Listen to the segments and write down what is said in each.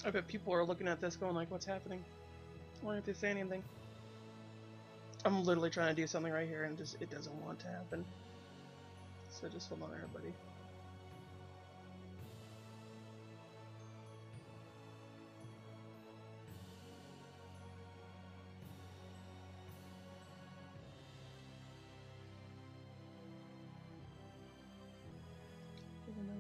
I bet people are looking at this going like, what's happening? Why aren't they saying anything? I'm literally trying to do something right here and just it doesn't want to happen. So just hold on, everybody. I don't know.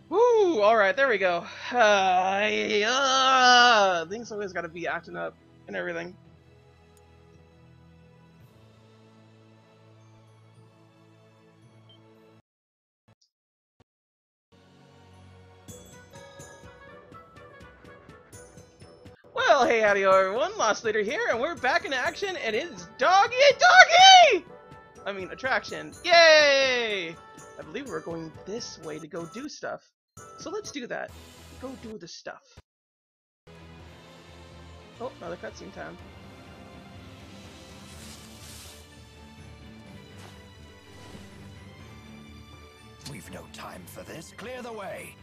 Woo! Alright, there we go. Things always gotta be acting up and everything. Well, hey, howdy everyone, Lost Leader here, and we're back in action, and it's Doggy Doggy! I mean, attraction. Yay! I believe we're going this way to go do stuff. So let's do that. Go do the stuff. Oh, another cutscene time. We've no time for this. Clear the way.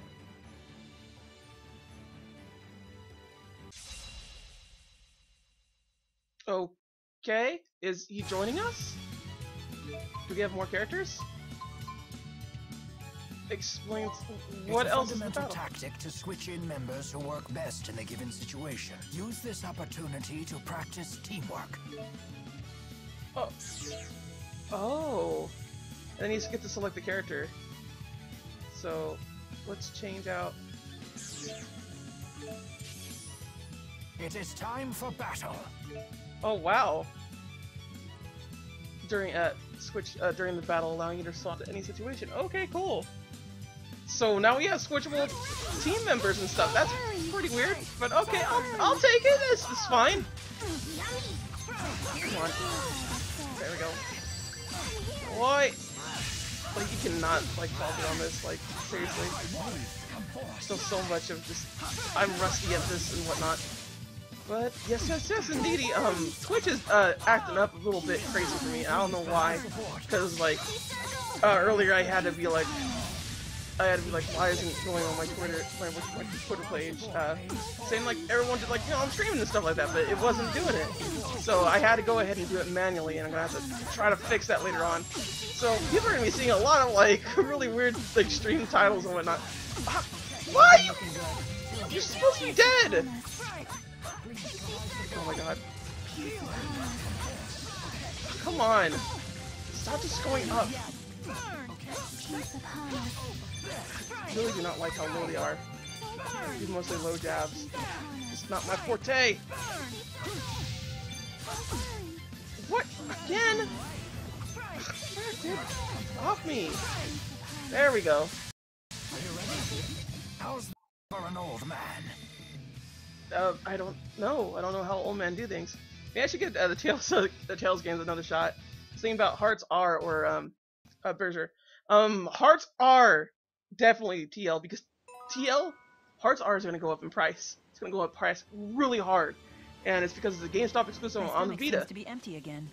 Okay, is he joining us? Do we have more characters? explains what else is the fundamental battle. tactic to switch in members who work best in a given situation. Use this opportunity to practice teamwork. Oh. Oh. And then you get to select the character. So, let's change out. It is time for battle. Oh wow. During during the battle, allowing you to respond to any situation. Okay, cool. So now we have switchable team members and stuff. That's pretty weird, but okay, I'll take it. This is fine. Come on. There we go. Boy, like you cannot like falter on this. Like seriously. Still so much of just I'm rusty at this and whatnot. But yes, indeedy. Twitch is acting up a little bit crazy for me. I don't know why. Because like earlier I had to be like, why isn't it going on my Twitter, my Twitter page? Saying like everyone did like, you know, I'm streaming and stuff like that, but it wasn't doing it. So I had to go ahead and do it manually, and I'm gonna have to try to fix that later on. So people are gonna be seeing a lot of like really weird like stream titles and whatnot. Why? You're supposed to be dead. Oh my god. Come on. Stop just going up. I really do not like how low they are. These mostly low jabs. It's not my forte. What? Again? Dude, off me. There we go. How's for an old man? I don't know. I don't know how old men do things. Maybe I should get the Tales games another shot. Thinking about Hearts R or Berger. Hearts R definitely TL because Hearts R is gonna go up in price. It's gonna go up in price really hard, and it's because it's a GameStop exclusive on the Vita. Seems to be empty again.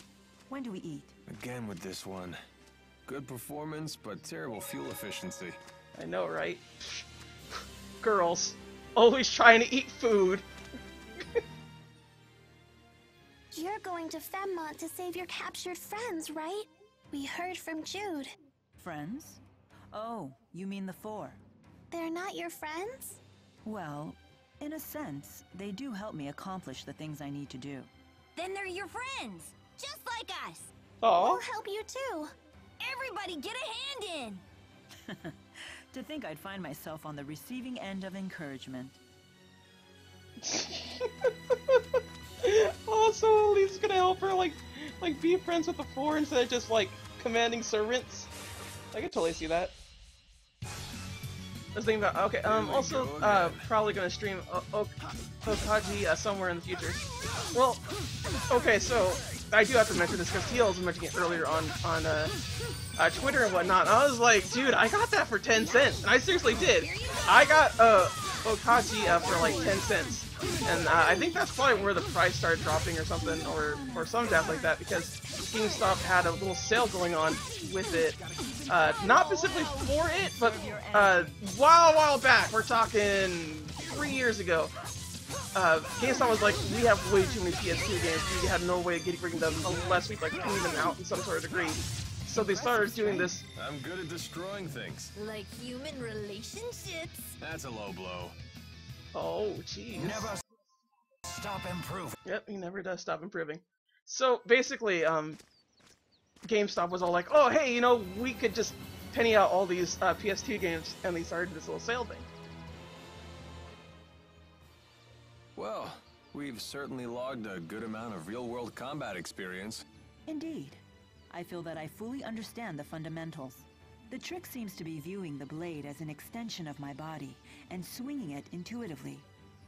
When do we eat? Again with this one. Good performance, but terrible fuel efficiency. I know, right? Girls, always trying to eat food. You're going to Femmont to save your captured friends, right? We heard from Jude. Friends? Oh, you mean the four. They're not your friends? Well, in a sense, they do help me accomplish the things I need to do. Then they're your friends, just like us. Aw. We'll help you too. Everybody get a hand in. To think I'd find myself on the receiving end of encouragement. Also, Lisa's gonna help her like be friends with the four instead of just like commanding servants. I can totally see that. I was thinking about also probably gonna stream Okaji somewhere in the future. Well, okay, so I do have to mention this because TL was mentioning it earlier on Twitter and whatnot. I was like, dude, I got that for 10 cents, and I seriously did. I got Okaji for like 10 cents. And I think that's probably where the price started dropping or something, or some jazz like that, because GameStop had a little sale going on with it. Not specifically for it, but while back, we're talking 3 years ago. GameStop was like, we have way too many PS2 games, we had no way of getting them unless we like clean them out in some sort of degree. So they started doing this. I'm good at destroying things. Like human relationships. That's a low blow. Oh, jeez. Never stop improving. Yep, he never does stop improving. So basically, GameStop was all like, oh, hey, you know, we could just penny out all these PS2 games, and they started this little sale thing. Well, we've certainly logged a good amount of real-world combat experience. Indeed. I feel that I fully understand the fundamentals. The trick seems to be viewing the blade as an extension of my body and swinging it intuitively.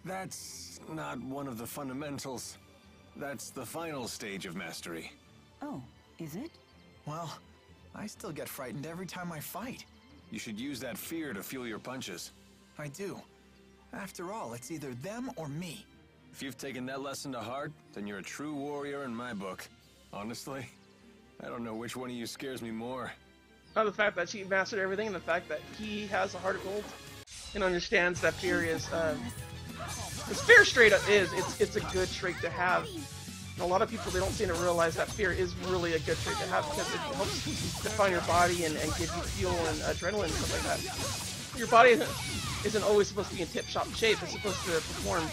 That's not one of the fundamentals. That's the final stage of mastery. Oh, is it? Well, I still get frightened every time I fight. You should use that fear to fuel your punches. I do. After all, it's either them or me. If you've taken that lesson to heart, then you're a true warrior in my book. Honestly, I don't know which one of you scares me more. The fact that she mastered everything, and the fact that he has a heart of gold and understands that fear is, because fear straight up it's a good trait to have, And a lot of people, they don't seem to realize that fear is really a good trait to have because it helps define your body and give you fuel and adrenaline and stuff like that. Your body isn't always supposed to be in tip-top shape. It's supposed to perform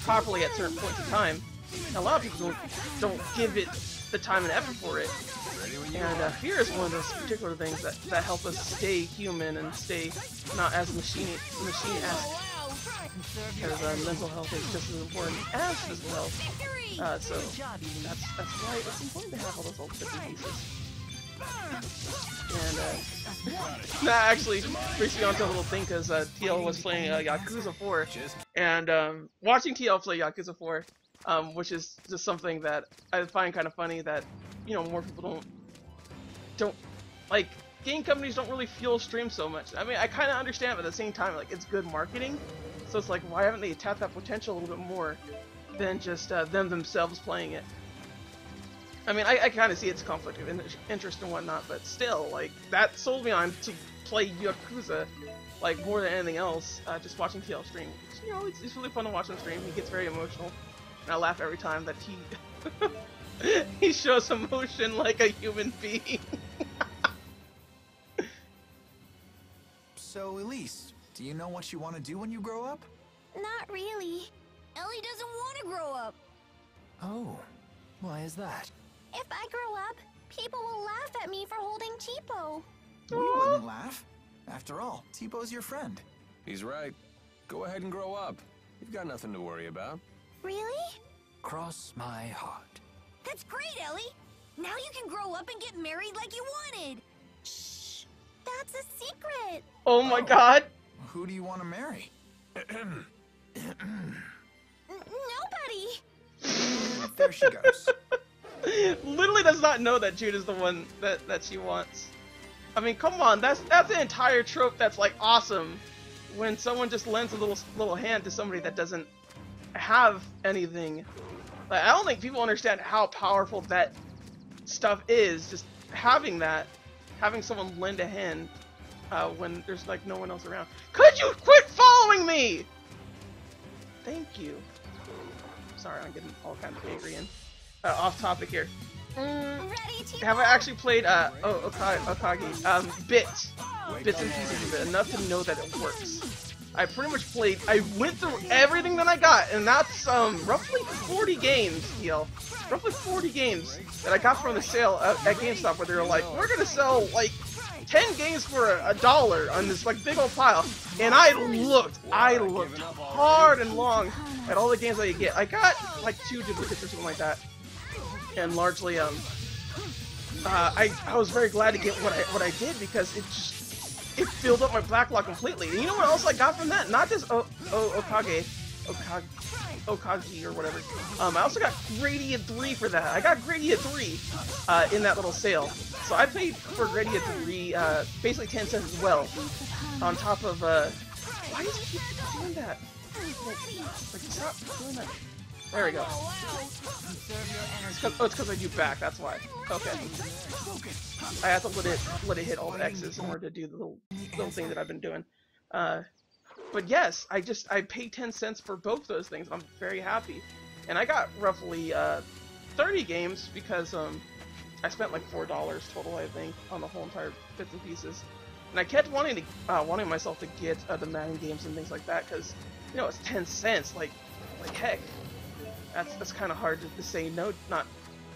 properly at certain points in time. And a lot of people don't give it the time and effort for it. And fear is one of those particular things that help us stay human and stay not as machine-esque. Because mental health is just as important as physical health. So that's why it's important to have all those old bits and pieces. And that actually brings me on to a little thing because TL was playing Yakuza 4, and watching TL play Yakuza 4, which is just something that I find kind of funny that, you know, more people don't like, game companies don't really fuel streams so much. I mean, I kind of understand, but at the same time, like, it's good marketing. So it's like, why haven't they tapped that potential a little bit more than just them themselves playing it? I mean, I kind of see its conflict of interest and whatnot, but still, like, that sold me on to play Yakuza, like, more than anything else, just watching TL stream. You know, it's really fun to watch him stream. He gets very emotional, and I laugh every time that he he shows emotion like a human being. So, Elise, do you know what you want to do when you grow up? Not really. Ellie doesn't want to grow up. Oh, why is that? If I grow up, people will laugh at me for holding Tipo. We wouldn't laugh. After all, Tipo's your friend. He's right. Go ahead and grow up. You've got nothing to worry about. Really? Cross my heart. That's great, Ellie. Now you can grow up and get married like you wanted. Shh. That's a secret. Oh my god. Who do you want to marry? Nobody. There she goes. Literally does not know that Jude is the one that she wants. I mean, come on, that's an entire trope that's like awesome. When someone just lends a little hand to somebody that doesn't have anything. Like, I don't think people understand how powerful that stuff is. Just having someone lend a hand when there's like no one else around. Could you quit following me? Thank you. Sorry, I'm getting all kinds of angry and off topic here. Ready, Tipo? Have I actually played Okagi? Bits and pieces of it, enough to know that it works. I pretty much I went through everything that I got, and that's roughly 40 games, roughly 40 games that I got from the sale at GameStop, where they were like, we're gonna sell like 10 games for $1 on this like big old pile. And I looked hard and long at all the games that you get. I got like 2 duplicates or something like that, and largely I was very glad to get what I did, because it filled up my backlog completely. And you know what else I got from that? Not just Okagi or whatever. I also got Gradient 3 for that. I got Gradient 3 in that little sale. So I paid for Gradient 3 basically 10 cents as well. On top of why does it keep doing that? Like, stop doing that. There we go. It's because I do back, that's why. Okay. I have to let it hit all the X's in order to do the little thing that I've been doing. But yes, I paid 10 cents for both those things. I'm very happy. And I got roughly 30 games because I spent like $4 total, I think, on the whole entire bits and pieces. And I kept wanting myself to get the Madden games and things like that, because, you know, it's 10 cents. Like heck. That's kind of hard to say no. Not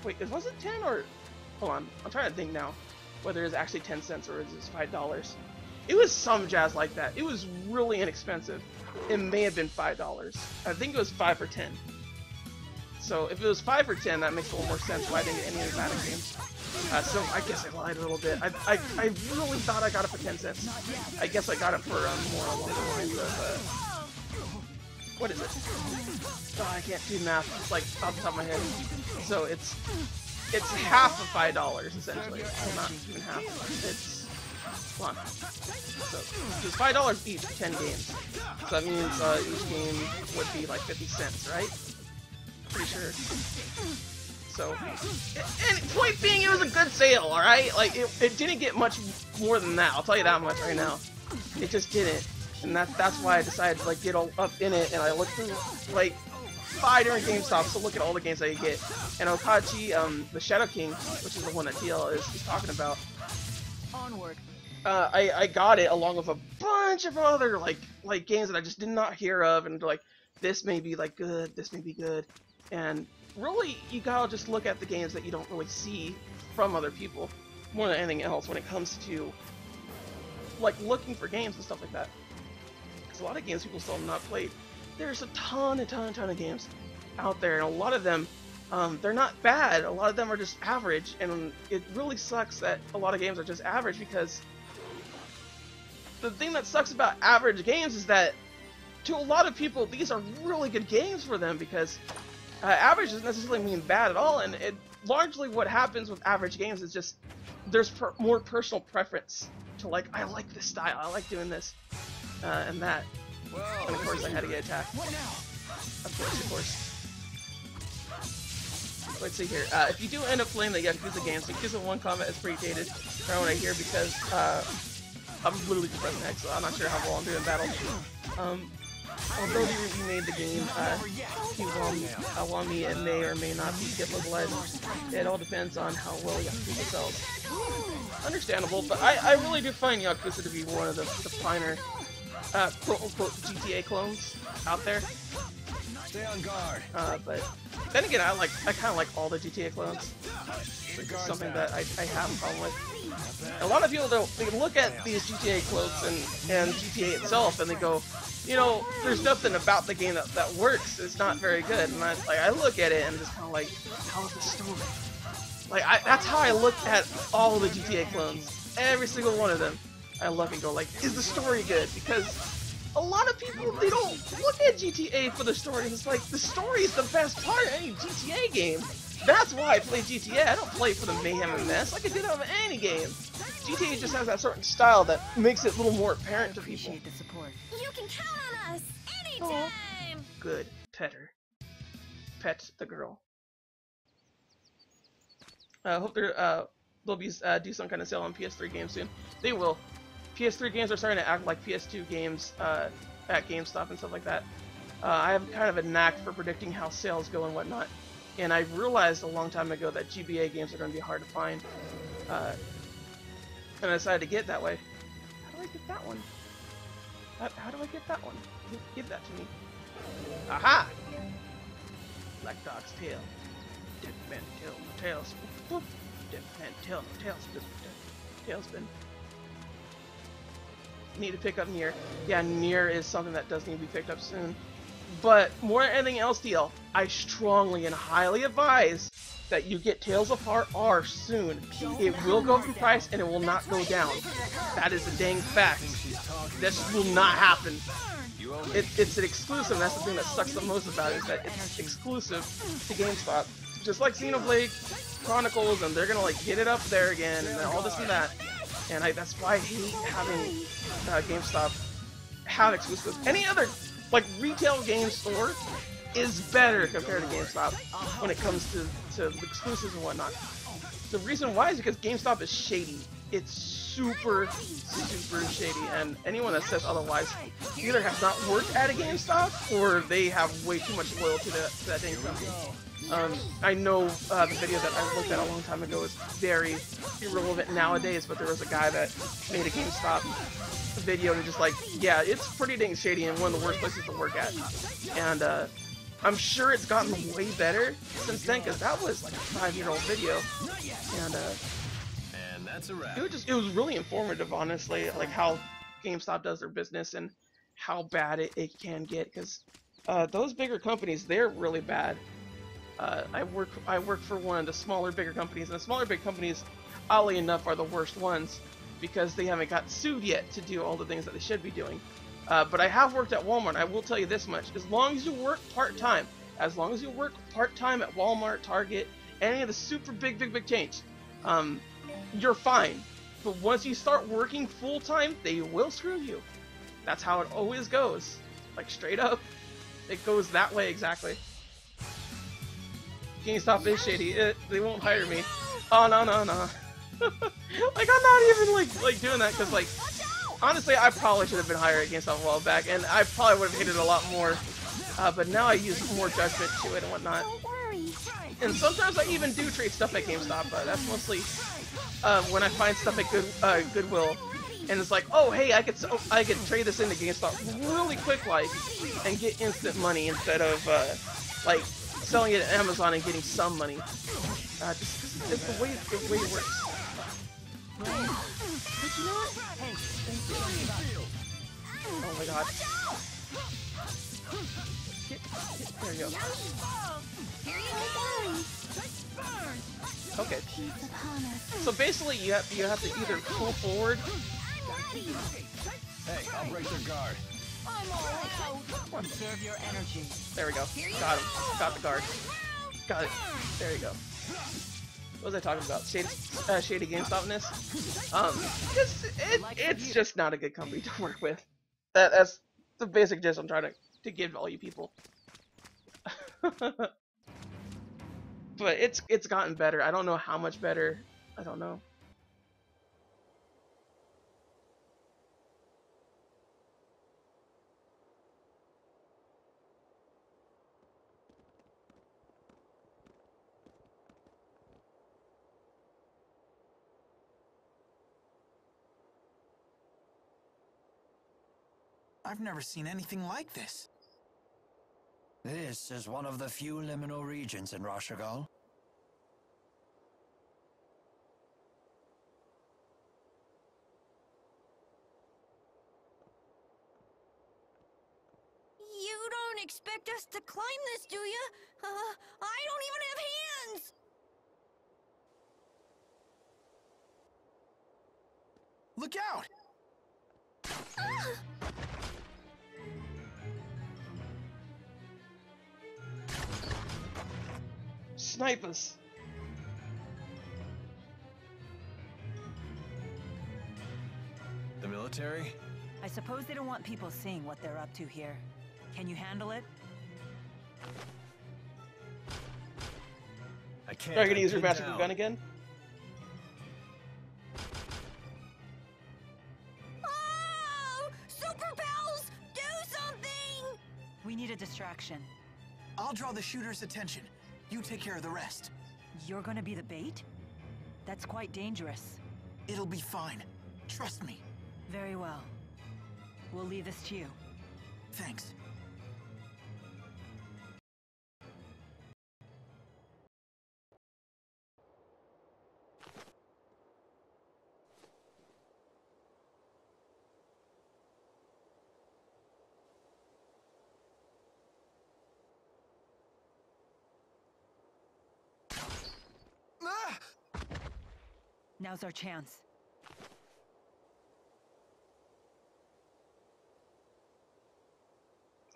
wait. Was it 10 or? Hold on. I'm trying to think now whether it's actually 10 cents or is it $5. It was some jazz like that. It was really inexpensive. It may have been $5. I think it was 5 for 10. So if it was 5 for 10, that makes a little more sense why I didn't get any of the Madden games. So I guess I lied a little bit. I really thought I got it for 10 cents. I guess I got it for more along the lines of what is it? Oh, I can't do math. It's like off the top of my head. So it's half of $5 essentially. Well, not even half. It's come on. So it's $5 each for 10 games. So that means each game would be like 50 cents, right? Pretty sure. So, and point being, it was a good sale, all right? Like it didn't get much more than that. I'll tell you that much right now. It just didn't. And that's why I decided to like get all up in it, and I looked through like buy during GameStop, so look at all the games that you get. And Okachi, the Shadow King, which is the one that TL is talking about. Onward. I got it along with a bunch of other like games that I just did not hear of, and like this may be like good, this may be good, and really you gotta just look at the games that you don't really see from other people more than anything else when it comes to like looking for games and stuff like that. Because a lot of games people still have not played. There's a ton of games out there, and a lot of them they're not bad. A lot of them are just average, and it really sucks that a lot of games are just average, because the thing that sucks about average games is that to a lot of people these are really good games for them, because average doesn't necessarily mean bad at all, and it largely what happens with average games is just there's more personal preference to like, I like this style, I like doing this and that. Whoa, and of course I had to get attacked. What now? Of course. Let's see here. If you do end up playing the Yakuza games, Yakuza 1 combat is pretty dated from what I hear, because I'm literally just pressing X, so I'm not sure how well I'm doing in battle. Although they remade the game, Kiwami, it may or may not be get localized. It all depends on how well Yakuza sells. Understandable, but I really do find Yakuza to be one of the finer quote-unquote GTA clones out there. Stay on guard. But then again, I kind of like all the GTA clones. It's something that I have a problem with. A lot of people they look at these GTA clones and GTA itself, and they go, you know, there's nothing about the game that works. It's not very good. And I look at it and just kind of like, how's the story? Like that's how I look at all the GTA clones. Every single one of them. I look and go like, is the story good? Because a lot of people, they don't look at GTA for the story. It's like, the story is the best part of any GTA game. That's why I play GTA. I don't play for the mayhem and mess like I did on any game. GTA just has that certain style that makes it a little more apparent to people. Appreciate the support. You can count on us anytime. Good. Pet her. Pet the girl. I hope they'll be do some kind of sale on PS3 games soon. They will. PS3 games are starting to act like PS2 games at GameStop and stuff like that. I have kind of a knack for predicting how sales go and whatnot, and I realized a long time ago that GBA games are going to be hard to find, and I decided to get it that way. How do I get that one? How do I get that one? Give that to me. Aha! Black Dog's tail. Dead man tail, no tail spin. Dead man tail, no tail spin. Tail spin. Need to pick up Nier. Yeah, Nier is something that does need to be picked up soon. But more than anything else, DL, I strongly and highly advise that you get Tales of Heart R soon. It will go up in price and it will not go down. That is a dang fact. This will not happen. It's an exclusive, and that's the thing that sucks the most about it, is that it's exclusive to GameStop. Just like Xenoblade Chronicles, and they're gonna like get it up there again, and all this and that. And that's why I hate having GameStop have exclusives. Any other like retail game store is better compared to GameStop when it comes to exclusives and whatnot. The reason why is because GameStop is shady. It's super shady, and anyone that says otherwise either has not worked at a GameStop or they have way too much loyalty to that dang company. I know the video that I looked at a long time ago is very irrelevant nowadays, but there was a guy that made a GameStop video and just like, yeah, it's pretty dang shady and one of the worst places to work at. And I'm sure it's gotten way better since then, because that was like a 5-year-old video. And that's a wrap. It was really informative, honestly, like how GameStop does their business and how bad it can get, because those bigger companies, they're really bad. I work for one of the smaller, bigger companies, and the smaller, big companies, oddly enough, are the worst ones because they haven't got sued yet to do all the things that they should be doing. But I have worked at Walmart, and I will tell you this much: as long as you work part-time, at Walmart, Target, any of the super big chains, you're fine. But once you start working full-time, they will screw you. That's how it always goes. Like, straight up, it goes that way exactly. GameStop is shady. They won't hire me. Oh, no. Like, I'm not even like doing that, because like, honestly, I probably should have been hired at GameStop a while back, and I probably would have hated it a lot more but now I use more judgment to it and whatnot. Don't worry. And sometimes I even do trade stuff at GameStop, but that's mostly when I find stuff at Goodwill, and it's like, oh hey, I could trade this into GameStop really quick, like, and get instant money instead of like selling it at Amazon and getting some money. Just 'cause it's the way it works. But you know what? Hey, Oh my god. There you go. Okay. So basically, you have to either pull forward. Hey, I'll break their guard. conserve your energy. There we go. Got him. Got the guard. Got it. There you go. What was I talking about? Shady GameStopness? It's just not a good company to work with. That's the basic gist I'm trying to give all you people. But it's gotten better. I don't know how much better. I don't know. I've never seen anything like this. This is one of the few liminal regions in Rashagal. You don't expect us to climb this, do you? I don't even have hands! Look out! Snipers. The military? I suppose they don't want people seeing what they're up to here. Can you handle it? I can't. Are you gonna use your Get magical down. gun again? Oh! Super Pals! Do something! We need a distraction. I'll draw the shooter's attention. You take care of the rest. You're gonna be the bait? That's quite dangerous. It'll be fine. Trust me. Very well. We'll leave this to you. Thanks. Ah! Now's our chance.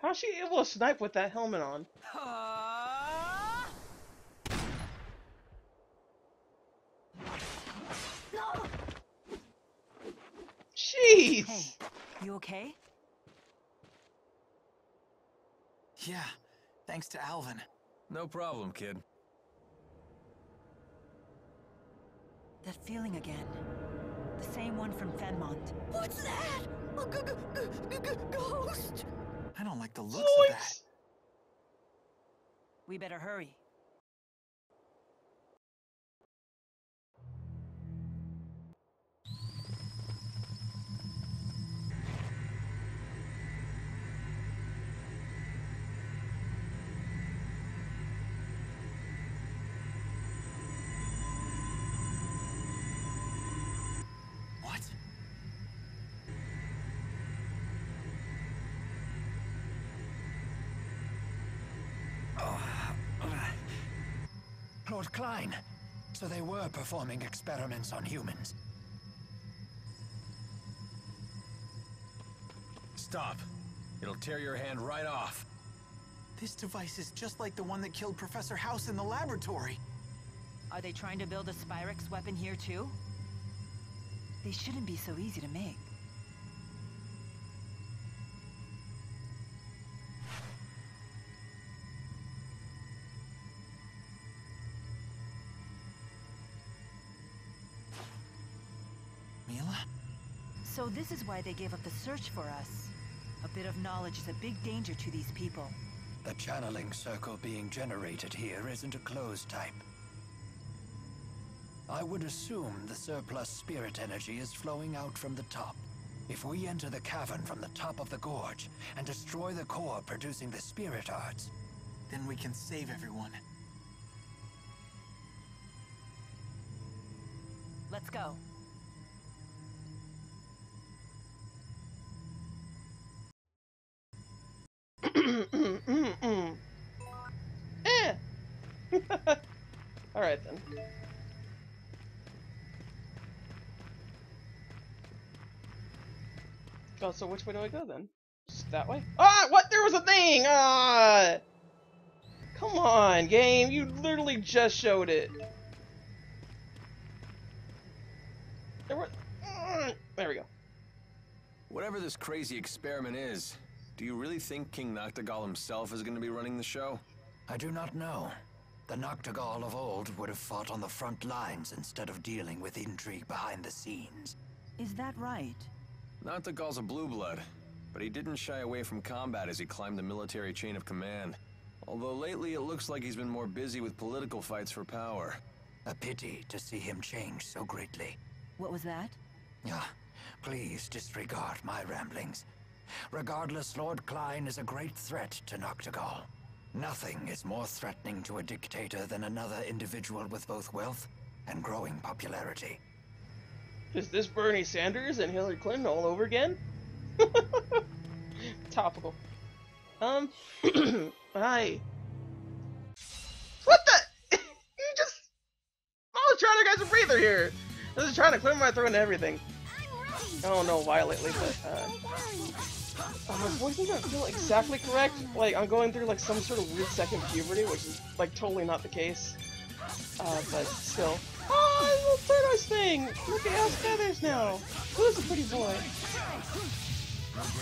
How's she able to snipe with that helmet on? Jeez! Hey, you okay? Yeah, thanks to Alvin. No problem, kid. That feeling again. The same one from Fenmont. What's that? A ghost? I don't like the looks of that. Zoinks! We better hurry. What? Lord Klein. So they were performing experiments on humans. Stop. It'll tear your hand right off. This device is just like the one that killed Professor House in the laboratory. Are they trying to build a Spyrex weapon here too? They shouldn't be so easy to make. Milla? So this is why they gave up the search for us. A bit of knowledge is a big danger to these people. The channeling circle being generated here isn't a closed type. I would assume the surplus spirit energy is flowing out from the top. If we enter the cavern from the top of the gorge and destroy the core producing the spirit arts, Then we can save everyone. Let's go. Eh. Alright then. Oh, so which way do I go then? Just that way? Ah! What? There was a thing! Ah! Come on, game. You literally just showed it. There were... There we go. Whatever this crazy experiment is, do you really think King Noctigal himself is going to be running the show? I do not know. The Noctigal of old would have fought on the front lines instead of dealing with intrigue behind the scenes. Is that right? Noctigal's a blue blood, but he didn't shy away from combat as he climbed the military chain of command. Although lately it looks like he's been more busy with political fights for power. A pity to see him change so greatly. What was that? Ah, please disregard my ramblings. Regardless, Lord Klein is a great threat to Noctigal. Nothing is more threatening to a dictator than another individual with both wealth and growing popularity. Is this Bernie Sanders and Hillary Clinton all over again? Topical. Hi. What the? You just... I was trying to get a breather here. I was trying to clear my throat and everything. I don't know why lately, but my voice doesn't feel exactly correct. Like, I'm going through like some sort of weird second puberty, which is like totally not the case. But still. Oh, the tortoise thing! Look at his feathers now! Who's a pretty boy?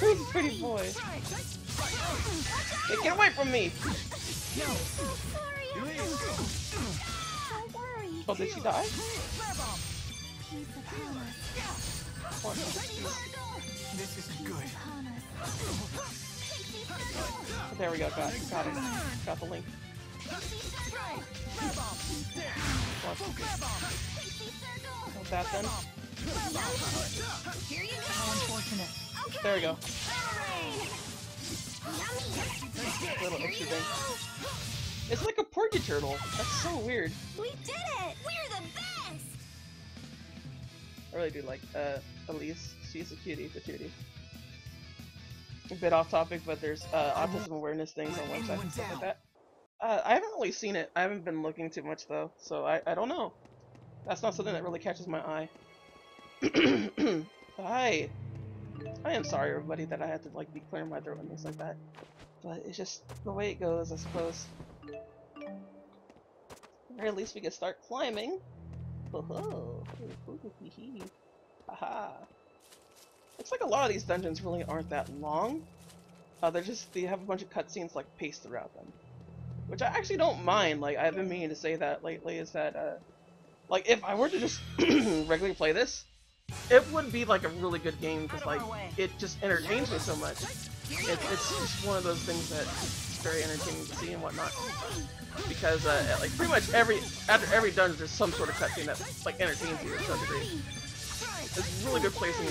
Who's a pretty boy? Hey, get away from me! Don't worry. Oh, did she die? Peace upon us. What? This isn't good. Upon us. There we go, got it. Got the link. Got that then. How unfortunate. There we go. Little extra thing. It's like a porky turtle. That's so weird. We did it! We're the best! I really do like Elise. She's a cutie, patootie. A bit off topic, but there's autism awareness things on websites and stuff like that. I haven't really seen it. I haven't been looking too much though, so I don't know. That's not something that really catches my eye. Hi. I am sorry, everybody, that I had to like be clearing my throat and things like that. But it's just the way it goes, I suppose. Or at least we can start climbing. Oh, haha. Looks like a lot of these dungeons really aren't that long. They have a bunch of cutscenes like paced throughout them, which I actually don't mind. Like, I've been meaning to say that lately. Is that like if I were to just regularly play this, it would be like a really good game because like it just entertains me so much. It's just one of those things that it's very entertaining to see and whatnot. Because like pretty much after every dungeon there's some sort of cutscene that like entertains you to some degree. It's really good pacing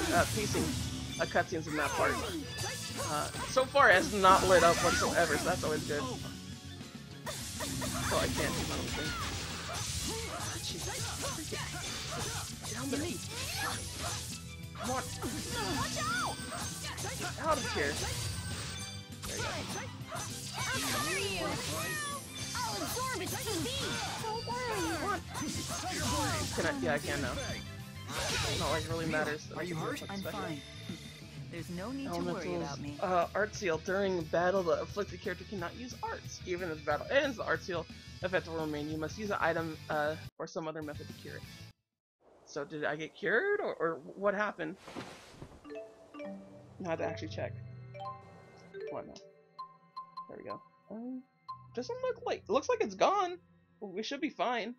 cutscenes in that part. So far it has not lit up whatsoever, so that's always good. Oh, I can't do my own thing. Get down to me! Come on! Get out of here! There you go. I'll absorb its TV! Don't worry! Can I? Yeah, I can now. It's not like it really matters. Are you hurt? I'm fine. There's no need to worry about me. Art seal. During battle, the afflicted character cannot use arts. Even if the battle ends, the art seal effect will remain. You must use an item or some other method to cure it. So did I get cured, or what happened? I had to actually check. What now? There we go. Doesn't look like. It looks like it's gone. We should be fine.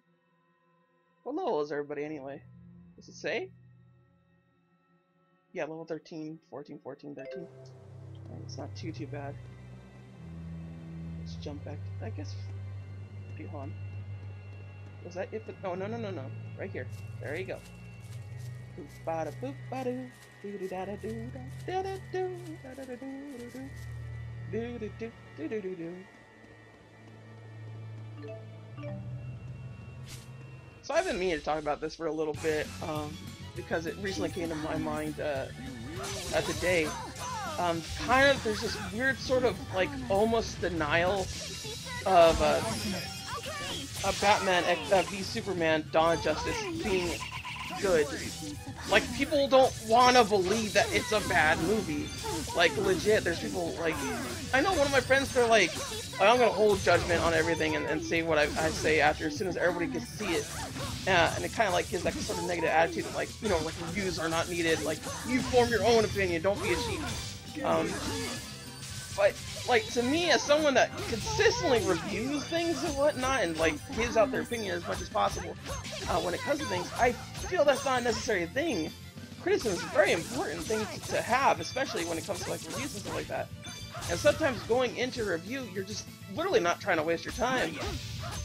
What level is everybody anyway? Does it say? Yeah, level 13, 14, 14, 13. It's not too bad. Let's jump back. I guess. Hold on. Was that it? Oh, no, no, no, no. Right here. There you go. Boop bada boop bada doo doo da da doo da da doo da da da doo doo doo doo doo doo doo doo. So I've been meaning to talk about this for a little bit, because it recently came to my mind today. Kind of, there's this weird sort of like almost denial of a Batman v Superman: Dawn of Justice being good. Like, people don't want to believe that it's a bad movie. Like, legit, there's people like, I know one of my friends, they're like, I'm gonna hold judgment on everything and say what I say after, as soon as everybody gets to see it. And it kind of like gives that sort of negative attitude of like, you know, like reviews are not needed, like, you form your own opinion, don't be a sheep. But, like, to me, as someone that consistently reviews things and whatnot, and, like, gives out their opinion as much as possible, when it comes to things, I feel that's not a necessary thing. Criticism is a very important thing to have, especially when it comes to, like, reviews and stuff like that. And sometimes going into a review, you're just literally not trying to waste your time.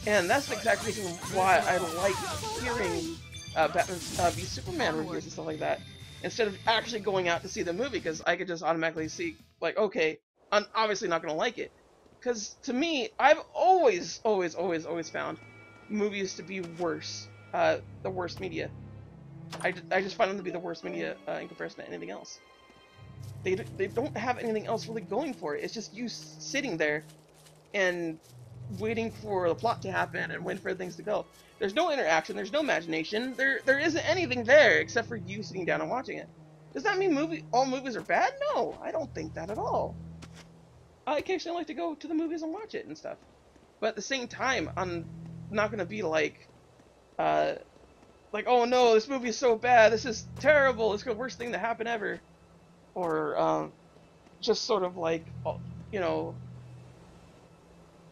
And that's the exact reason why I like hearing Batman v Superman reviews and stuff like that, instead of actually going out to see the movie, because I could just automatically see, like, okay, I'm obviously not going to like it. Because to me, I've always found movies to be worse, the worst media. I just find them to be the worst media in comparison to anything else. They don't have anything else really going for it. It's just you sitting there and waiting for the plot to happen and waiting for things to go. There's no interaction, there's no imagination, there isn't anything there except for you sitting down and watching it. Does that mean all movies are bad? No, I don't think that at all. I occasionally like to go to the movies and watch it and stuff. But at the same time, I'm not going to be like, oh no, this movie is so bad, this is terrible, it's the worst thing to happen ever. Or, just sort of like, you know,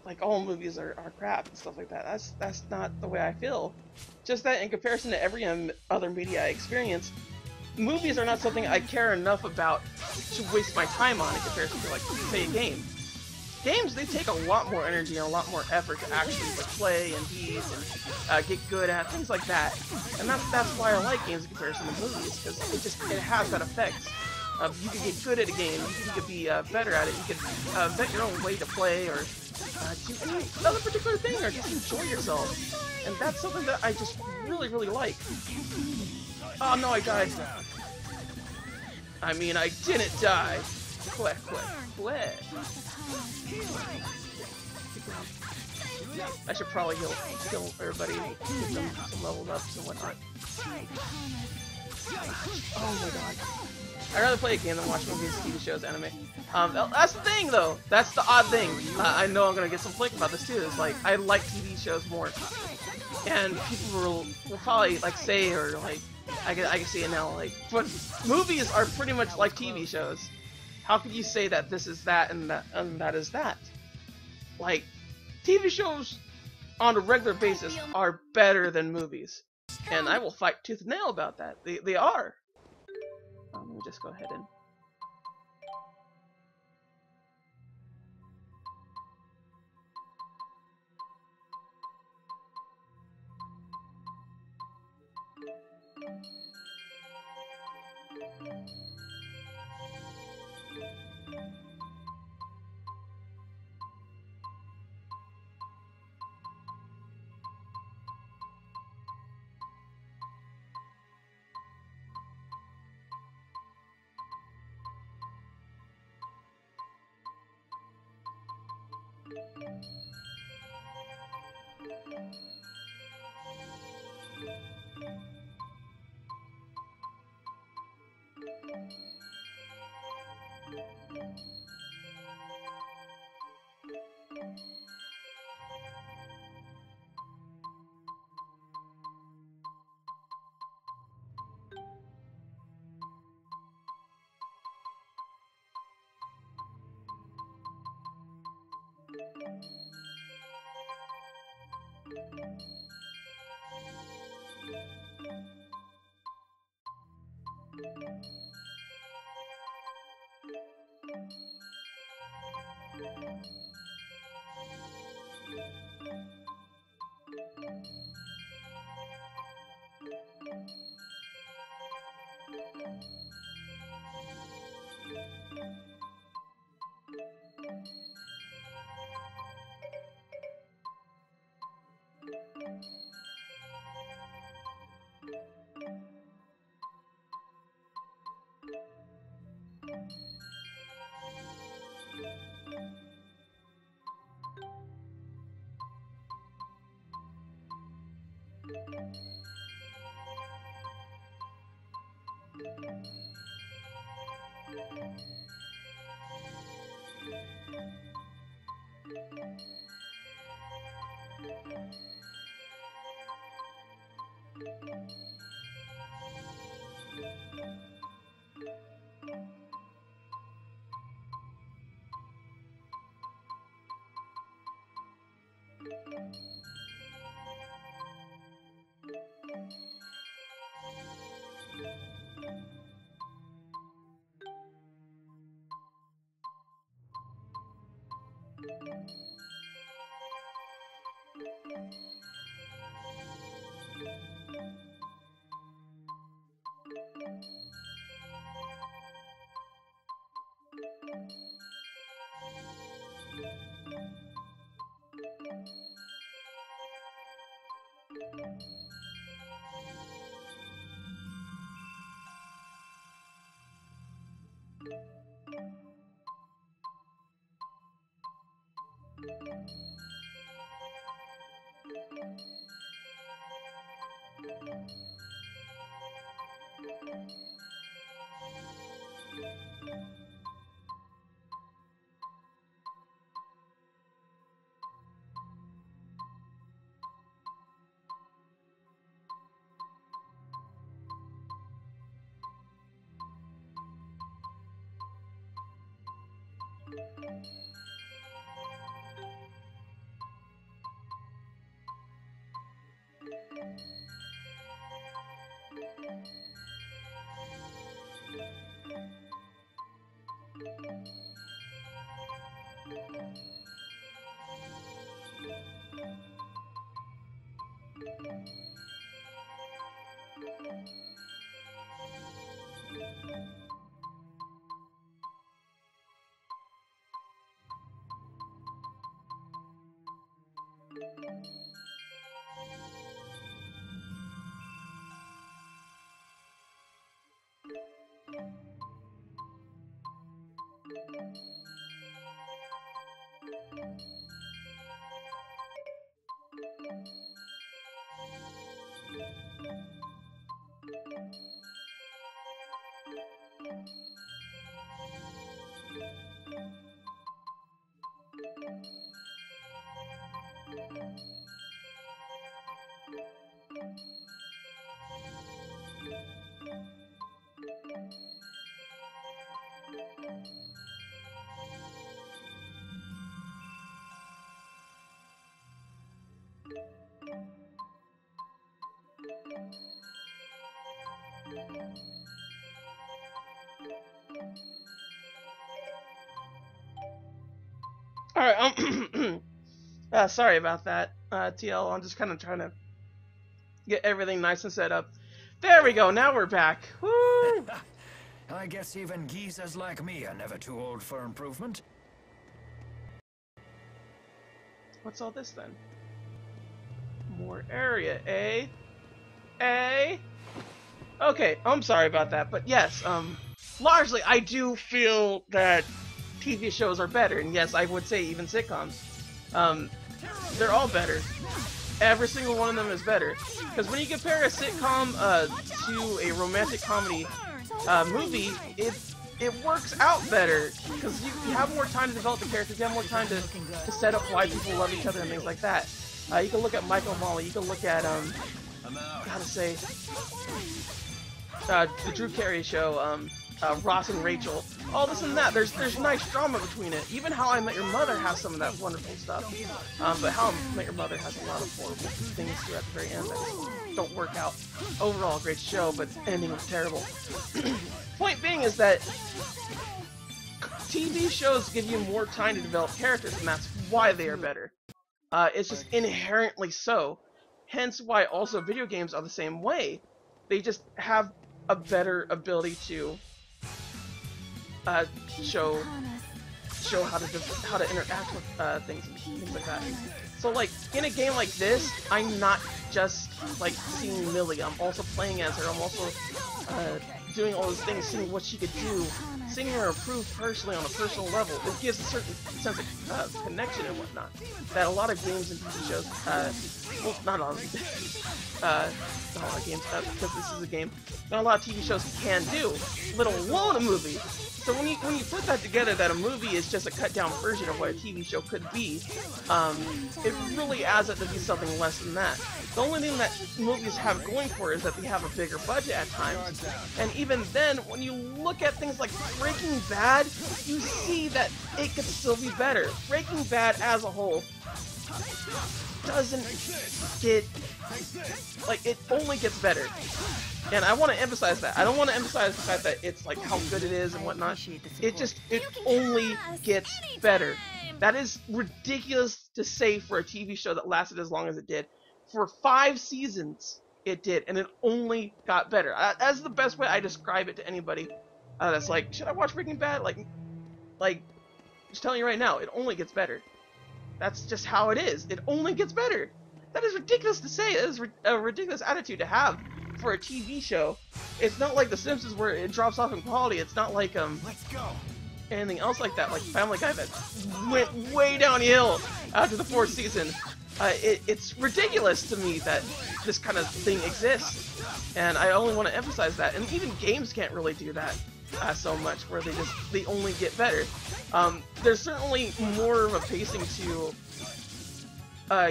like all movies are crap and stuff like that. That's not the way I feel. Just that in comparison to every other media I experience, movies are not something I care enough about to waste my time on in comparison to, like, say, a game. Games, they take a lot more energy and a lot more effort to actually, like, play and beat and get good at, things like that. And that's why I like games in comparison to movies, because it has that effect. You can get good at a game, you can be better at it, you can vet your own way to play, or do any other particular thing, or just enjoy yourself. And that's something that I just really like. Oh no, I died. I mean, I didn't die. Quit. I should probably kill everybody, give them some leveled ups and whatnot. Oh my god. I'd rather play a game than watch movies, TV shows, anime. That's the thing, though. That's the odd thing. I know I'm gonna get some flack about this too. It's like, I like TV shows more, and people will probably like say, or like, I can see it now. Like, but movies are pretty much like TV shows. How could you say that this is that and that is that? Like, TV shows on a regular basis are better than movies, and I will fight tooth and nail about that. They are. Let me just go ahead and... Alright, sorry about that, TL. I'm just kind of trying to get everything nice and set up. There we go, now we're back. Woo! I guess even geezers like me are never too old for improvement. What's all this then? More area, eh? Eh? Okay, I'm sorry about that, but yes, largely I do feel that TV shows are better, and yes, I would say even sitcoms. They're all better. Every single one of them is better. Because when you compare a sitcom to a romantic comedy movie, it works out better. Because you have more time to develop the characters, you have more time to set up why people love each other and things like that. You can look at Michael and Molly, you can look at, gotta say, the Drew Carey show, Ross and Rachel, all this and that. There's nice drama between it. Even How I Met Your Mother has some of that wonderful stuff. But How I Met Your Mother has a lot of horrible things too at the very end that don't work out. Overall, great show, but ending was terrible. Point being is that TV shows give you more time to develop characters, and that's why they are better. It's just inherently so. Hence why also video games are the same way. They just have a better ability to show how to interact with things and things like that. So like in a game like this, I'm not just like seeing Millie. I'm also playing as her. I'm also doing all those things, seeing what she could do, seeing her improve personally on a personal level. It gives a certain sense of connection and whatnot that a lot of games and TV shows, well, not all of not a lot of games, because this is a game, not a lot of TV shows can do, let alone a movie. So when you put that together, that a movie is just a cut down version of what a TV show could be, it really adds up to be something less than that. The only thing that movies have going for it is that they have a bigger budget at times, and even then, when you look at things like Breaking Bad, you see that it could still be better. Breaking Bad as a whole doesn't get, like, it only gets better. And I want to emphasize that. I don't want to emphasize the fact that it's like how good it is and whatnot. It only gets better. That is ridiculous to say for a TV show that lasted as long as it did. For 5 seasons, it did, and it only got better. That's the best way I describe it to anybody that's like, should I watch Breaking Bad? Like, just telling you right now, it only gets better. That's just how it is. It only gets better. That is ridiculous to say. That is a ridiculous attitude to have for a TV show. It's not like The Simpsons where it drops off in quality. It's not like Let's go. anything else like that, like Family Guy that went way downhill after the 4th season. It's ridiculous to me that this kind of thing exists, and I only want to emphasize that. And even games can't really do that so much, where they only get better. There's certainly more of a pacing to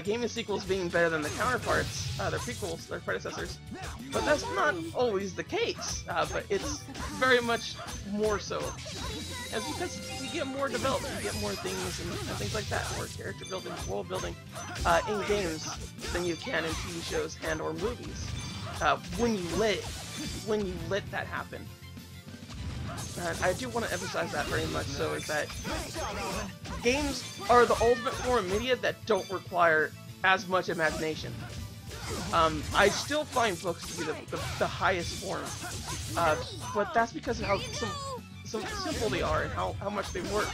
gaming sequels being better than the counterparts, their prequels, their predecessors, but that's not always the case. But it's very much more so. As because you get more development, you get more things and things like that, more character building, world building in games than you can in TV shows and or movies. When you let that happen. And I do want to emphasize that very much so, is that games are the ultimate form of media that don't require as much imagination. I still find books to be the highest form, but that's because of how so simple they are and how much they work.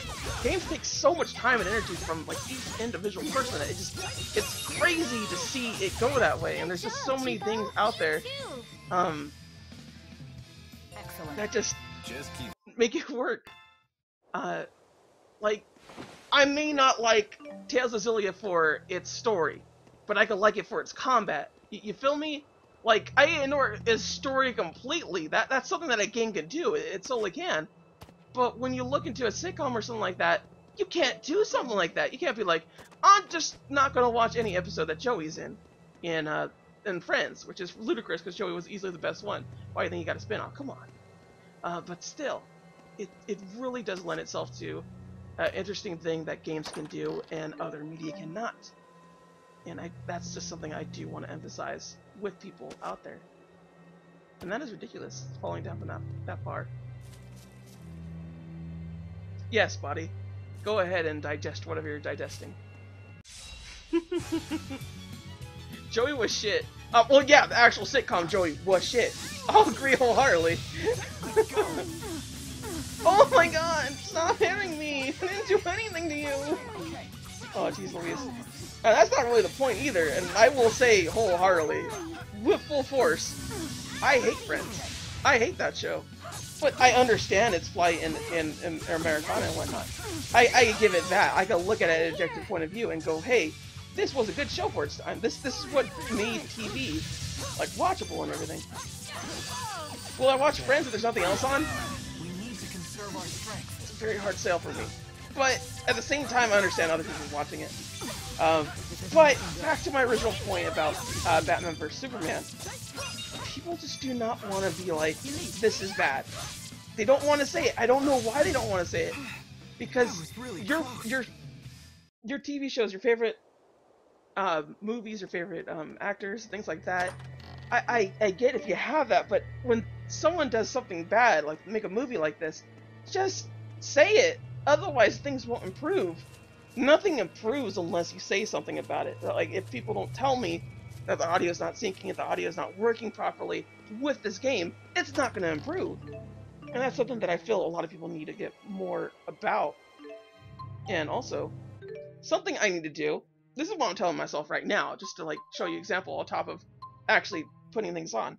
Games take so much time and energy from like each individual person that it's crazy to see it go that way, and there's just so many things out there that just keep make it work. Like, I may not like Tales of Xillia for its story, but I could like it for its combat. You feel me? Like, I ignore its story completely. That's something that a game can do. It solely can. But when you look into a sitcom or something like that, you can't do something like that. You can't be like, I'm just not gonna watch any episode that Joey's in Friends, which is ludicrous because Joey was easily the best one. Why do you think you got a spin-off? Come on. But still, it really does lend itself to an interesting thing that games can do and other media cannot. And that's just something I do want to emphasize with people out there. And that is ridiculous, falling down from that far. Yes, buddy. Go ahead and digest whatever you're digesting. Joey was shit. Well, yeah, the actual sitcom Joey was shit. I'll agree wholeheartedly. Oh my god! Stop hitting me! I didn't do anything to you! Oh, jeez Louise. That's not really the point either, and I will say wholeheartedly, with full force, I hate Friends. I hate that show. But I understand its plight in Americana and whatnot. I give it that. I can look at it at an objective point of view and go, hey, this was a good show for its time. This is what made TV like watchable and everything. Will I watch Friends if there's nothing else on? We need to conserve our strength. It's a very hard sell for me. But at the same time, I understand other people watching it. But back to my original point about Batman vs Superman. People just do not want to be like, this is bad. They don't want to say it. I don't know why they don't want to say it. Because your TV shows, your favorite movies, your favorite actors, things like that, I get if you have that, but when someone does something bad, like make a movie like this, just say it. Otherwise, things won't improve. nothing improves unless you say something about it. Like, if people don't tell me that the audio is not syncing, if the audio is not working properly with this game, it's not going to improve. And that's something that I feel a lot of people need to get more about. And also, something I need to do, this is what I'm telling myself right now, just to like show you example on top of actually putting things on.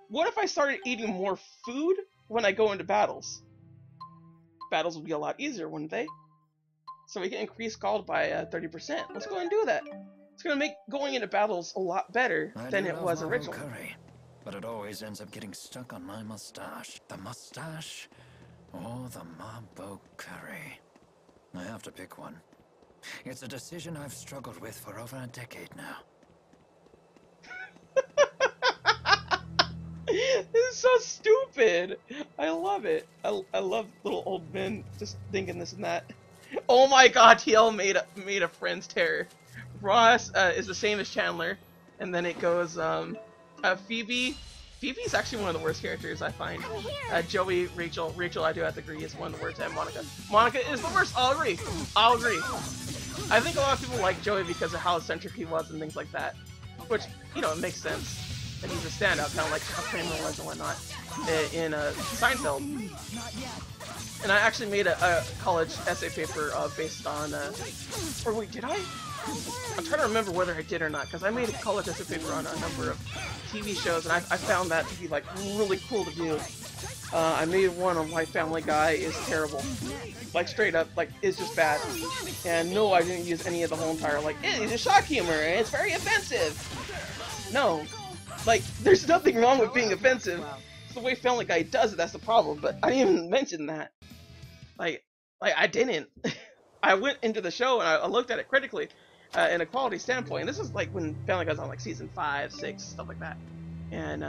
What if I started eating more food when I go into battles? Battles would be a lot easier, wouldn't they? So we can increase gold by 30%. Let's go ahead and do that. It's going to make going into battles a lot better than it was originally. Curry, but it always ends up getting stuck on my mustache. The mustache or the Mabo curry. I have to pick one. It's a decision I've struggled with for over a decade now. This is so stupid. I love it. I love little old men just thinking this and that. Oh my god, TL made a friend's terror. Ross is the same as Chandler, and then it goes Phoebe. Phoebe's actually one of the worst characters I find. Joey, Rachel I do have to agree is one of the worst, and Monica is the worst. I'll agree. I think a lot of people like Joey because of how eccentric he was and things like that, which, you know, it makes sense. And he's a standout, kind of like how Kramer was and whatnot in Seinfeld. And I actually made a college essay paper based on, or wait, did I? I'm trying to remember whether I did or not, because I made a college essay paper on a number of TV shows, and I found that to be like really cool to do. I made one on why Family Guy is terrible, like straight up, like it's just bad. And no, I didn't use any of the whole entire like it's a shock humor and it's very offensive. No, like there's nothing wrong with being offensive. It's the way Family Guy does it. That's the problem. But I didn't even mention that. Like I didn't. I went into the show and I looked at it critically. In a quality standpoint, and this is like when Family Guy's on like season 5, 6, stuff like that, and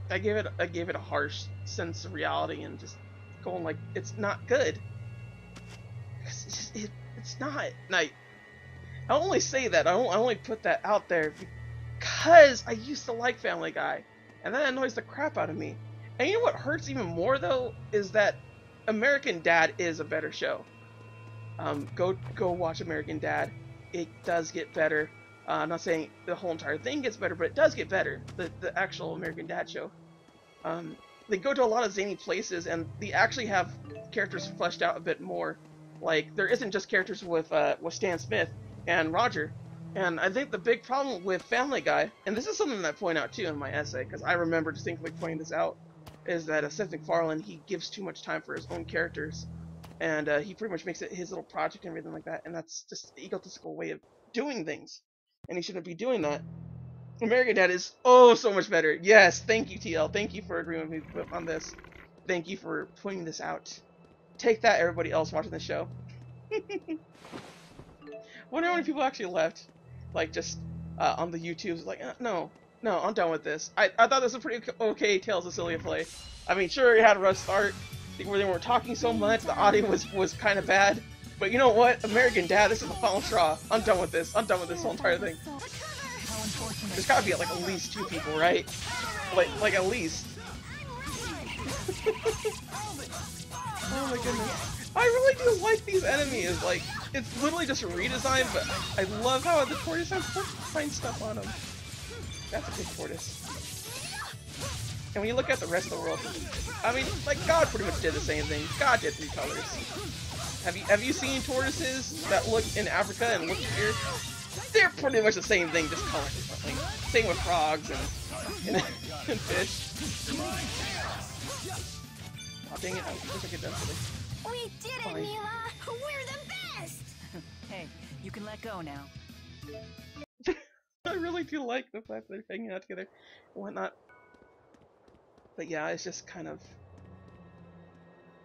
I gave it a harsh sense of reality and just going like it's not good. It's not. And I only say that I only put that out there because I used to like Family Guy, and that annoys the crap out of me. And you know what hurts even more though is that American Dad is a better show. Go watch American Dad. It does get better. I'm not saying the whole entire thing gets better, but it does get better. The actual American Dad show. They go to a lot of zany places, and they actually have characters fleshed out a bit more. Like there isn't just characters with Stan Smith and Roger. And I think the big problem with Family Guy, and this is something that I point out too in my essay, because I remember distinctly pointing this out, is that Seth MacFarlane, he gives too much time for his own characters. And he pretty much makes it his little project and everything like that, and that's just an egotistical way of doing things, and he shouldn't be doing that. American Dad is oh so much better. Yes, thank you TL, thank you for agreeing with me on this. Thank you for pointing this out. Take that, everybody else watching the show. Wonder how many people actually left, like just on the YouTubes, like no, I'm done with this. I thought this was a pretty okay Tales of Xillia play. I mean, sure, it had a rough start. Where they weren't talking so much, the audio was kind of bad. But you know what? American Dad, this is the final straw. I'm done with this. I'm done with this whole entire thing. There's gotta be like at least 2 people, right? Like at least. Oh my goodness. I really do like these enemies. Like, it's literally just a redesign, but I love how the tortoise has fine stuff on them. That's a big tortoise. And when you look at the rest of the world, I mean, like God pretty much did the same thing. God did 3 colors. Have you seen tortoises that look in Africa and look here? They're pretty much the same thing, just colored differently. Same with frogs and fish. Oh dang it! I wish I could done something. We did it, Milla! We're the best! Hey, you can let go now. I really do like the fact that they're hanging out together and whatnot. But yeah, it's just kind of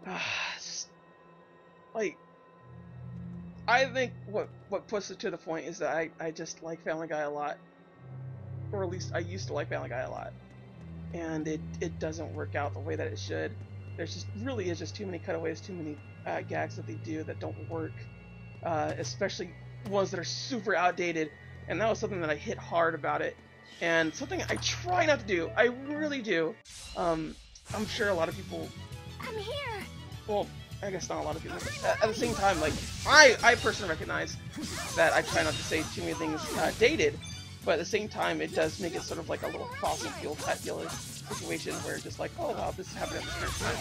it's just, like I think what puts it to the point is that I just like Family Guy a lot, or at least I used to like Family Guy a lot, and it doesn't work out the way that it should. There's just really is just too many cutaways, too many gags that they do that don't work, especially ones that are super outdated. And that was something that I hit hard about it. And something I try not to do. I really do. I'm sure a lot of people... I'm here! Well, I guess not a lot of people. But at the same time, like I personally recognize that I try not to say too many things dated, but at the same time, it does make it sort of like a little fossil fuel type situation where just like, oh wow, this happened at this current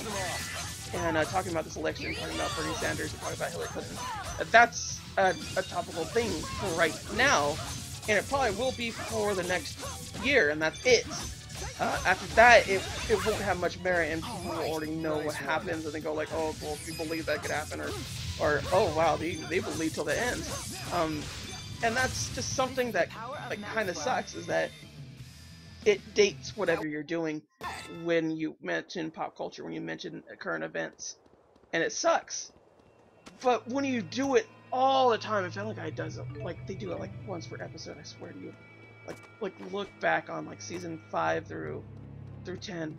time. And talking about this election, talking about Bernie Sanders, and talking about Hillary Clinton, that's a topical thing for right now, and it probably will be for the next year, and that's it. After that, it won't have much merit, and people will already know what happens, and they go like, oh, well, if you believe that could happen, or oh, wow, they believe till the end. And that's just something that like kind of sucks, is that it dates whatever you're doing when you mention pop culture, when you mention current events, and it sucks. But when you do it all the time, and Family Guy does it, like they do it like once per episode, I swear to you. Like look back on like season 5 through 10,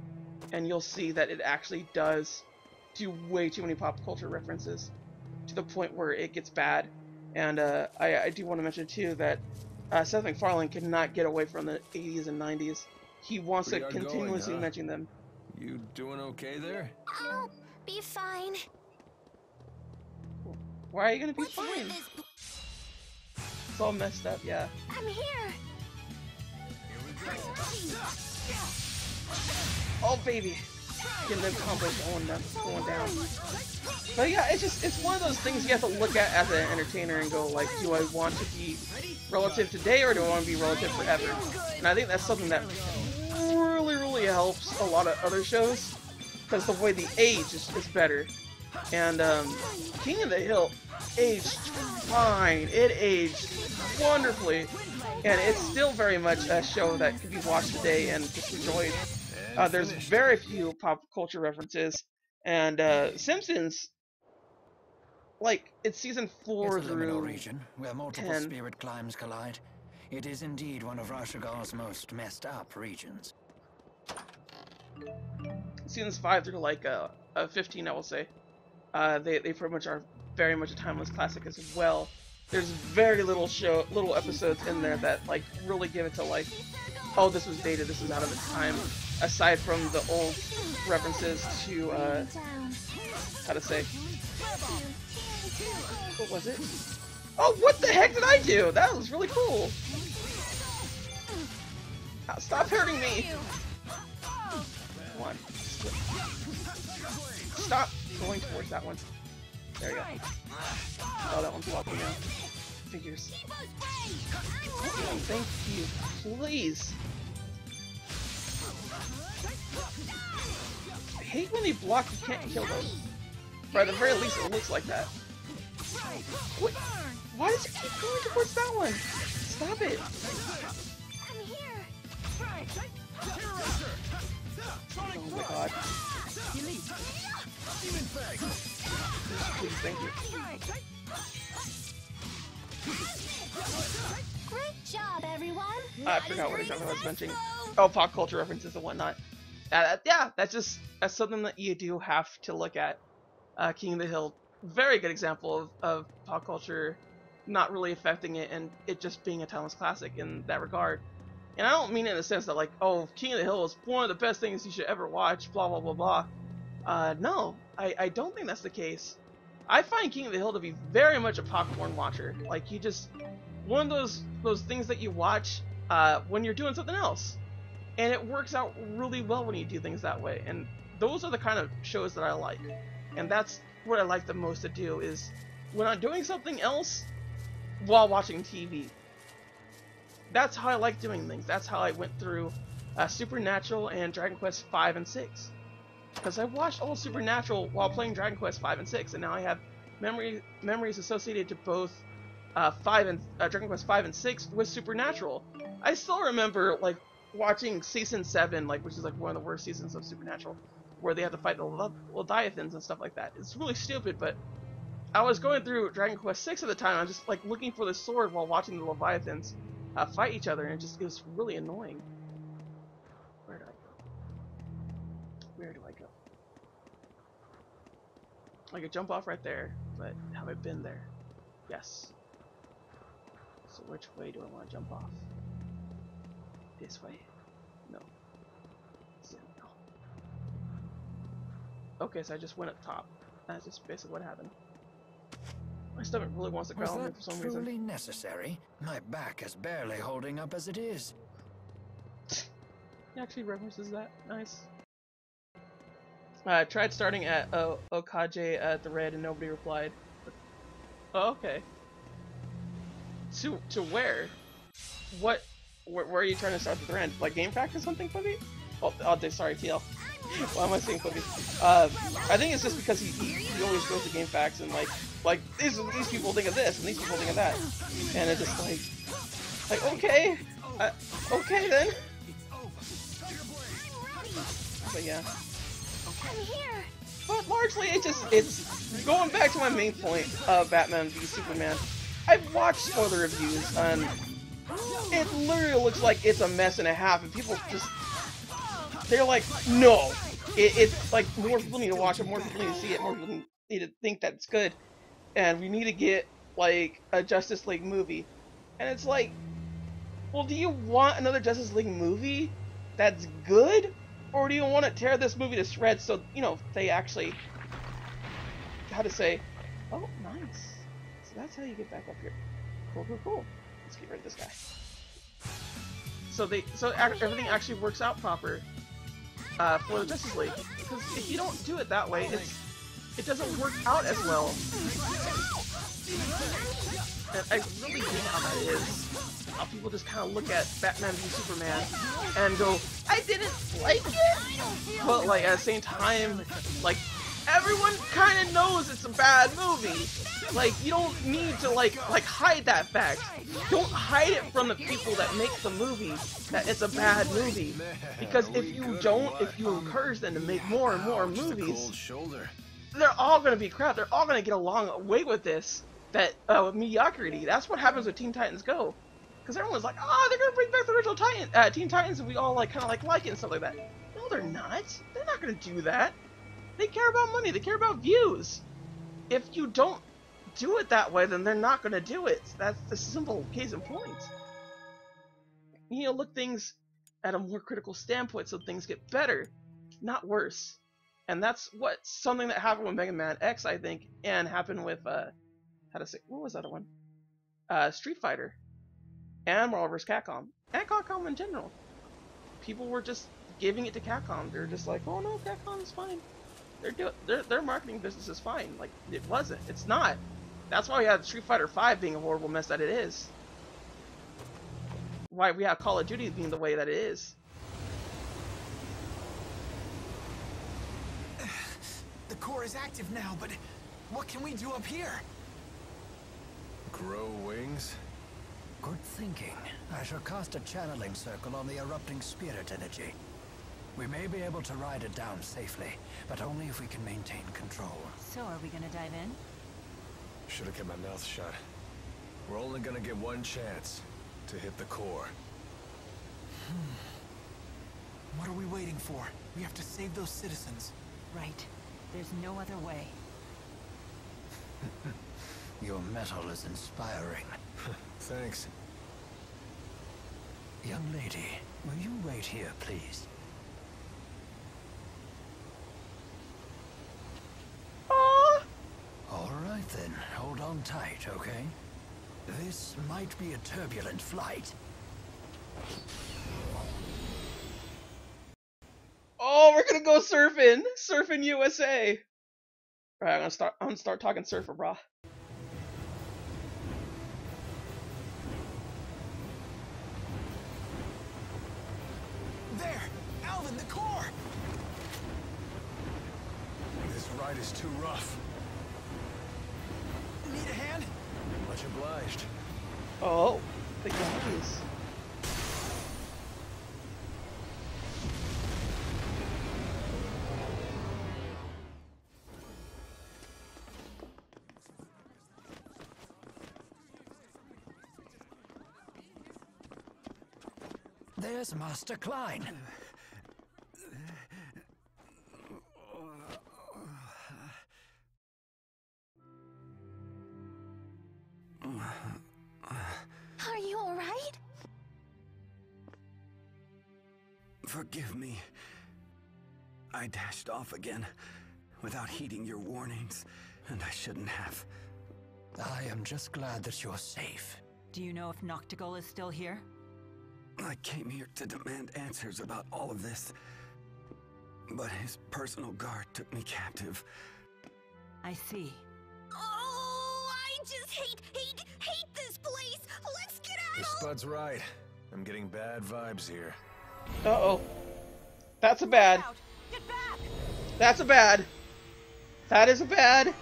and you'll see that it actually does do way too many pop culture references to the point where it gets bad. And I do want to mention too that Seth MacFarlane cannot get away from the 80s and 90s. He wants to continuously mention them. You doing okay there? I'll be fine. Why are you gonna be fine? It's all messed up, yeah. I'm here. Oh baby, getting them combos going down. But yeah, it's one of those things you have to look at as an entertainer and go like, do I want to be relative today or do I want to be relative forever? And I think that's something that really helps a lot of other shows, because the way the age is better. And King of the Hill aged fine. It aged wonderfully, and it's still very much a show that can be watched today and just enjoyed. There's very few pop culture references, and Simpsons, like it's season 4 through region where multiple 10. spirit climes collide. It is indeed one of Rashagal's most messed up regions. Seasons 5 through like 15, I will say. They pretty much are very much a timeless classic as well. There's very little episodes in there that like really give it to like, oh, this was dated, this was out of its time. Aside from the old references to how to say, what was it? Oh, what the heck did I do? That was really cool. Stop hurting me. Come on. Stop going towards that one. There you go. Oh, that one's blocking now. Figures. Oh, thank you. Please. I hate when they block, you can't kill them. Or at the very least, it looks like that. What? Why does it keep going towards that one? Stop it. I'm here. Oh my god. Please, thank you. Great job, everyone. I forgot what exactly I was mentioning. Oh, pop culture references and whatnot. Yeah, that's something that you do have to look at. King of the Hill, very good example of pop culture not really affecting it and it just being a timeless classic in that regard. And I don't mean it in the sense that like, oh, King of the Hill is one of the best things you should ever watch, blah blah blah blah. No, I don't think that's the case. I find King of the Hill to be very much a popcorn watcher. Like, you just, one of those things that you watch when you're doing something else. And it works out really well when you do things that way. And those are the kind of shows that I like. And that's what I like the most to do, is when I'm doing something else while watching TV. That's how I like doing things. That's how I went through Supernatural and Dragon Quest 5 and 6. Because I watched all Supernatural while playing Dragon Quest 5 and 6, and now I have memories associated to both Dragon Quest 5 and 6 with Supernatural. I still remember like watching season 7, like, which is like one of the worst seasons of Supernatural, where they have to fight the Leviathans and stuff like that. It's really stupid, but I was going through Dragon Quest 6 at the time. I was just like looking for the sword while watching the Leviathans fight each other, and it was really annoying. Where do I go? Where do I go? I could jump off right there, but have I been there? Yes. So which way do I want to jump off? This way? No. No. Okay, so I just went up top. That's just basically what happened. My stomach really wants to Was growl at me that for some truly reason. necessary? My back is barely holding up as it is. He actually references that. Nice. I tried starting at Okage at the red and nobody replied. Oh, okay. To where? What? Where are you trying to start at the end? Like game fact or something, Flippy? Oh, sorry, TL. Why am I saying Flippy? I think it's just because he always goes to game facts and like these people think of this and these people think of that, and it's just like okay, okay then. But yeah. I'm here. But largely, it's going back to my main point of Batman v Superman. I've watched spoiler reviews, and it literally looks like it's a mess and a half, and people just, they're like, no. It's like, more people need to watch it, more people need to see it, more people need to think that it's good, and we need to get, like, a Justice League movie. And it's like, well, do you want another Justice League movie that's good? Or do you want to tear this movie to shreds so, you know, they actually, how to say, oh, nice. So that's how you get back up here. Cool, cool, cool. Let's get rid of this guy. So everything actually works out proper for the Justice League. Because if you don't do it that way, it doesn't work out as well. And I really hate how that is. How people just kind of look at Batman v Superman and go, I didn't like it! But like at the same time, like everyone kind of knows it's a bad movie. Like you don't need to like hide that fact. Don't hide it from the people that make the movie that it's a bad movie. Because if you don't, if you encourage them to make more and more movies, they're all gonna be crap. They're all gonna get along away with this. That mediocrity. That's what happens with Teen Titans Go. Because everyone's like, oh, they're gonna bring back the original Teen Titans, and we all like kind of like it and stuff like that. No, they're not. They're not gonna do that. They care about money. They care about views. If you don't do it that way, then they're not gonna do it. That's the simple case in point. You know, look things at a more critical standpoint so things get better, not worse. And that's something that happened with Mega Man X, I think, and happened with what was the other one? Street Fighter. And Marvel vs. Capcom. And Capcom in general. People were just giving it to Capcom. They're just like, oh no, Capcom's fine. Their marketing business is fine. Like, it wasn't. It's not. That's why we have Street Fighter V being a horrible mess that it is. Why we have Call of Duty being the way that it is. The core is active now, but what can we do up here? Grow wings? Good thinking. I shall cast a channeling circle on the erupting spirit energy. We may be able to ride it down safely, but only if we can maintain control. So are we gonna dive in? Should have kept my mouth shut. We're only gonna get one chance to hit the core. What are we waiting for? We have to save those citizens. Right. There's no other way. Your metal is inspiring. Thanks. Young lady, will you wait here, please? All right then, hold on tight, okay? This might be a turbulent flight. Oh, we're gonna go surfing! Surfing USA! Alright, I'm gonna start talking surfer, brah. There! Alvin, the core! This ride is too rough. Need a hand? Much obliged. Oh, the guys. There's Master Klein. Are you all right? Forgive me. I dashed off again without heeding your warnings, and I shouldn't have. I am just glad that you're safe. Do you know if Noctigal is still here? I came here to demand answers about all of this, but his personal guard took me captive. I see. Oh, I just hate this place. Let's get out. Your Spud's right. I'm getting bad vibes here. Uh-oh. That's a bad. Get back. That's a bad. That is a bad.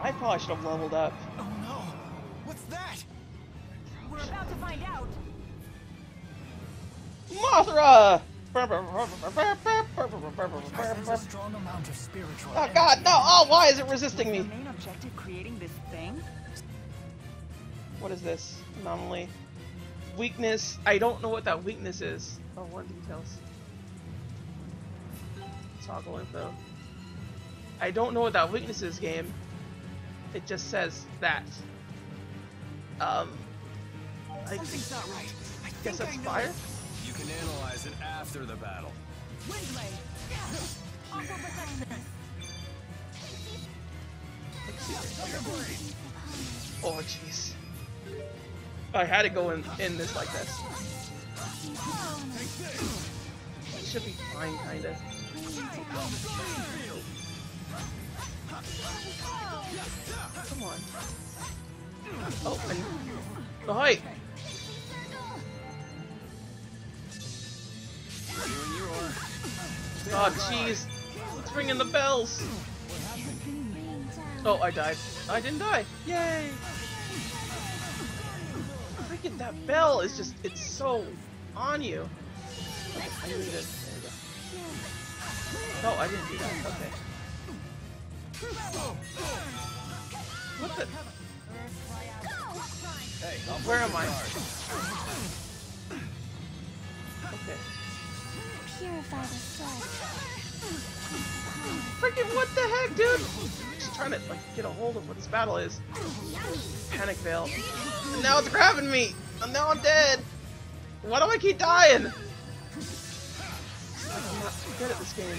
I probably should have leveled up. Oh no! What's that? We're about to find out. Mothra! There's a strong amount of spiritual Oh god, no! Oh, why is it resisting The me? main objective creating this thing? What is this? Anomaly. Weakness. I don't know what that weakness is. Oh, more details. Toggle info. I don't know what that weakness is, game. It just says that. Something's not right. I Guess think that's I know. fire? You can analyze it after the battle. Windblade. Aqua protection. Oh, jeez. I had to go in this like this. It should be fine, kinda. Come on. Oh, and the height. Oh, jeez. It's ringing the bells. Oh, I died. I didn't die. Yay! Freaking that bell is just, it's so on you. Okay, I need it. There we go. No, I didn't do that. Okay. What the? Hey, Where am I? Okay. Purify the flesh. Freaking what the heck, dude? Just trying to like get a hold of what this battle is. Panic veil. And now it's grabbing me. And now I'm dead. Why do I keep dying? I'm not too good at this game.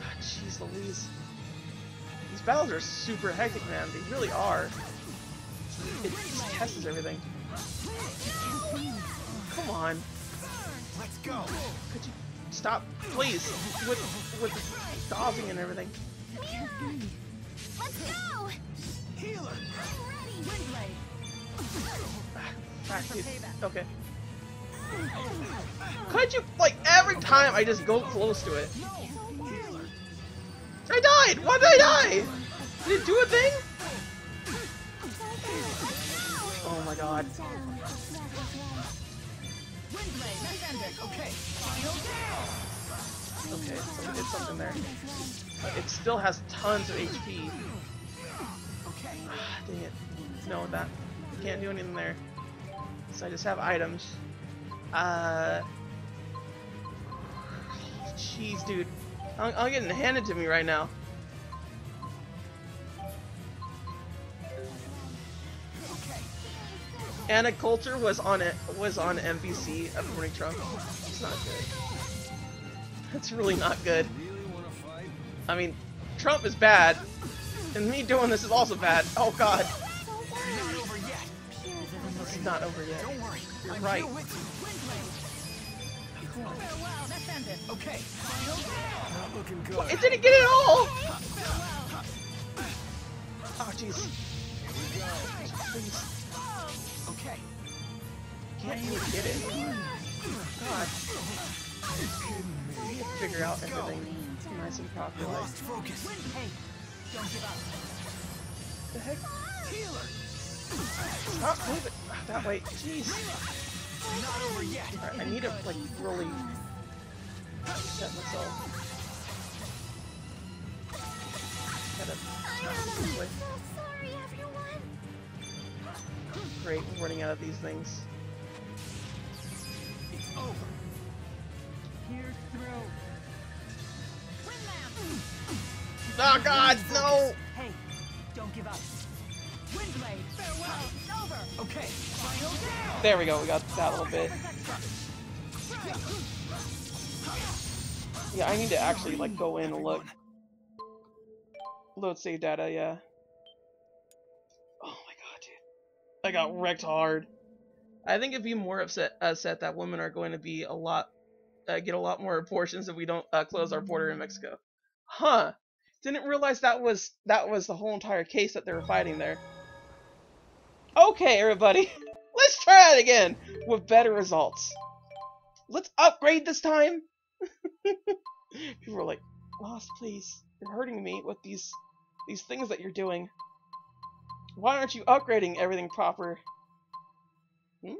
Ah, jeez Louise. These battles are super hectic, man. They really are. It just tests everything. Come on. Let's go. Could you stop, please? With the dodging and everything. Let's go! Healer. Ah, dude. Okay. Could you, like, every time I just go close to it? I died! Why did I die? Did it do a thing? Oh my god. Okay, so we did something there. But it still has tons of HP. Ah, dang it. No, that. Can't do anything there. So I just have items. Jeez, dude. I'm getting handed to me right now. Anna Coulter was on NBC of Morning Trump. It's not good. It's really not good. I mean, Trump is bad, and me doing this is also bad. Oh god. This is not over yet. Don't worry. You're I'm right. here with you. Okay. Not looking good. It didn't get it all! Oh jeez. Please. Okay. Can't really get it. God. I need to figure out everything nice and properly. Lost focus. Hey, don't give up. The heck? Healer. Stop moving that way. Jeez. Not over yet. Alright, I need to like really set myself. Gotta this way. So sorry, everyone. Great, we're running out of these things. It's over. Oh god, no! There we go, we got that little bit. Yeah, I need to actually, like, go in and look. Load save data, yeah. Oh my god, dude. I got wrecked hard. I think it'd be more upset that women are going to be a lot, get a lot more portions if we don't close our border in Mexico. Huh. Didn't realize that was the whole entire case that they were fighting there. Okay, everybody. Let's try it again with better results. Let's upgrade this time. People are like, Lost, please. You're hurting me with these things that you're doing. Why aren't you upgrading everything proper? Hmm?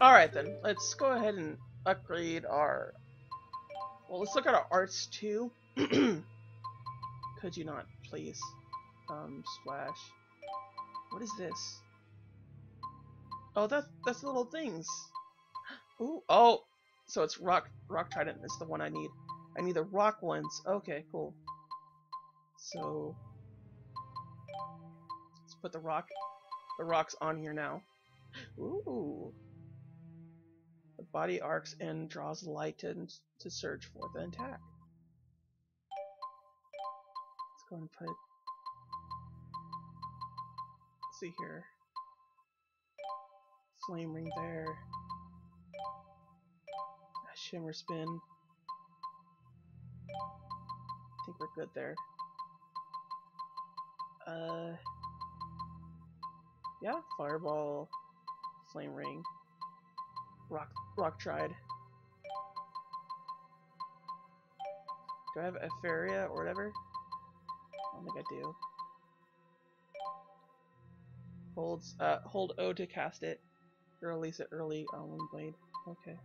Alright then, let's go ahead and upgrade our... Well, let's look at our arts too. Could you not, please? Splash. What is this? Oh, that's little things. Ooh, oh! So it's rock trident is the one I need. I need the rock ones. Okay, cool. So... let's put the rocks on here now. Ooh. The body arcs and draws light to search for the attack. Let's go and put... let's see here. Flame ring there. Shimmer spin. I think we're good there. Yeah, fireball, flame ring, rock tride. Do I have Epheria or whatever? I don't think I do. Hold O to cast it, or release it early on one blade. Okay.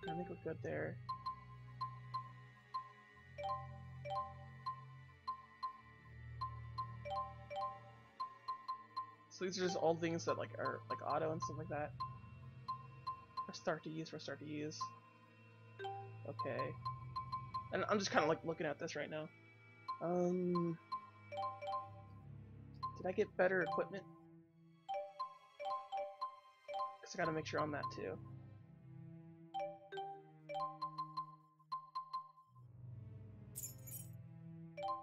I think we're good there. So these are just all things that are like auto and stuff like that. For start to use. Okay. And I'm just kind of like looking at this right now. Did I get better equipment? I gotta make sure on that too.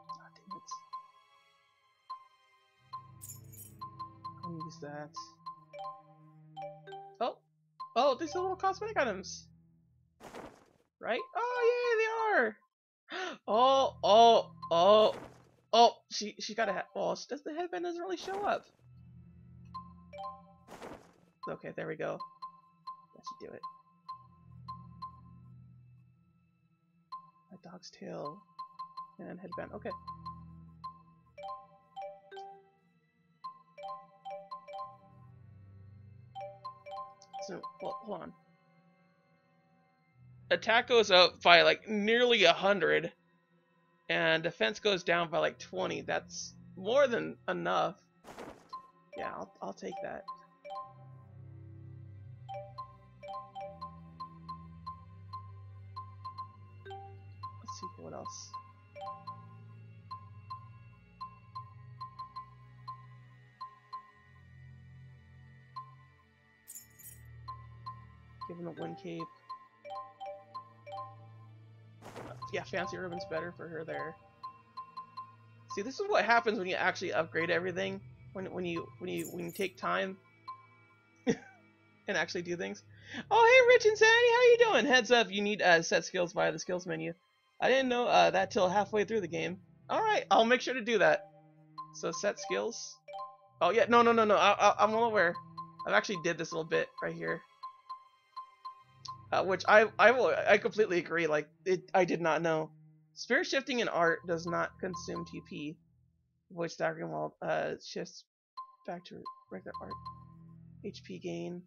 Ah, damn it. I'll use that. Oh! Oh, these are little cosmetic items! Right? Oh, yay, they are! Oh, oh, oh, oh! She got a hat. Oh, the headband doesn't really show up. Okay, there we go. That should do it. A dog's tail and headband. Okay. So, well, hold on. Attack goes up by like nearly 100, and defense goes down by like 20. That's more than enough. Yeah, I'll take that. Let's see what else. Give him a wind cape. Yeah, fancy ribbon's better for her there. See, this is what happens when you actually upgrade everything. When you take time and actually do things. Oh, hey, Rich Insanity, how you doing? Heads up, you need set skills via the skills menu. I didn't know that till halfway through the game. All right, I'll make sure to do that. So set skills. Oh yeah, no. I'm well aware. I've actually did this little bit right here. Which I completely agree. Like I did not know. Spirit shifting in art does not consume TP. Voice staggering while shifts back to regular art. HP gain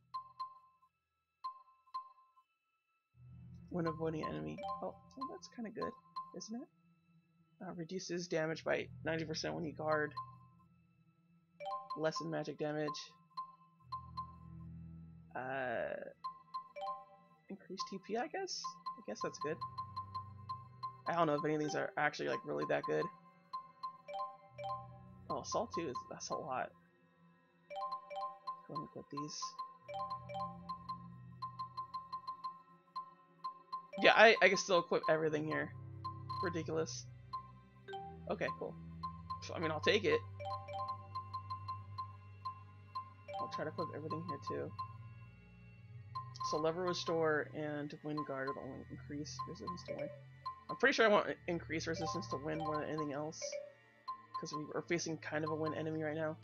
when avoiding an enemy. Oh, well, that's kind of good, isn't it? Reduces damage by 90% when you guard. Lessen magic damage. Increase TP, I guess? I guess that's good. I don't know if any of these are actually like really that good. Oh, Assault 2 that's a lot. Go and equip these. Yeah, I can still equip everything here. Ridiculous. Okay, cool. I mean, I'll take it. I'll try to equip everything here too. So lever restore and wind guard will only increase resistance to wind. I'm pretty sure I want increase resistance to wind more than anything else, because we are facing kind of a wind enemy right now.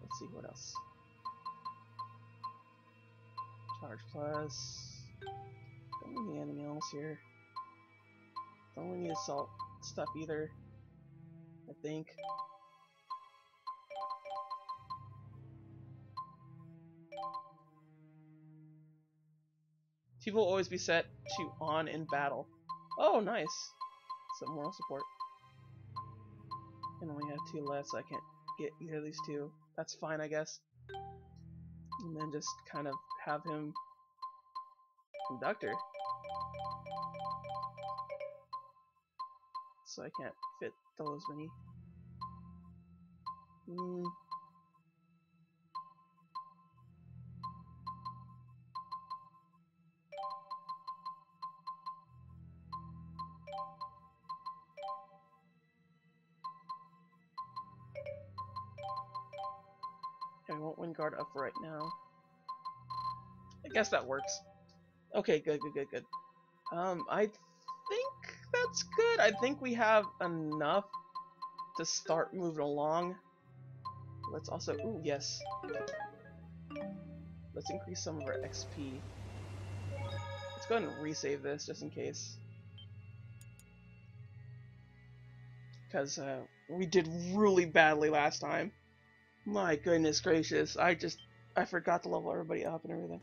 Let's see what else. Charge plus. Don't we need anything else here? Don't we need assault stuff either? I think. People will always be set to on in battle. Oh, nice. Some moral support. And only have 2 left, so I can't get either of these 2. That's fine, I guess. And then just kind of have him conductor. So I can't fit those many. I won't wind guard up right now. I guess that works. Okay, good. I think that's good. I think we have enough to start moving along. Let's also, ooh, yes. Let's increase some of our XP. Let's go ahead and resave this just in case. Because we did really badly last time. My goodness gracious, I forgot to level everybody up and everything.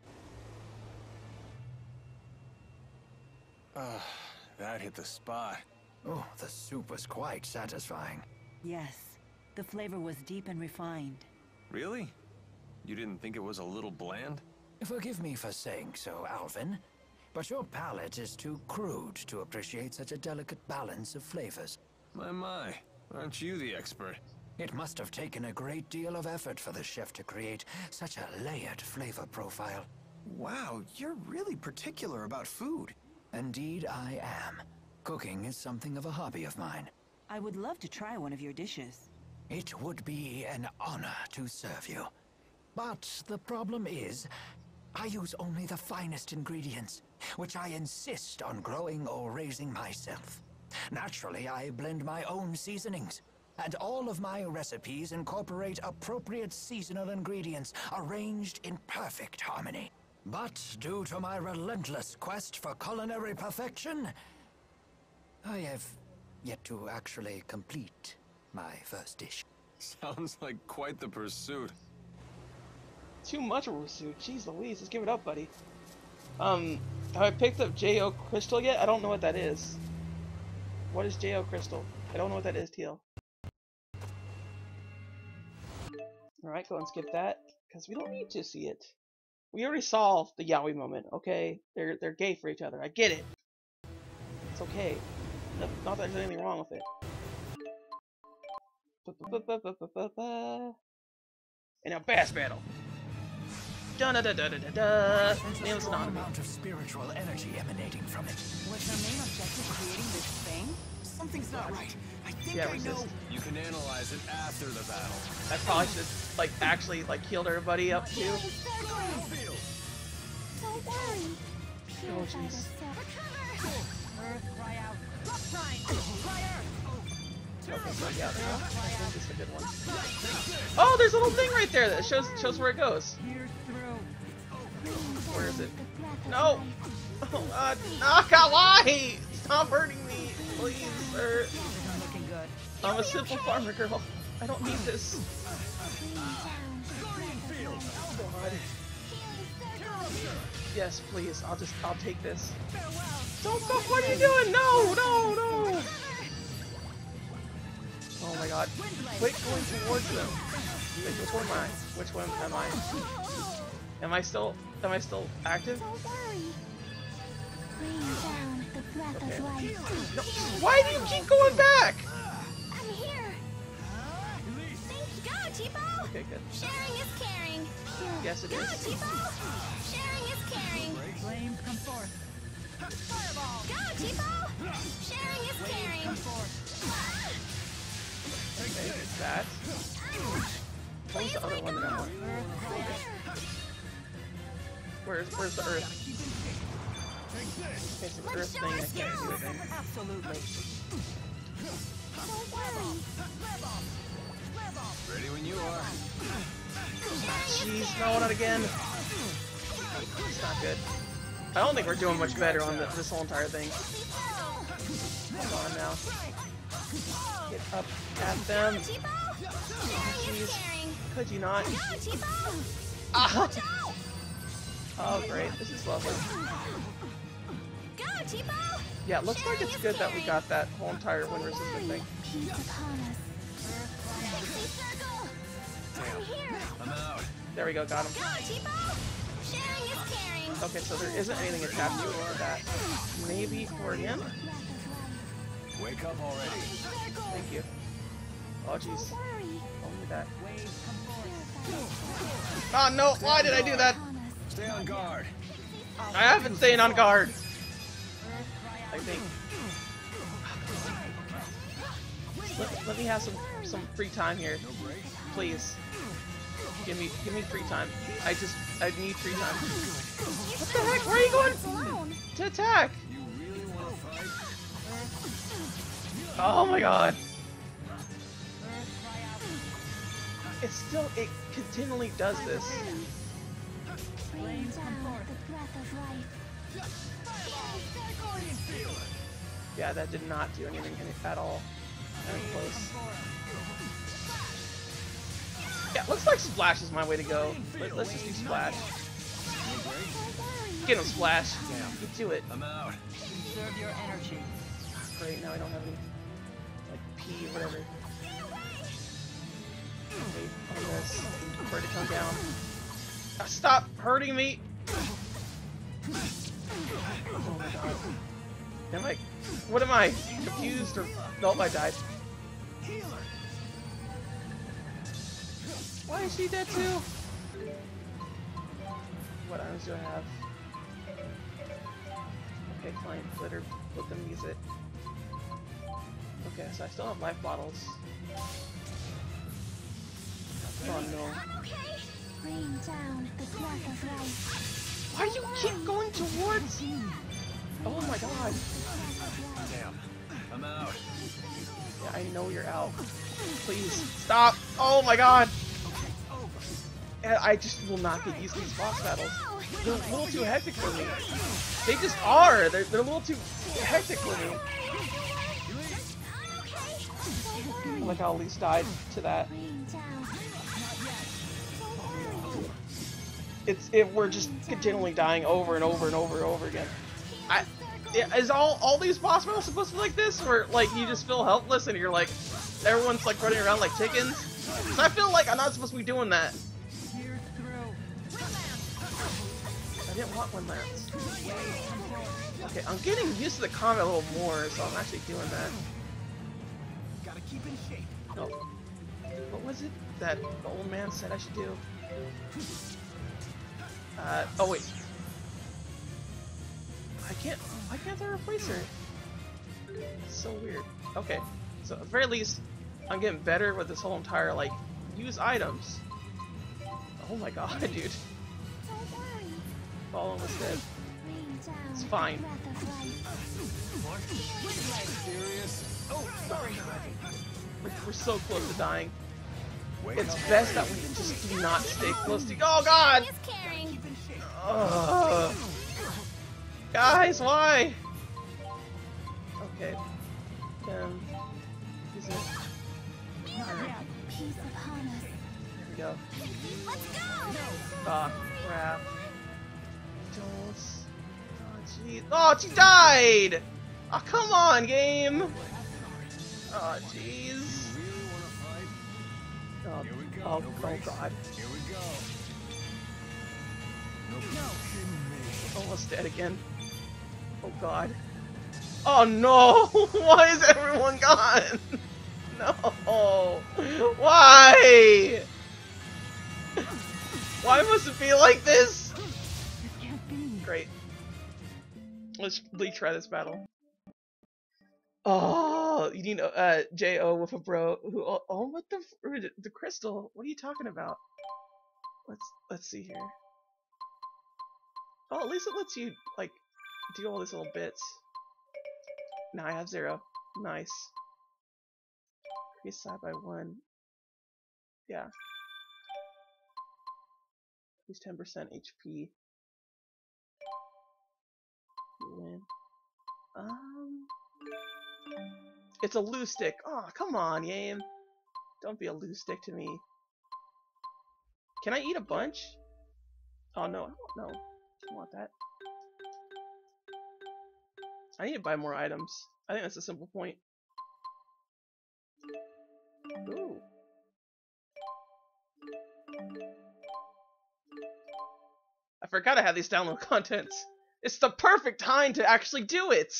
That hit the spot. Oh, the soup was quite satisfying. Yes, the flavor was deep and refined. Really? You didn't think it was a little bland? Forgive me for saying so, Alvin, but your palate is too crude to appreciate such a delicate balance of flavors. My, aren't you the expert? It must have taken a great deal of effort for the chef to create such a layered flavor profile. Wow, you're really particular about food. Indeed, I am. Cooking is something of a hobby of mine. I would love to try one of your dishes. It would be an honor to serve you. But the problem is, I use only the finest ingredients, which I insist on growing or raising myself. Naturally, I blend my own seasonings, and all of my recipes incorporate appropriate seasonal ingredients arranged in perfect harmony. But due to my relentless quest for culinary perfection, I have yet to actually complete my first dish. Sounds like quite the pursuit. Too much of a pursuit. Jeez Louise, let's give it up, buddy. Have I picked up J.O. Crystal yet? I don't know what that is. What is J.O. Crystal? I don't know what that is, TL. Alright, go and skip that, because we don't need to see it. We already saw the yaoi moment, okay? They're gay for each other. I get it. It's okay. Not that there's anything wrong with it. And now bass battle. Da-da-da-da-da-da. Nameless Anomaly. Amount of spiritual energy emanating from it. Was the main objective creating this thing? Something's not right. I think Yeah, I know. resist. You can analyze it after the battle. I probably should like actually like healed everybody up too. Don't worry. Oh jeez. Earth, cry out. Rock prime! Cry Earth! Okay, so yeah, I think this is a good one. Oh, there's a little thing right there that shows where it goes. Here's through. Where is it? No! Oh god. Oh god, why? Stop hurting me, please, sir. Isn't looking good. I'm a simple farmer girl. I don't need this. Yes, please. I'll take this. Don't go. What are you doing? No, no, no. Oh my god. Quit going towards them. Wait, which one am I? Which one am I? Am I still active? Don't worry. Rain down the breath Okay. of life. No. Why do you keep going back? I'm here. Thanks, go, Tipo! Okay, good. Sharing is caring. Yes, it Go, is. Tipo! Sharing is caring. Flames come forth. Fireball! Go, Tipo! Sharing is caring. Okay, it's that. What was the other one that I want? Where's the earth? Okay, so the earth thing, I can't do a thing. Absolutely. Don't worry. Ready when you are. Jeez, no, not again. It's not good. I don't think we're doing much better on this whole entire thing. Come on now. Get up at them. Jeez. Could you not? Ah! Oh, great. This is lovely. Go, Tipo! Yeah, it looks like it's good that we got that whole entire wind resistant thing. Peace upon us. Pixie circle! I'm here! I'm out. There we go, got him. Go, Tipo! Sharing is caring. Okay, so there isn't anything attached to it for that. Maybe for him? Wake up already. Thank you. Oh, jeez. Worry. Only that. Waves come forth. Oh, no! Why did I do that? Stay on guard. I have been staying on guard. I think. Let me have some free time here, please. Give me free time. I need free time. What the heck? Where are you going? To attack. You really want to fight? Oh my god. It continually does this. Rain down the breath of life. Yeah, that did not do anything at all. Not even close. Yeah, looks like Splash is my way to go. Let's just do Splash. Get him, Splash. You do it. I'm out. Conserve your energy. Great, now I don't have any, like, P or whatever. Wait on this for it to come down. Ah, stop hurting me! Oh my god. Am I... What am I? Confused or... Nope, I died. Why is she dead too? What items do I have? Okay, fine. Let them use it. Okay, so I still have life bottles. Oh no. Rain down the breath of life. Why do you keep going towards? Oh my god. Damn. I'm out. Yeah, I know you're out. Please, stop! Oh my god! And I just will not get used to these boss battles. They're a little too hectic for me. They just are! They're a little too hectic for me. I like how Elise died to that. We're just continually dying over and over and over and over again. Is all these boss battles supposed to be like this, or like you just feel helpless and you're like everyone's like running around like chickens? So I feel like I'm not supposed to be doing that. I didn't want one lance. Okay, I'm getting used to the combat a little more, so I'm actually doing that. Gotta keep in shape. No. What was it that the old man said I should do? Oh wait. Why can't I replace her? That's so weird. Okay, so at the very least, I'm getting better with this whole entire, like, use items. Oh my god, dude. Fall almost dead. It's fine. Serious? Oh, sorry. We're so close to dying. It's best that we just do not stay close to. Oh god! Guys, why? Okay. Is it? There we go. Oh crap. Don't. Oh jeez. Oh, she died! Oh, come on, game! Oh, jeez. Oh god. Here we go. Almost dead again. Oh god. Oh no! Why is everyone gone? No! Why? Why must it be like this? Great. Let's retry this battle. Oh, you need J.O. with a bro who. Oh, what the crystal? What are you talking about? Let's see here. Oh, at least it lets you like do all these little bits. Now I have 0. Nice. Increase side by 1. Yeah. Increase 10% HP. You win. It's a loose stick. Oh, come on, game. Don't be a loose stick to me. Can I eat a bunch? Oh no, no. I don't want that. I need to buy more items. I think that's a simple point. Ooh. I forgot I had these download contents. It's the perfect time to actually do it!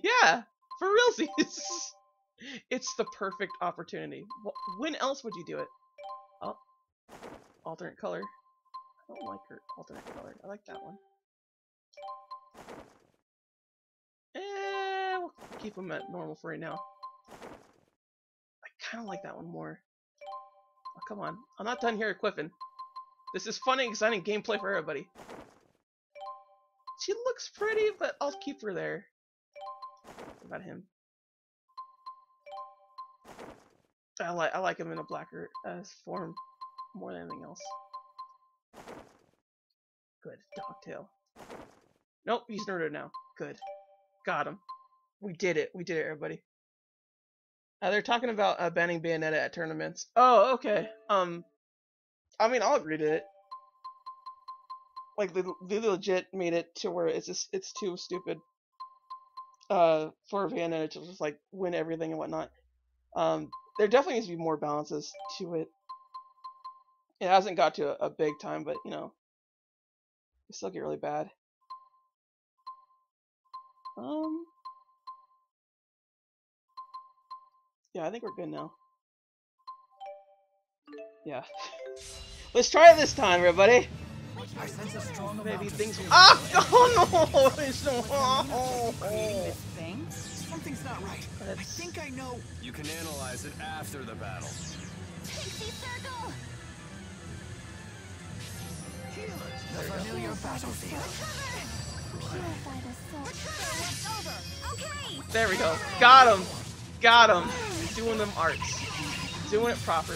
Yeah, for realsies. It's the perfect opportunity. When else would you do it? Oh, alternate color. I don't like her alternate color. I like that one. We'll keep them at normal for right now. I kind of like that one more. Oh, come on. I'm not done here equipping. This is fun and exciting gameplay for everybody. She looks pretty, but I'll keep her there. What about him? I like him in a blacker form more than anything else. Good. Dogtail. Nope, he's Naruto now. Good. Got him. We did it. We did it, everybody. They're talking about banning Bayonetta at tournaments. Oh, okay. I mean, I'll agree to it. Like, they legit made it to where it's too stupid. For Bayonetta to just, like, win everything and whatnot. There definitely needs to be more balances to it. It hasn't got to a big time, but, you know, it still get really bad. Yeah, I think we're good now. Yeah. Let's try it this time, everybody. I sense a strong Maybe amount of things. spirit. Oh no! It's no. This thing? Something's not right. I think I know. You can analyze it after the battle. Pixie Circle! The familiar battlefield. Purify the soul. It's over! Okay! There we go. Got him. Got him. Doing them arts. Doing it proper.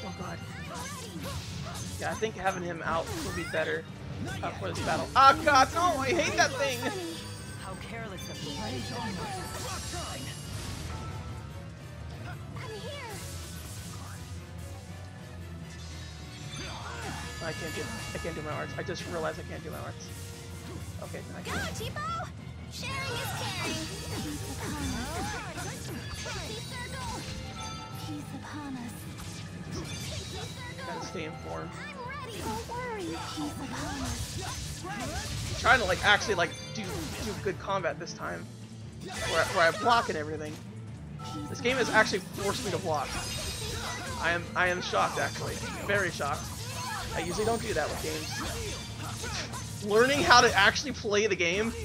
Oh god. Yeah, I think having him out would be better for this battle. Oh god, no! I hate that thing. How careless of me. I'm here! I can't do my arts. I just realized I can't do my arts. Okay, now I Go, can. Tipo! Sharing is caring! Pixie Circle! Peace upon us. Pixie Circle! Gotta stay informed. I'm ready! Don't worry. Peace upon us. I'm trying to like actually like do good combat this time, where I block and everything. This game has actually forced me to block. I am shocked actually, very shocked. I usually don't do that with games. Learning how to actually play the game. Go,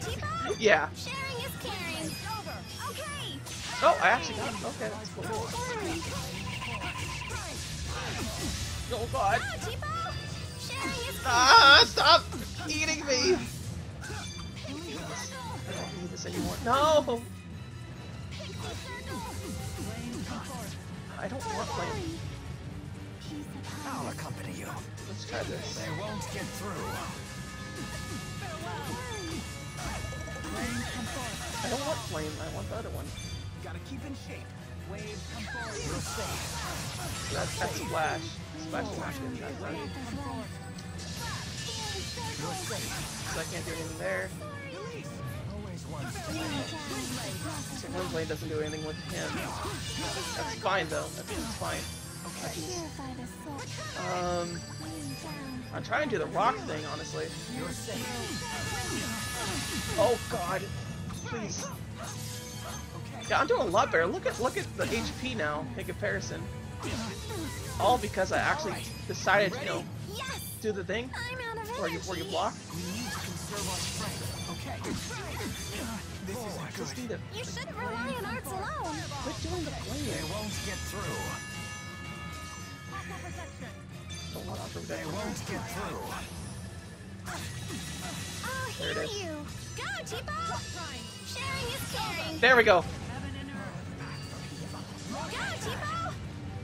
Tipo! Yeah. Sharing is caring! Over! Okay! Oh, I actually got it. Okay, that's cool. Don't worry. Oh god. Go, Tipo! Sharing is Ah, stop eating me. I don't need this anymore. No. I don't want flame. Peace upon I'll us. accompany you. Let's try this. They won't get through. I don't want flame. I want the other one. Gotta keep in shape. Waves come forward. You're safe. That's splash. Splash is not good. That's not good. You're safe. So I can't do anything there. Always one step Rain ahead. down. So one blade doesn't do anything with him. That's fine though. I think it's fine. Purify the soul. Um, Rain down. I'm trying to do the rock thing, honestly. You're safe. Oh god, please. Yeah, I'm doing a lot better. Look at the HP now in comparison. All because I actually decided to, you know, Yes! do the thing I'm out of where you block. We need to conserve our strength. Okay. This isn't Just good. need to You shouldn't rely on arts alone! quit doing the They flame. won't get through. Don't want to They won't get through. I'll There it heal is. you! Go, Tipo! Sharing is caring! There we go. Go, Tipo!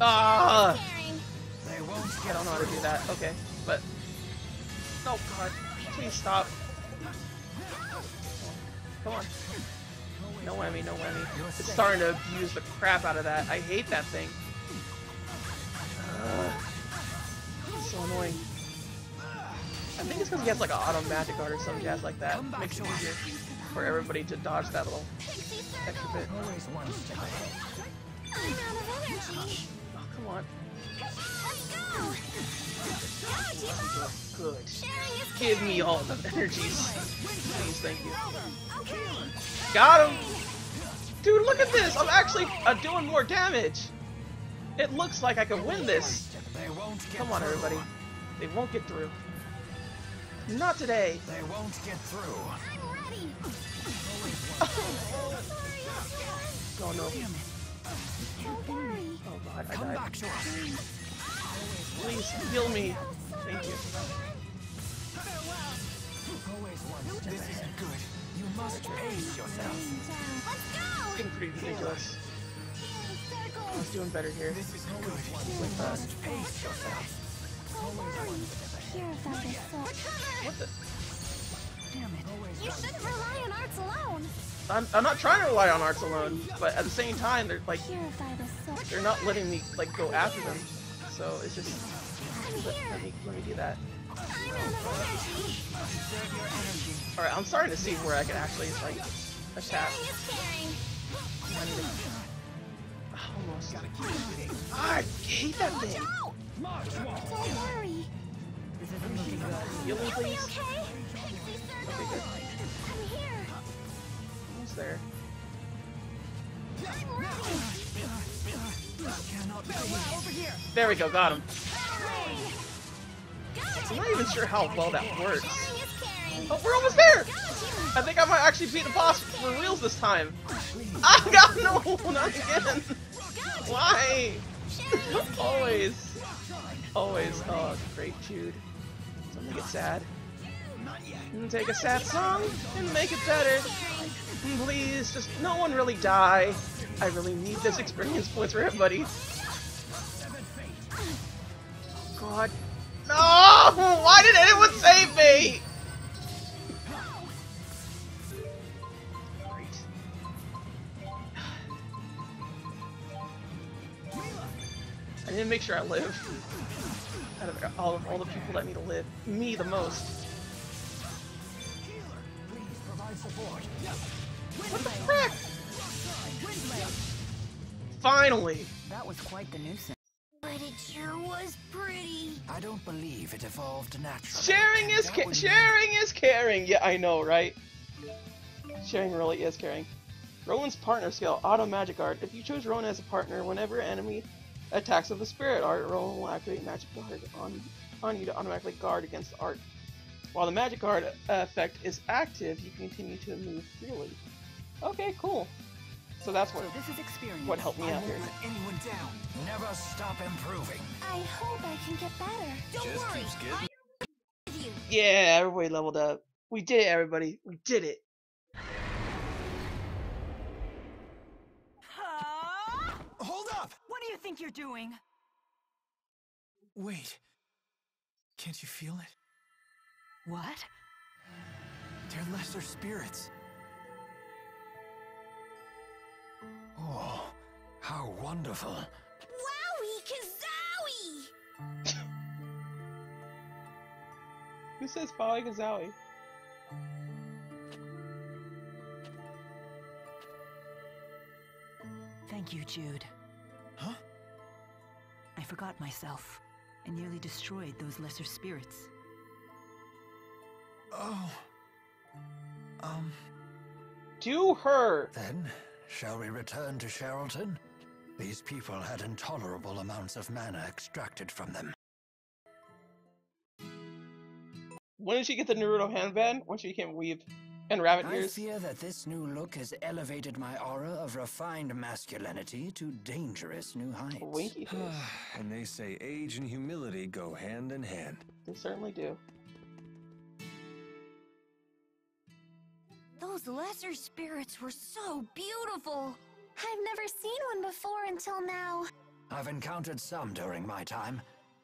Ah, Caring! They won't I get don't know how to do that. Okay, but oh god, please stop. Come on. No whammy, no whammy. It's starting to abuse the crap out of that. I hate that thing. It's so annoying. I think it's because he has like an auto magic art or some jazz like that. Makes it easier for everybody to dodge that little extra bit. Always one step ahead. I'm out of energy! Oh, come on. Let's go! Go, Tipo! Good. Sharing is Give me all the energies. Please, thank you. okay! Got him! Dude, look at this! I'm actually doing more damage! It looks like I can win this! They won't get Come on, through. everybody. They won't get through. Not today. They won't get through. I'm ready! Oh no. Don't worry. Oh god, I Come died. back to us. Please, heal me. Thank you. Always one step This ahead. isn't good. You must pace yourself. Rain down. Let's It's go! getting pretty ridiculous. I was doing better here. This isn't good. With, Pace yourself. Don't worry. Purify the soul. what the? Damn it. You shouldn't rely on arts alone! I'm not trying to rely on arts alone, but at the same time, they're like, Purify the soul. they're not letting me like go after them. So it's just let me do that. I'm out of energy! Conserve your energy. All right, I'm starting to see where I can actually like attack. Sharing is caring! I need to- Almost. I hate that thing. Go! Don't worry. This isn't looking good. Heal me, You'll be please. okay! Okay, good. I'm here! Almost there. I'm ready! There we go, got him. I'm not even sure how well that works. Oh, we're almost there! I think I might actually beat the boss for reals this time. Ah, God, no! Not again! Why? Always. Always. Oh, great, Jude. Don't make it sad. Take a sad song and make it better. Please, just no one really die. I really need this experience points for everybody. God. No! Why did anyone save me? Great. I need to make sure I live. Out of all the people that need to live, me the most. What the frick? Finally! That was quite the nuisance. But it sure was pretty. I don't believe it evolved naturally. Sharing is caring. Yeah, I know, right? Sharing really is caring. Rowan's partner skill, Auto Magic Guard. If you choose Rowan as a partner, whenever enemy attacks with the Spirit Art, Rowan will activate Magic Guard on you to automatically guard against the art. While the Magic Guard effect is active, you continue to move freely. Okay, cool. So that's what This is experience. what helped me out here. Let anyone down. Never stop improving. I hope I can get better. Don't Just worry. keeps getting. I'm with you. Yeah, everybody leveled up. We did it, everybody. We did it. Hold up! What do you think you're doing? Wait. Can't you feel it? What? They're lesser spirits. Oh, how wonderful. Wowie kazowie! Who says Folly Gazawi? Thank you, Jude. Huh? I forgot myself and nearly destroyed those lesser spirits. Oh. To her! Then, shall we return to Sherrilton? These people had intolerable amounts of mana extracted from them. When did she get the Naruto handband? When she became Weeb and Rabbit I Ears? fear that this new look has elevated my aura of refined masculinity to dangerous new heights. Winky face. And they say age and humility go hand in hand. They certainly do. Those lesser spirits were so beautiful. I've never seen one before until now. I've encountered some during my time,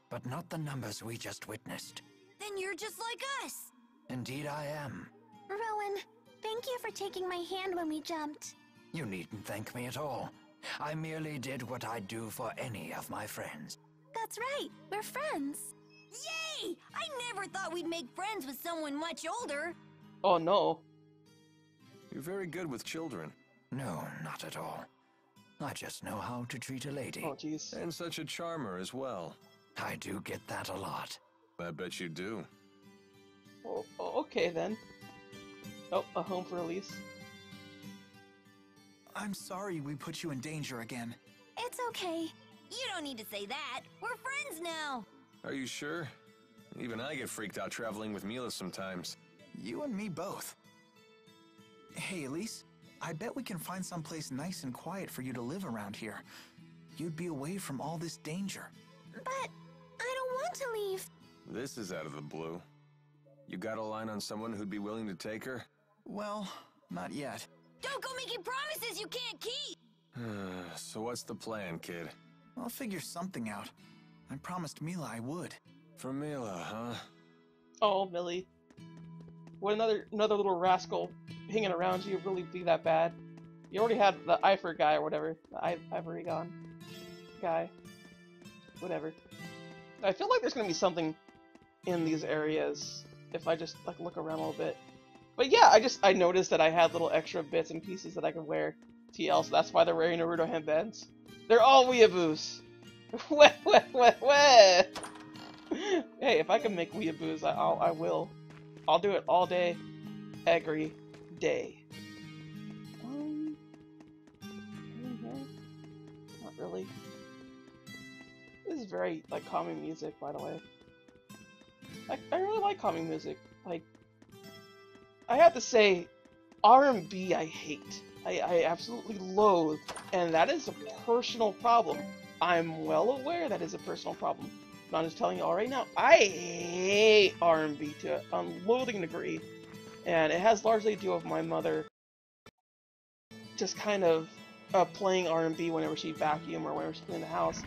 but not the numbers we just witnessed. Then you're just like us. Indeed I am. Rowan, thank you for taking my hand when we jumped. You needn't thank me at all. I merely did what I'd do for any of my friends. That's right, we're friends. Yay! I never thought we'd make friends with someone much older. Oh no. You're very good with children. No, not at all. I just know how to treat a lady. Oh jeez. And such a charmer as well. I do get that a lot. I bet you do. Oh, okay then. Oh, a home for Elise. I'm sorry we put you in danger again. It's okay. You don't need to say that. We're friends now. Are you sure? Even I get freaked out traveling with Milla sometimes. You and me both. Hey, Elise. I bet we can find someplace nice and quiet for you to live around here. You'd be away from all this danger. But I don't want to leave. This is out of the blue. You got a line on someone who'd be willing to take her? Well, not yet. Don't go making promises you can't keep. So what's the plan, kid? I'll figure something out. I promised Milla I would. For Milla, huh? Oh, Millie. Would another little rascal hanging around you really be that bad? You already had the Ifer guy or whatever. The Ivory Gone guy. Whatever. I feel like there's gonna be something in these areas if I just like look around a little bit. But yeah, I noticed that I had little extra bits and pieces that I could wear TL, so that's why they're wearing Naruto headbands. They're all weeaboos. Weh. Hey, if I can make weeaboos, I will. I'll do it all day, every day. Not really. This is very like calming music, by the way. I really like calming music. Like, I have to say, R&B I hate. I absolutely loathe, and that is a personal problem. I'm well aware that is a personal problem. But I'm just telling you all right now, I hate R&B to an unloathing degree, and it has largely to do with my mother just kind of playing R&B whenever she vacuumed or whenever she cleaned the house,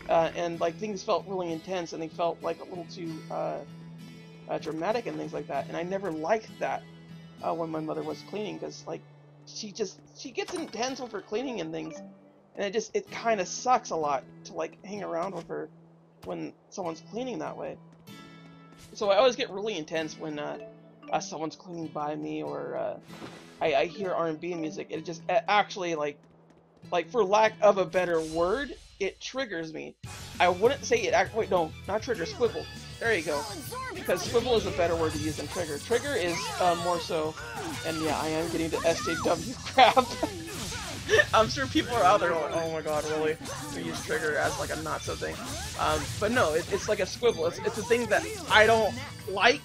and like things felt really intense and they felt like a little too dramatic and things like that, and I never liked that when my mother was cleaning, because like she gets intense with her cleaning and things, and it kind of sucks a lot to like hang around with her when someone's cleaning that way. So I always get really intense when someone's cleaning by me, or I hear R&B music. It actually like for lack of a better word, it triggers me. I wouldn't say it wait, no, not trigger, swivel. There you go. Because swivel is a better word to use than trigger. Trigger is more so, and yeah, I am getting the SJW crap. I'm sure people are out there going, oh my god, really? We use trigger as like a not so thing. But no, it's like a swivel. It's a thing that I don't like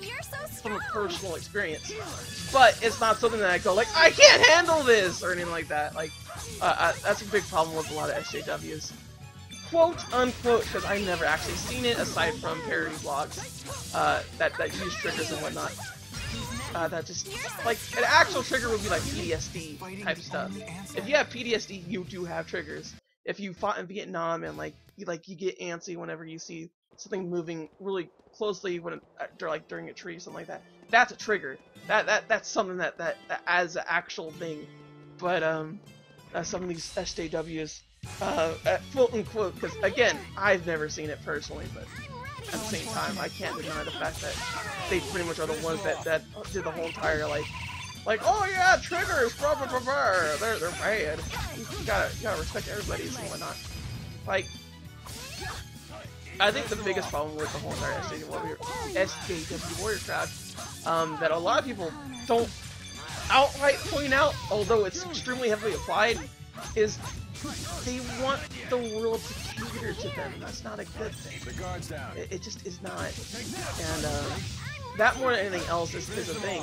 from a personal experience. But it's not something that I go like, I can't handle this, or anything like that. Like, that's a big problem with a lot of SJWs. Quote unquote, because I've never actually seen it aside from parody blogs that use triggers and whatnot. That just like an actual trigger would be like PTSD type stuff. If you have PTSD, you do have triggers. If you fought in Vietnam and like you get antsy whenever you see something moving really closely when during a tree, something like that, that's a trigger. That's something that as an actual thing. But some of these SJWs, quote unquote, because again, I've never seen it personally, but at the same time, I can't deny the fact that they pretty much are the ones that did the whole entire like, oh yeah, triggers, blah blah blah blah. They're bad. You gotta respect everybody's and whatnot. Like, I think the biggest problem with the whole entire SJW Warrior crowd, that a lot of people don't outright point out, although it's extremely heavily applied, is they want the world to cater to them. That's not a good thing. It just is not. And that more than anything else is a thing.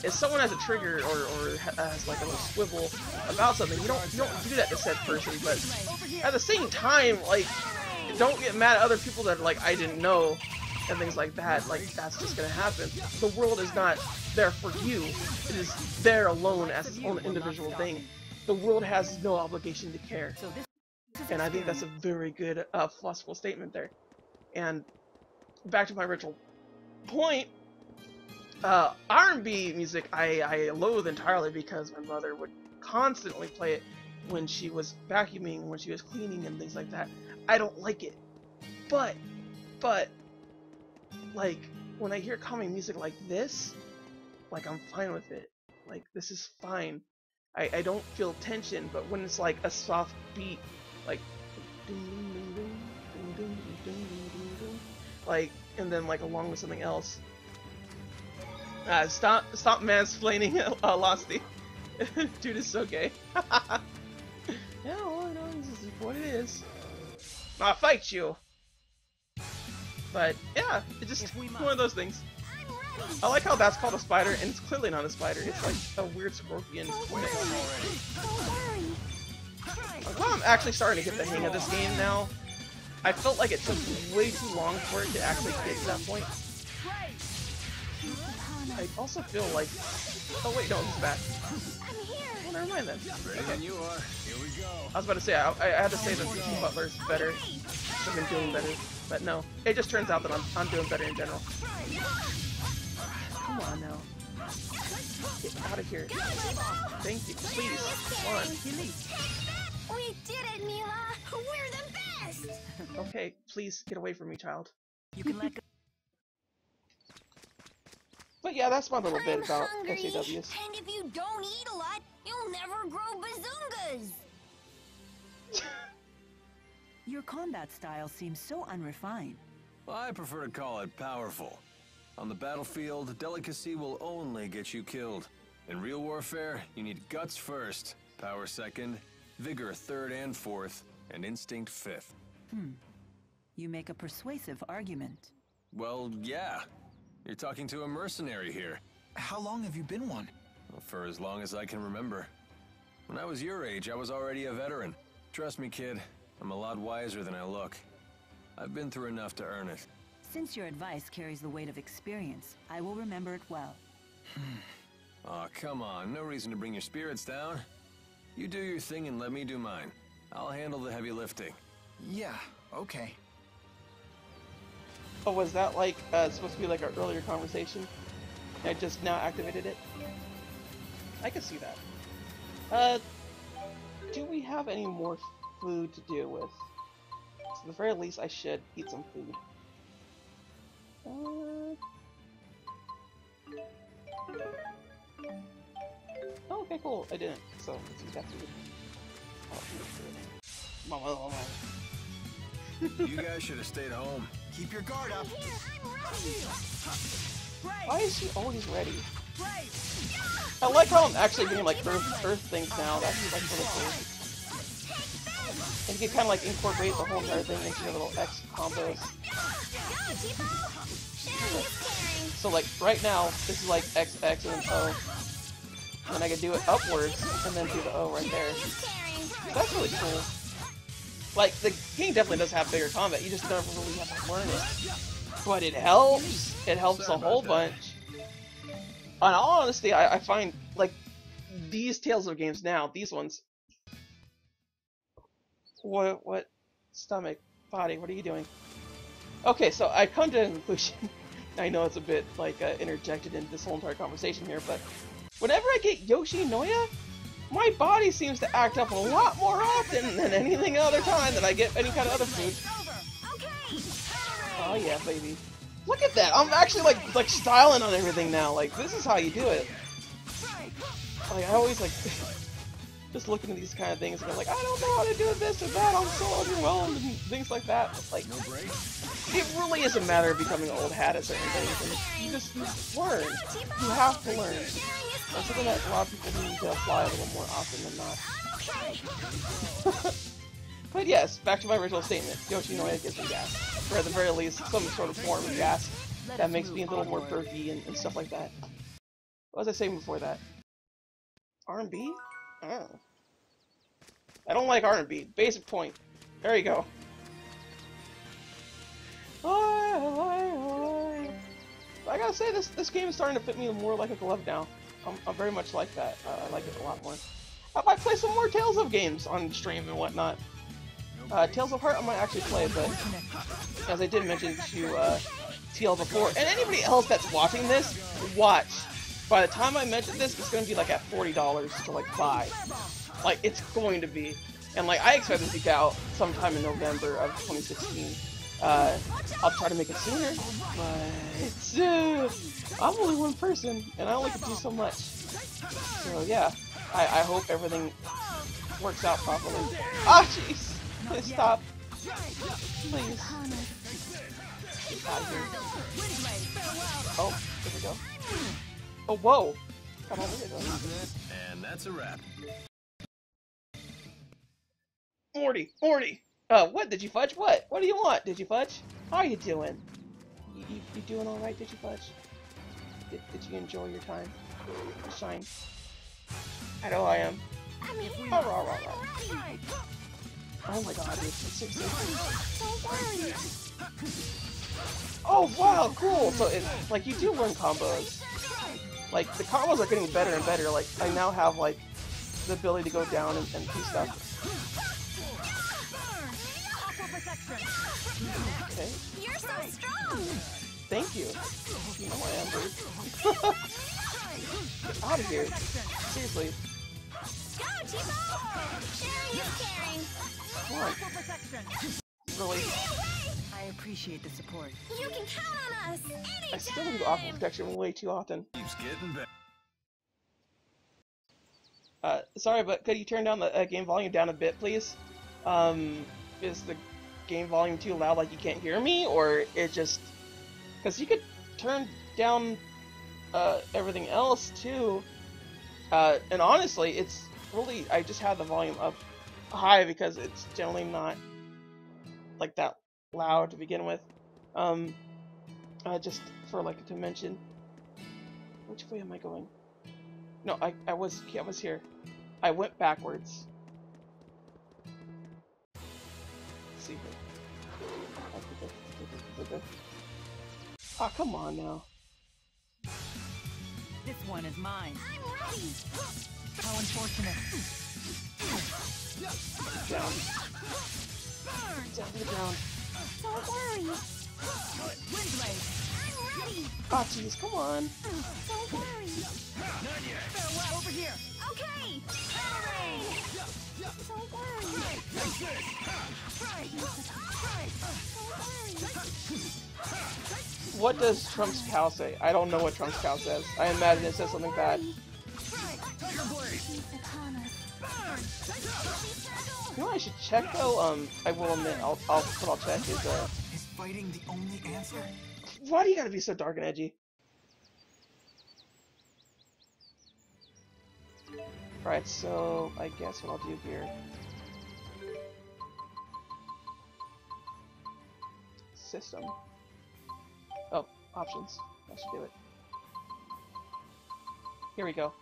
If someone has a trigger or has like a little swivel about something, you don't do that to said person. But at the same time, like, don't get mad at other people that are like, I didn't know, and things like that. Like, that's just gonna happen. The world is not there for you. It is there alone as its own individual thing. The world has no obligation to care. And I think that's a very good philosophical statement there. And back to my original point, R&B music I loathe entirely because my mother would constantly play it when she was vacuuming, when she was cleaning and things like that. I don't like it. But like, when I hear calming music like this, like, I'm fine with it. Like, this is fine. I don't feel tension, but when it's like a soft beat, like, like, and then like along with something else. Stop mansplaining Losty. Dude is so gay. Yeah, well, you know, this is what it is. I'll fight you. But yeah, it's just one of those things. I like how that's called a spider, and it's clearly not a spider. It's like a weird scorpion mix. I'm actually starting to get the hang of this game now. I felt like it took way too long for it to actually get to that point. I also feel like... Oh wait, no, he's back. Well, never mind then. Okay. You are. Here we go. I was about to say, I had to say that the Butler's better. I've been doing better. But no, it just turns out that I'm doing better in general. Come on now. Get out of here. Thank you, please. Come on. We did it, Milla! We're the best! Okay, please get away from me, child. You can let go. But yeah, that's my little bit I'm about hungry. SJWs. And if you don't eat a lot, you'll never grow bazungas. Your combat style seems so unrefined. I prefer to call it powerful. On the battlefield, delicacy will only get you killed. In real warfare, you need guts first, power second, vigor third and fourth, and instinct fifth. You make a persuasive argument. Well, yeah. You're talking to a mercenary here. How long have you been one? Well, for as long as I can remember. When I was your age, I was already a veteran. Trust me, kid. I'm a lot wiser than I look. I've been through enough to earn it. Since your advice carries the weight of experience, I will remember it well. Aw, come on. No reason to bring your spirits down. You do your thing and let me do mine. I'll handle the heavy lifting. Yeah, okay. Oh, was that like supposed to be like our earlier conversation? I just now activated it. I can see that. Do we have any more food to deal with? So at the very least, I should eat some food. Oh, okay, cool. I didn't. So let's use that food. Oh, You guys should have stayed home. Keep your guard up. why is she always ready? I like how I'm actually doing like earth things now. That's like really cool. And you can kind of like incorporate the whole entire thing into your little X combos. So like right now, this is like X, X, and then O. And then I can do it upwards, and then do the O right there. That's really cool. Like, the game definitely does have bigger combat, you just never really have to learn it. But it helps! It helps a whole bunch. In all honesty, I find, like, these Tales of games now, these ones... What? Stomach, body, what are you doing? Okay, so I come to a conclusion. I know it's a bit, like, interjected into this whole entire conversation here, but... Whenever I get Yoshi Noya, my body seems to act up a lot more often than anything other time that I get any kind of other food. Oh yeah, baby. Look at that! I'm actually like styling on everything now. Like, this is how you do it. Like, I always like just looking at these kind of things and go like, I don't know how to do this or that. I'm so overwhelmed and things like that. But, like, it really is a matter of becoming an old hat at certain things, and you just learn. You have to learn. That's something that a lot of people need to apply a little more often than not. But yes, back to my original statement. Yoshi Noya gives me gas. Or at the very least, some sort of form of gas that makes me a little more perky and stuff like that. What was I saying before that? R&B? Oh. I don't like R&B. Basic point. There you go. I gotta say, this game is starting to fit me more like a glove now. I'm very much like that. I like it a lot more. I might play some more Tales of games on stream and whatnot. Tales of Heart I might actually play, but as I did mention to TL before, and anybody else that's watching this, watch. By the time I mention this, it's going to be like at $40 to like buy. Like, it's going to be. And like, I expect this to get out sometime in November of 2016. I'll try to make it sooner, but I'm only one person, and I only can do so much. So yeah, I hope everything works out properly. Ah, jeez! Please stop. Please. Get out of here. Oh, there we go. Oh, whoa! Come over here, though. And that's a wrap. Morty! What? Did you fudge? What? What do you want? Did you fudge? How are you doing? You doing alright, did you fudge? Did you enjoy your time? Shine. I know I am. Oh my god, dude. Seriously. Oh wow, cool! So it's like you do learn combos. Like the combos are getting better and better. Like I now have like the ability to go down and do stuff. Okay. You're so strong! Thank you. You know I am, dude. Get out of here. Seriously. Go, Tipo! Sharing is caring! Come on. Really? I appreciate the support. You can count on us! Anytime! I still do aqua protection way too often. Keeps getting better. Sorry, but could you turn down the game volume down a bit, please? Is the game volume too loud, like you can't hear me, or it just... Because you could turn down everything else, too. And honestly, it's really... I just had the volume up high because it's generally not like that loud to begin with. Just for like to mention. Which way am I going? No, I was here. I went backwards. Let's see here. Ah, come on now. This one is mine. I'm ready. How unfortunate. Down. Down to the ground. Don't worry. Windblade. I'm ready. Ah, jeez, come on. Don't worry. Farewell over here. Okay. Don't worry. What does Trump's cow say? I don't know what Trump's cow says. I imagine it says something bad. Peace upon us. You know what I should check though? I will admit, I'll check is Is fighting the only answer? why do you gotta be so dark and edgy? Right, so I guess what I'll do here. System. Oh, options. That should do it. Here we go.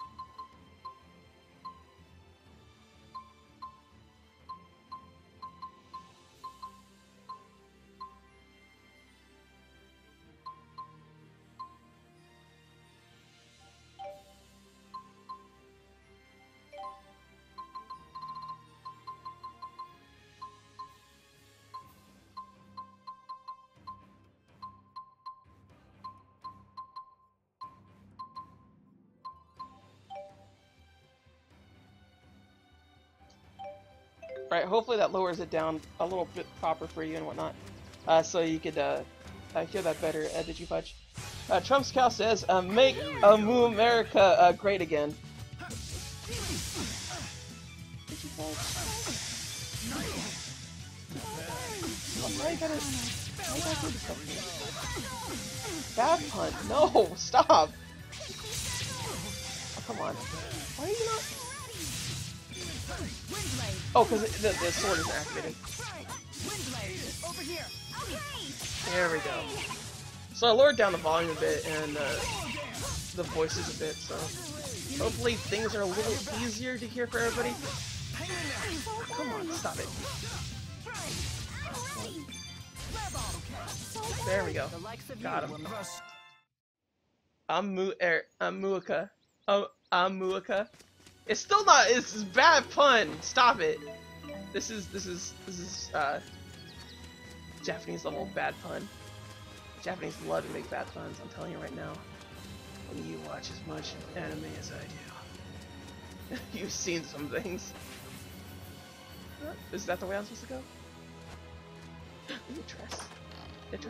Right, hopefully that lowers it down a little bit proper for you and whatnot. So you could hear that better, did you fudge? Trump's cow says, make Moo America great again. Did you fudge? Why you gotta do this stuff to me? Bad pun. No, stop! Oh, come on. Why are you not... Oh, because the sword isn't activated. Over here. There we go. So I lowered down the volume a bit and the voices a bit, so hopefully things are a little easier to hear for everybody. Come on, stop it. There we go. Got him. Muaka. Muaka. It's still not. It's a bad pun. Stop it. This is Japanese level bad pun. Japanese love to make bad puns. I'm telling you right now. When you watch as much anime as I do, you've seen some things. Is that the way I'm supposed to go? Ooh, Tress. I don't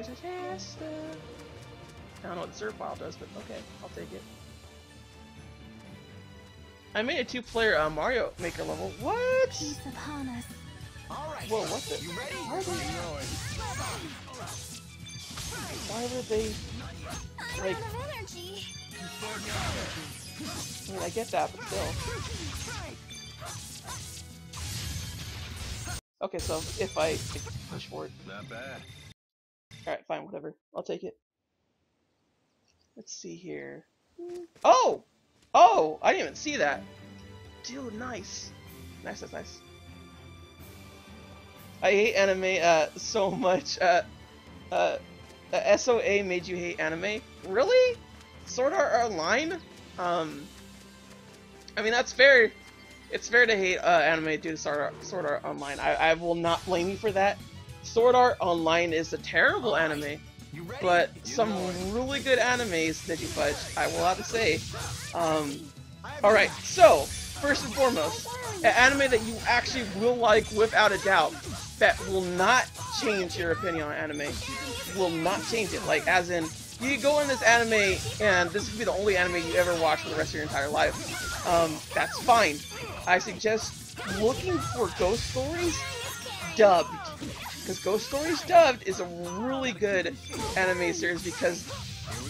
know what the Zerg file does, but okay, I'll take it. I made a 2-player Mario Maker level. What? Peace upon us. Whoa, what the? You ready? Why would they? I'm Like, out of energy. I mean, I get that, but still. Okay, so if I push forward. Not bad. Alright, fine, whatever. I'll take it. Let's see here. Oh! Oh! I didn't even see that. Dude, nice. Nice, that's nice. I hate anime so much. SOA made you hate anime? Really? Sword Art Online? I mean, that's fair. It's fair to hate anime due to Sword Art Online. I will not blame you for that. Sword Art Online is a terrible anime, but some really good animes that you fudge, I will have to say. Alright, so, first and foremost, an anime that you actually will like without a doubt, that will not change your opinion on anime, will not change it. Like, as in, you go in this anime, and this could be the only anime you ever watch for the rest of your entire life. That's fine. I suggest looking for Ghost Stories dubbed. Because Ghost Stories dubbed is a really good anime series because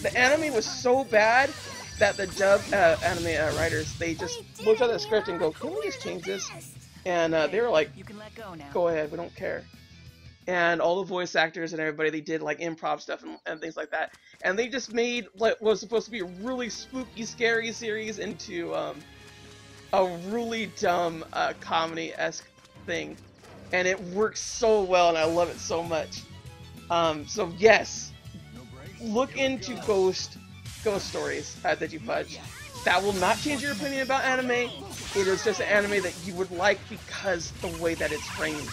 the anime was so bad that the dub anime writers, they just looked at the script and go, can we just change this? And they were like, You can let go now. go ahead, we don't care. and all the voice actors and everybody, they did like improv stuff and things like that. And they just made what was supposed to be a really spooky, scary series into a really dumb comedy-esque thing. And it works so well, and I love it so much. So yes, look into Ghost Stories that you fudge. That will not change your opinion about anime. It is just an anime that you would like because the way that it's framed.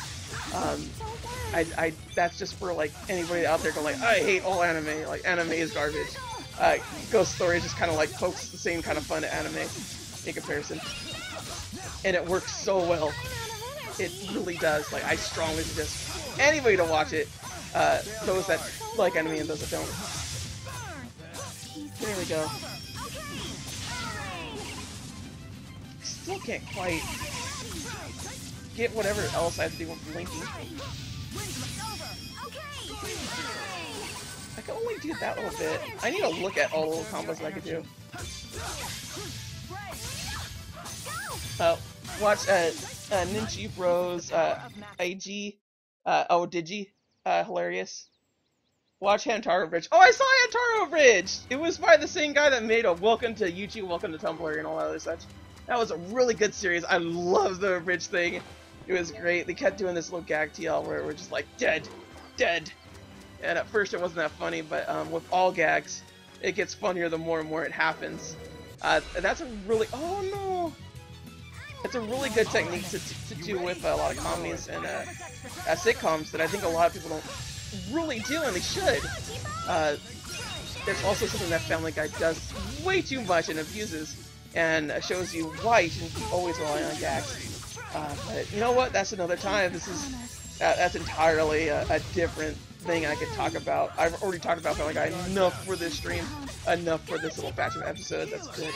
That's just for like anybody out there going like, I hate all anime. Like anime is garbage. Ghost Stories just kind of like pokes the same kind of fun at anime in comparison, and it works so well. It really does. Like I strongly suggest anybody to watch it. Those that like anime and those that don't. There we go. Still can't quite get whatever else I have to do with linking. I can only do that little bit. I need to look at all the little combos that I could do. Watch Ninja Bros IG. Oh, Digi. Hilarious. Watch Hantaro Bridge. Oh, I saw Hantaro Bridge! It was by the same guy that made a Welcome to YouTube, Welcome to Tumblr, and all that other such. That was a really good series. I love the bridge thing. It was great. They kept doing this little gag to y'all where we're just like, dead, dead. And at first it wasn't that funny, but with all gags, it gets funnier the more and more it happens. That's a really, oh no! It's a really good technique to do with a lot of comedies and sitcoms that I think a lot of people don't really do, and they should. There's also something that Family Guy does way too much and abuses, and shows you why you shouldn't always rely on gags. But you know what? That's another time. That's entirely a different thing I could talk about. I've already talked about Family Guy enough for this stream, enough for this little batch of episodes. That's good.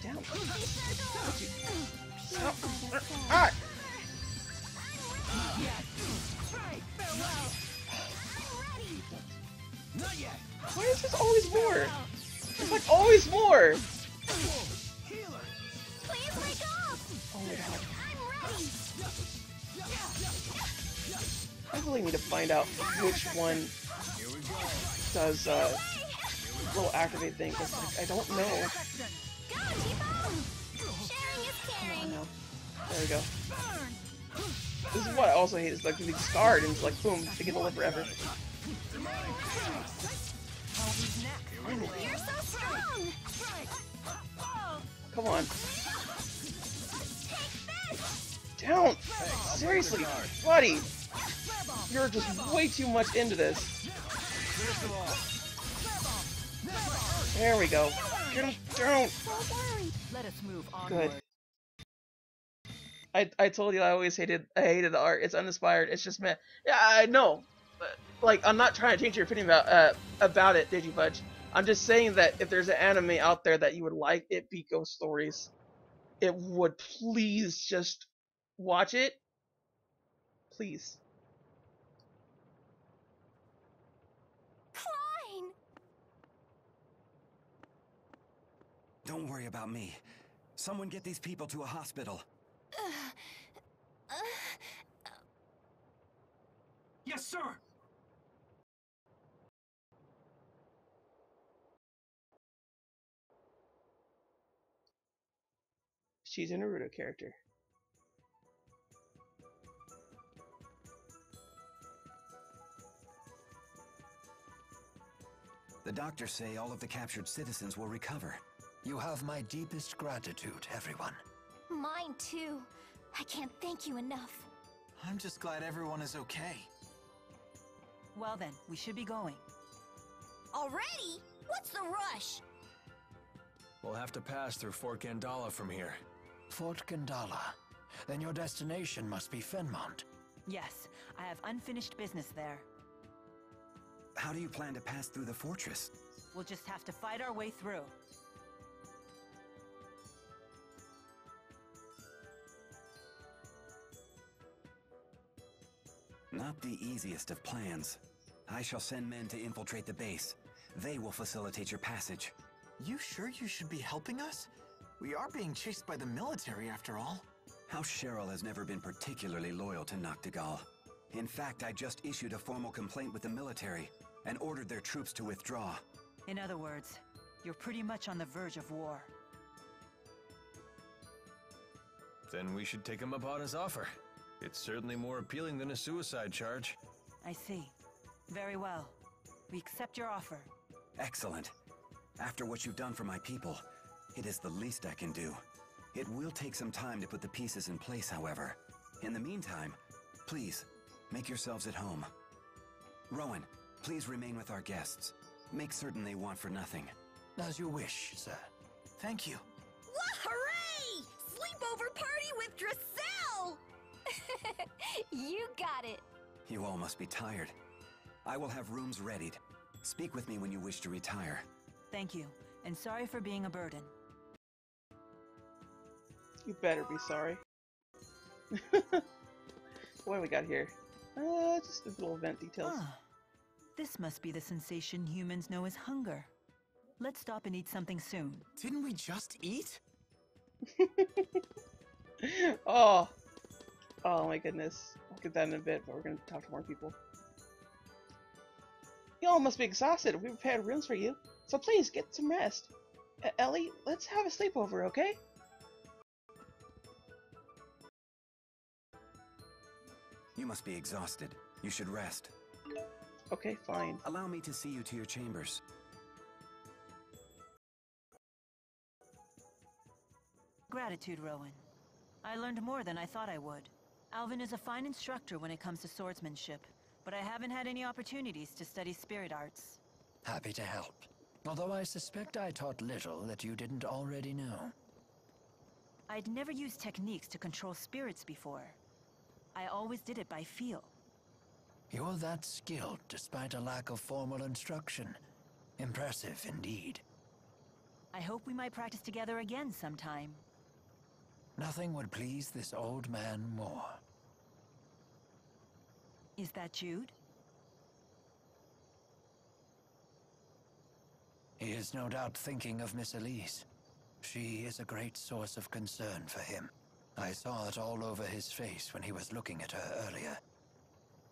Down. Stop. Ah! Why is this always more? There's like always more! Oh my god. I really need to find out which one does little activate thing, because like, I don't know. Come on now. There we go. This is what I also hate, is like they discard and it's like boom, they get to live forever. You're so strong. Come on. Down! Seriously, buddy! You're just way too much into this. There we go. Get him down! Let us move on. Good. I told you I hated the art. It's uninspired. It's just meh. Yeah, I know. But, like, I'm not trying to change your opinion about it, Digifudge. I'm just saying that if there's an anime out there that you would like, it be Ghost Stories. It would please just watch it. Please. Fine. Don't worry about me. Someone get these people to a hospital. Yes, sir! She's a Naruto character. The doctors say all of the captured citizens will recover. You have my deepest gratitude, everyone. Mine too. I can't thank you enough. I'm just glad everyone is okay. Well then, we should be going. Already? What's the rush? We'll have to pass through Fort Gandala from here. Fort Gandala. Then your destination must be Fenmont. Yes, I have unfinished business there. How do you plan to pass through the fortress? We'll just have to fight our way through. Not the easiest of plans. I shall send men to infiltrate the base. They will facilitate your passage. You sure you should be helping us? We are being chased by the military after all. House Cheryl has never been particularly loyal to Noctigal. In fact, I just issued a formal complaint with the military and ordered their troops to withdraw. In other words, you're pretty much on the verge of war. Then we should take him up on his offer. It's certainly more appealing than a suicide charge. I see. Very well. We accept your offer. Excellent. After what you've done for my people, it is the least I can do. It will take some time to put the pieces in place, however. In the meantime, please, make yourselves at home. Rowan, please remain with our guests. Make certain they want for nothing. As you wish, sir. Thank you. Hooray! Sleepover party with Dracelle! You got it. You all must be tired. I will have rooms readied. Speak with me when you wish to retire. Thank you, and sorry for being a burden. You better be sorry. What do we got here? Just the little event details. Ah, this must be the sensation humans know as hunger. Let's stop and eat something soon. Didn't we just eat? Oh. Oh my goodness. I'll get that in a bit, but we're gonna talk to more people. You all must be exhausted. We prepared rooms for you, so please get some rest. Ellie, let's have a sleepover, okay? You must be exhausted. You should rest. Okay, fine. Allow me to see you to your chambers. Gratitude, Rowan. I learned more than I thought I would. Alvin is a fine instructor when it comes to swordsmanship, but I haven't had any opportunities to study spirit arts. Happy to help. Although I suspect I taught little that you didn't already know. I'd never used techniques to control spirits before. I always did it by feel. You're that skilled despite a lack of formal instruction. Impressive indeed. I hope we might practice together again sometime. Nothing would please this old man more. Is that Jude? He is no doubt thinking of Miss Elise. She is a great source of concern for him. I saw it all over his face when he was looking at her earlier.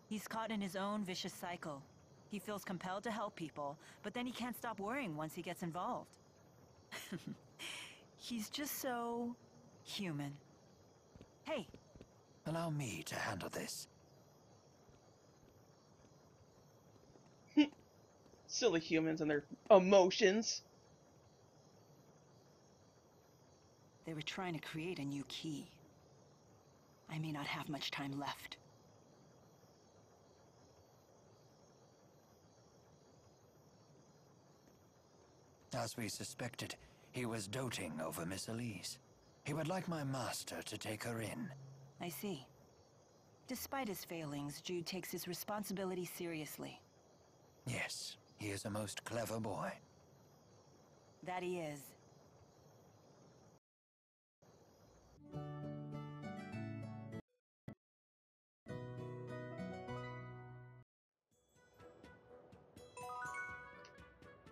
He's caught in his own vicious cycle. He feels compelled to help people, but then he can't stop worrying once he gets involved. He's just so... human. Hey! Allow me to handle this. Silly humans and their emotions. They were trying to create a new key. I may not have much time left. As we suspected, he was doting over Miss Elise. He would like my master to take her in. I see. Despite his failings, Jude takes his responsibility seriously. Yes, he is a most clever boy. That he is.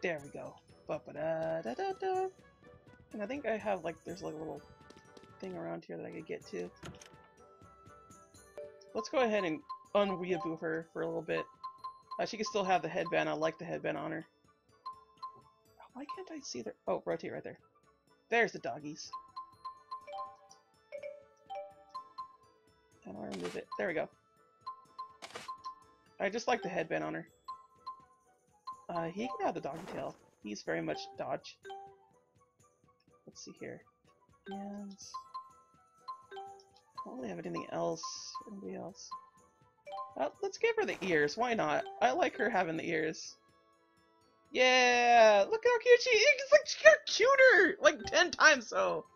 There we go. Ba-ba-da-da-da-da. And I think I have, like, there's like a little thing around here that I could get to. Let's go ahead and un-weeaboo her for a little bit. She can still have the headband. I like the headband on her. Why can't I see their... Oh, rotate right there. There's the doggies. And I'll remove it. There we go. I just like the headband on her. He can have the doggy tail. He's very much dodge. Let's see here. And... I don't really have anything else. Anybody else? Let's give her the ears. Why not? I like her having the ears. Yeah! Look how cute she is! It's like she's cuter! Like 10 times so!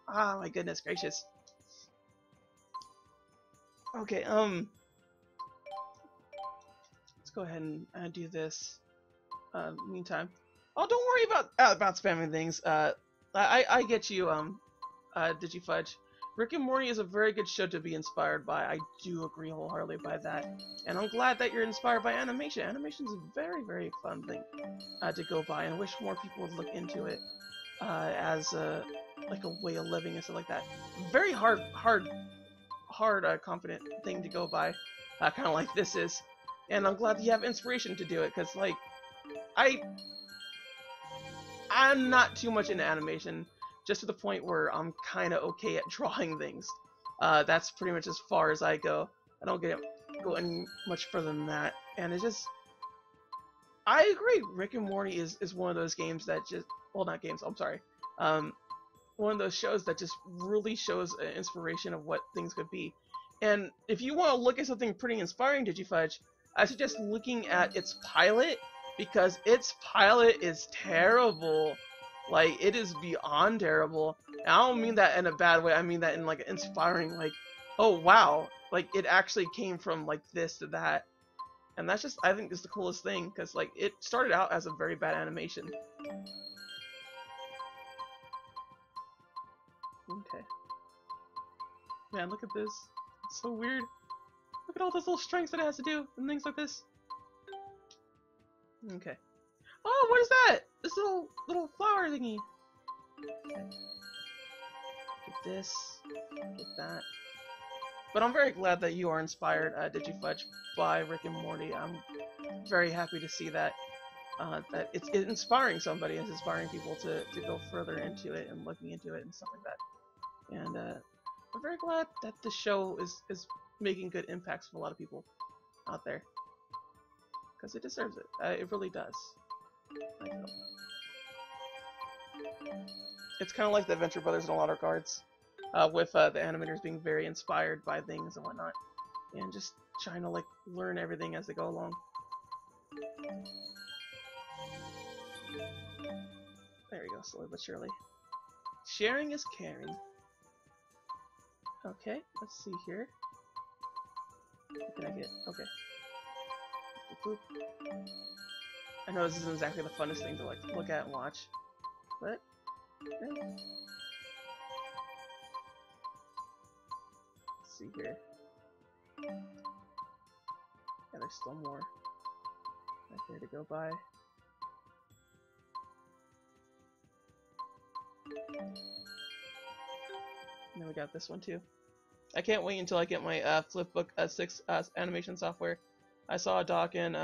Ah, my goodness gracious. Okay, let's go ahead and do this. Meantime. Oh, don't worry about spamming things. I get you, Digifudge. Rick and Morty is a very good show to be inspired by. I do agree wholeheartedly by that. And I'm glad that you're inspired by animation. Animation is a very, very fun thing to go by, and I wish more people would look into it as like a way of living and stuff like that. Very confident thing to go by, kind of like this is. And I'm glad that you have inspiration to do it, because like I'm not too much into animation, just to the point where I'm kind of okay at drawing things. That's pretty much as far as I go. I don't go any much further than that. And it's just, I agree. Rick and Morty is one of those games that just, well, not games. I'm sorry. One of those shows that just really shows an inspiration of what things could be. And if you want to look at something pretty inspiring, Digifudge, I suggest looking at its pilot, because its pilot is terrible. Like, it is beyond terrible. And I don't mean that in a bad way. I mean that in like inspiring, like, oh wow, like it actually came from like this to that. And that's just, I think, is the coolest thing, because like it started out as a very bad animation. Okay. Man, look at this. It's so weird. Look at all those little strings that it has to do and things like this. Okay. Oh, what is that? This little flower thingy. Okay. Get this. Get that. But I'm very glad that you are inspired, Digifudge, by Rick and Morty. I'm very happy to see that that it's inspiring somebody, it's inspiring people to go further into it and looking into it and stuff like that. And I'm very glad that the show is making good impacts for a lot of people out there, because it deserves it. It really does. I feel. It's kind of like the Adventure Brothers in a lot of regards, with the animators being very inspired by things and whatnot, and just trying to like learn everything as they go along. There we go, slowly but surely. Sharing is caring. Okay, let's see here. What can I get? Okay. Boop, boop. I know this isn't exactly the funnest thing to like look at and watch, but yeah. Let's see here. Yeah, there's still more right there to go by. And then we got this one too. I can't wait until I get my Flipbook 6 animation software. I saw a doc in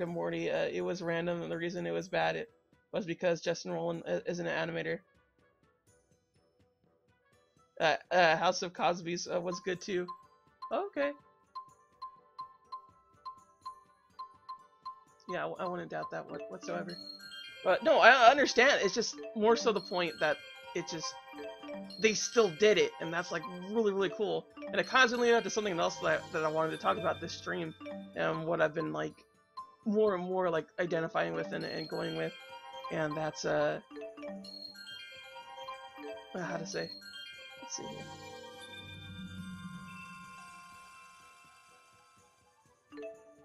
Morty. It was random, and the reason it was bad it was because Justin Roiland isn't an animator. House of Cosby's was good too. Okay. Yeah, I wouldn't doubt that whatsoever. But no, I understand. It's just more so the point that it just, they still did it, and that's like really, really cool. And it kind of leads up to something else that I wanted to talk about this stream, and what I've been like more and more like identifying with and going with, and that's how to say. Let's see here.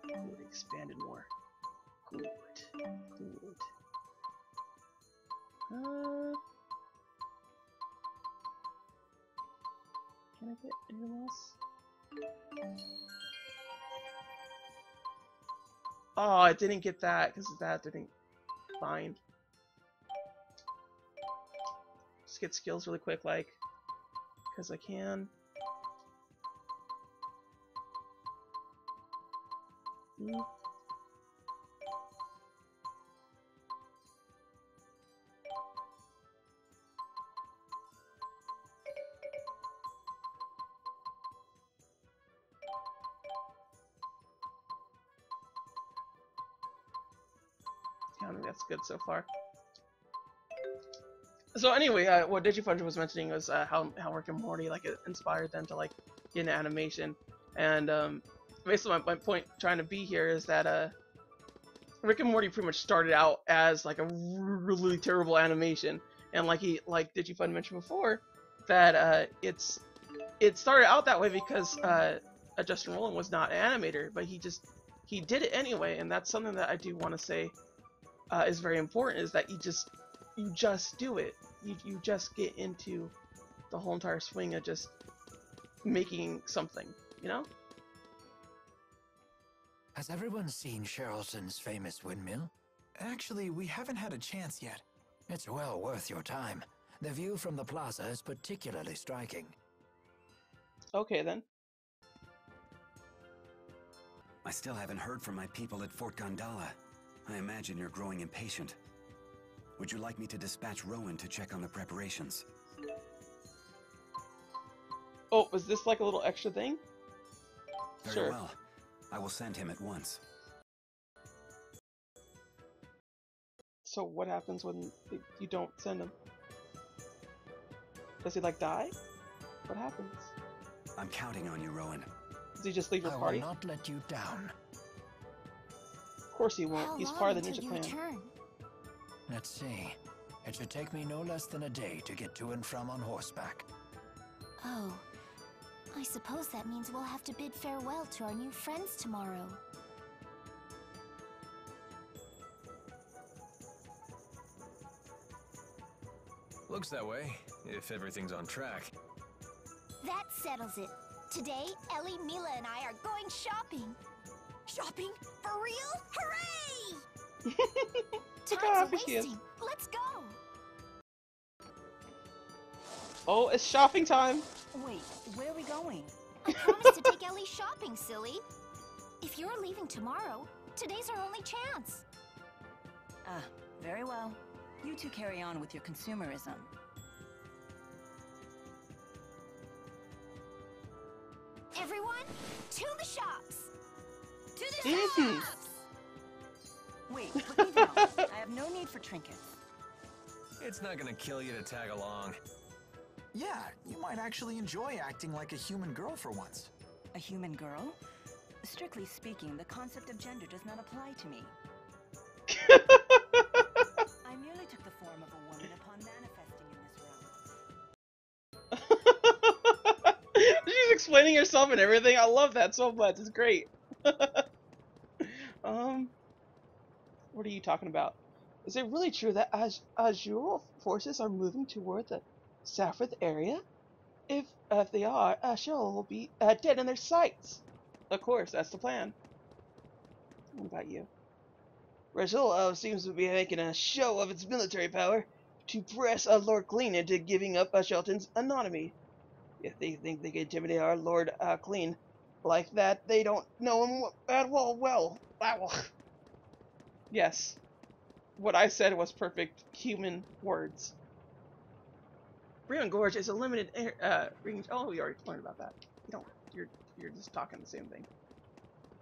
Good, expanded more. Good. Good. Can I get anything else? Oh, I didn't get that because that didn't find. Just get skills really quick, like, because I can. I think that's good so far. So anyway, what Digifudge was mentioning was how Rick and Morty like it inspired them to like get into animation, and basically my point trying to be here is that Rick and Morty pretty much started out as like a really terrible animation, and like Digifudge mentioned before, that it started out that way because Justin Roiland was not an animator, but he did it anyway, and that's something that I do want to say is very important, is that you just do it. You just get into the whole entire swing of just making something, you know? Has everyone seen Sherrilton's famous windmill? Actually, we haven't had a chance yet. It's well worth your time. The view from the plaza is particularly striking. Okay, then. I still haven't heard from my people at Fort Gondala. I imagine you're growing impatient. Would you like me to dispatch Rowan to check on the preparations? Oh, was this like a little extra thing? Very Sure. well. I will send him at once. So what happens when you don't send him? Does he like die? What happens? I'm counting on you, Rowan. Does he just leave your I party? will not let you down. Of course he won't. How He's long part of the until ninja you clan. return? Let's see. It should take me no less than a day to get to and from on horseback. Oh, I suppose that means we'll have to bid farewell to our new friends tomorrow. Looks that way, if everything's on track. That settles it. Today, Ellie, Milla, and I are going shopping. Shopping? For real? Hooray! Look how happy Time's she is. wasting. Let's go. Oh, it's shopping time. Wait, where are we going? I promised to take Ellie shopping, silly. If you're leaving tomorrow, today's our only chance. Ah, very well. You two carry on with your consumerism. Everyone, to the shops. To the Mhm. shops! Wait, put me down. I have no need for trinkets. It's not gonna kill you to tag along. Yeah, you might actually enjoy acting like a human girl for once. A human girl? Strictly speaking, the concept of gender does not apply to me. I merely took the form of a woman upon manifesting in this realm. She's explaining herself and everything. I love that so much. It's great. What are you talking about? Is it really true that Azure forces are moving toward the Saffrith area? If they are, Ashel will be dead in their sights. Of course, that's the plan. What about you? Rajul seems to be making a show of its military power to press Lord Clean into giving up Shelton's anonymity. If they think they can intimidate our Lord Clean like that, they don't know him at all well. Yes. What I said was perfect human words. Breon Gorge is a limited range. Oh, we already learned about that. You don't. You're just talking the same thing.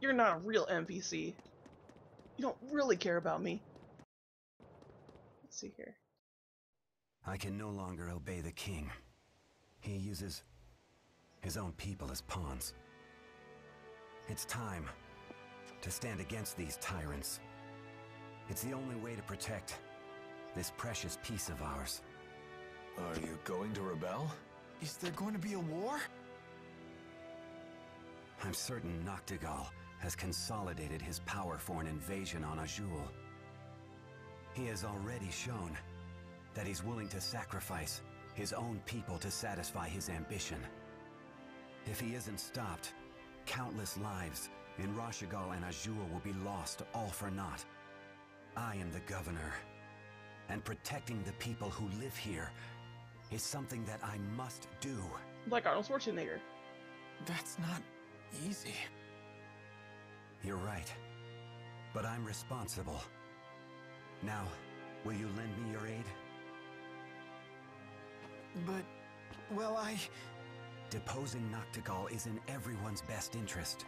You're not a real NPC. You don't really care about me. Let's see here. I can no longer obey the king. He uses his own people as pawns. It's time to stand against these tyrants. It's the only way to protect this precious piece of ours. Are you going to rebel? Is there going to be a war? I'm certain Noctigal has consolidated his power for an invasion on Azul. He has already shown that he's willing to sacrifice his own people to satisfy his ambition. If he isn't stopped, countless lives in Rashigal and Azul will be lost all for naught. I am the governor, and protecting the people who live here is something that I must do. Like Arnold Schwarzenegger. That's not easy. You're right, but I'm responsible. Now, will you lend me your aid? But, well, Deposing Noctigal is in everyone's best interest.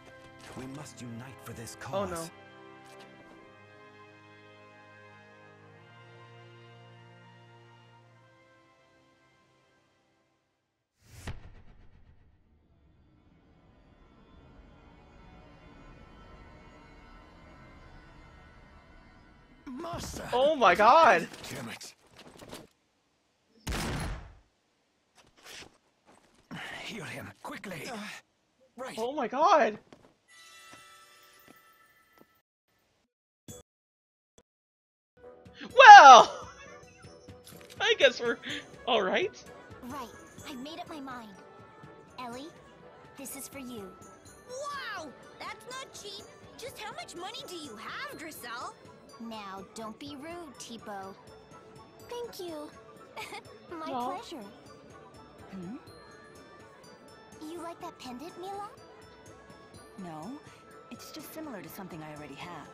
We must unite for this Oh cause. no. Master! Oh my god! Damn it. Heal him, quickly! Right. Oh my god! Well! I guess we're alright. Right, I made up my mind. Ellie, this is for you. Wow! That's not cheap. Just how much money do you have, Drissel? Now, don't be rude, Tipo. Thank you. My No. pleasure. Hmm? You like that pendant, Milla? No, it's just similar to something I already have.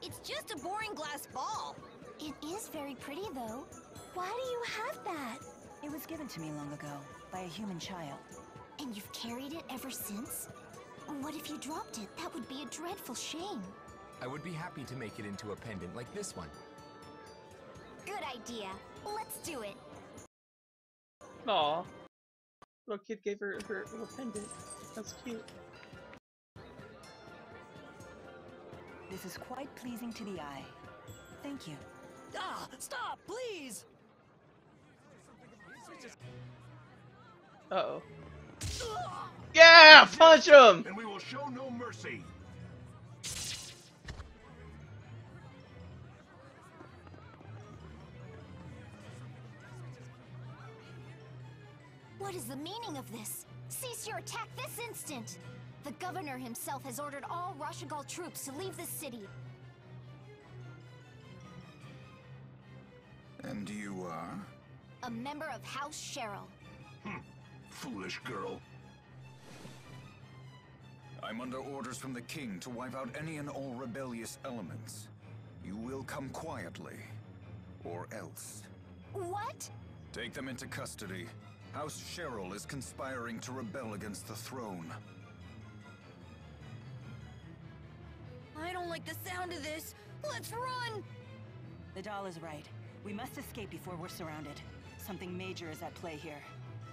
It's just a boring glass ball. It is very pretty, though. Why do you have that? It was given to me long ago, by a human child. And you've carried it ever since? What if you dropped it? That would be a dreadful shame. I would be happy to make it into a pendant like this one. Good idea. Let's do it. Aw. Little kid gave her little pendant. That's cute. This is quite pleasing to the eye. Thank you. Ah, stop, please! Uh-oh. Yeah! Punch him! And we will show no mercy. What is the meaning of this? Cease your attack this instant! The governor himself has ordered all Rashagal troops to leave the city. And you are? A member of House Cheryl. Foolish girl. I'm under orders from the king to wipe out any and all rebellious elements. You will come quietly, or else. What? Take them into custody. House Cheryl is conspiring to rebel against the throne. I don't like the sound of this. Let's run! The doll is right. We must escape before we're surrounded. Something major is at play here.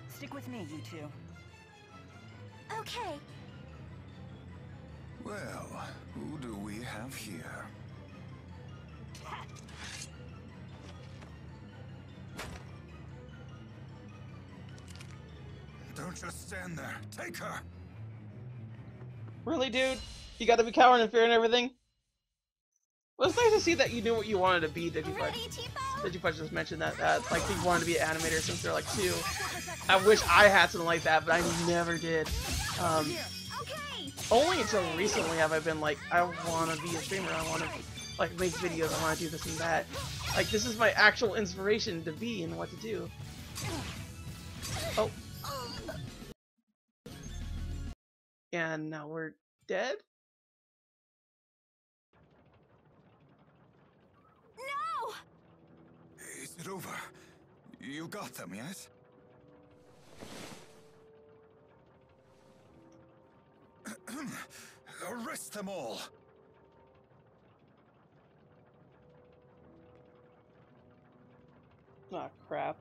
Stick with me, you two. Okay. Well, who do we have here? Don't just stand there. Take her! Really, dude? You gotta be coward and fear and everything? Well, it's nice to see that you knew what you wanted to be, Digifudge. Ready, Tipo? Digifudge just mentioned that, like, you wanted to be an animator since they're like 2. I wish I had something like that, but I never did. Okay. Only until recently have I been like, I want to be a streamer, I want to, like, make videos, I want to do this and that. Like, this is my actual inspiration to be and what to do. Oh. And now we're dead? No! Is it over? You got them, yes? Arrest them all! Ah, crap.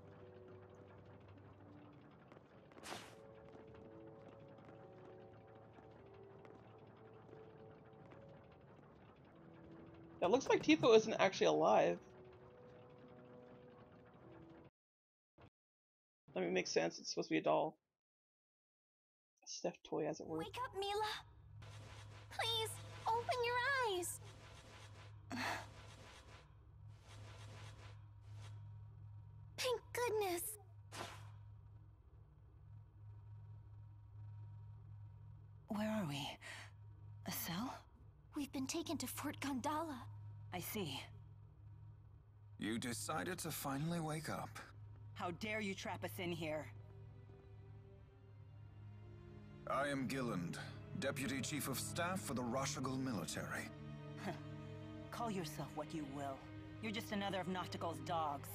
It looks like Tipo isn't actually alive. I mean, it makes sense. It's supposed to be a doll. A stuffed toy, as it were. Wake up, Milla. Please, open your eyes. Thank goodness. Where are we? A cell? We've been taken to Fort Gondala. I see. You decided to finally wake up. How dare you trap us in here? I am Gilland, Deputy Chief of Staff for the Rashagal military. Call yourself what you will. You're just another of Noctigal's dogs.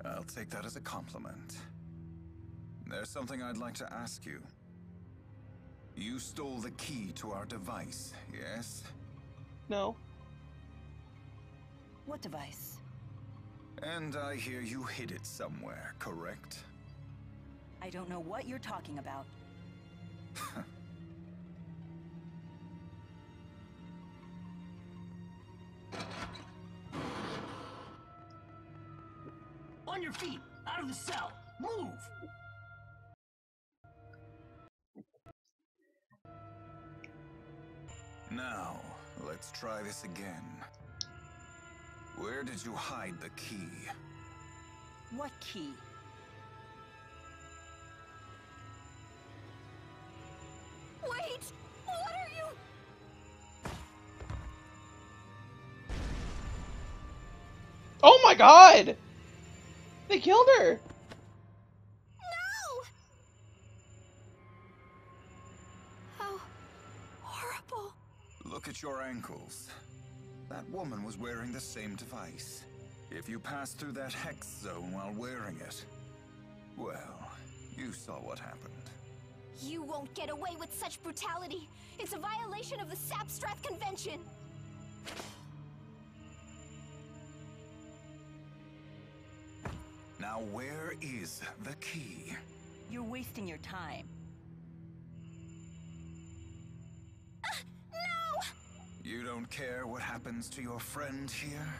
I'll take that as a compliment. There's something I'd like to ask you. You stole the key to our device, yes? No. What device? And I hear you hid it somewhere, correct? I don't know what you're talking about. On your feet! Out of the cell! Move! Now, let's try this again. Where did you hide the key? What key? Wait! What are you? god! They killed her! No! How horrible. Look at your ankles. That woman was wearing the same device. If you passed through that hex zone while wearing it, well, you saw what happened. You won't get away with such brutality. It's a violation of the Sapstrath Convention. Now where is the key? You're wasting your time. No! You don't care what happens to your friend here?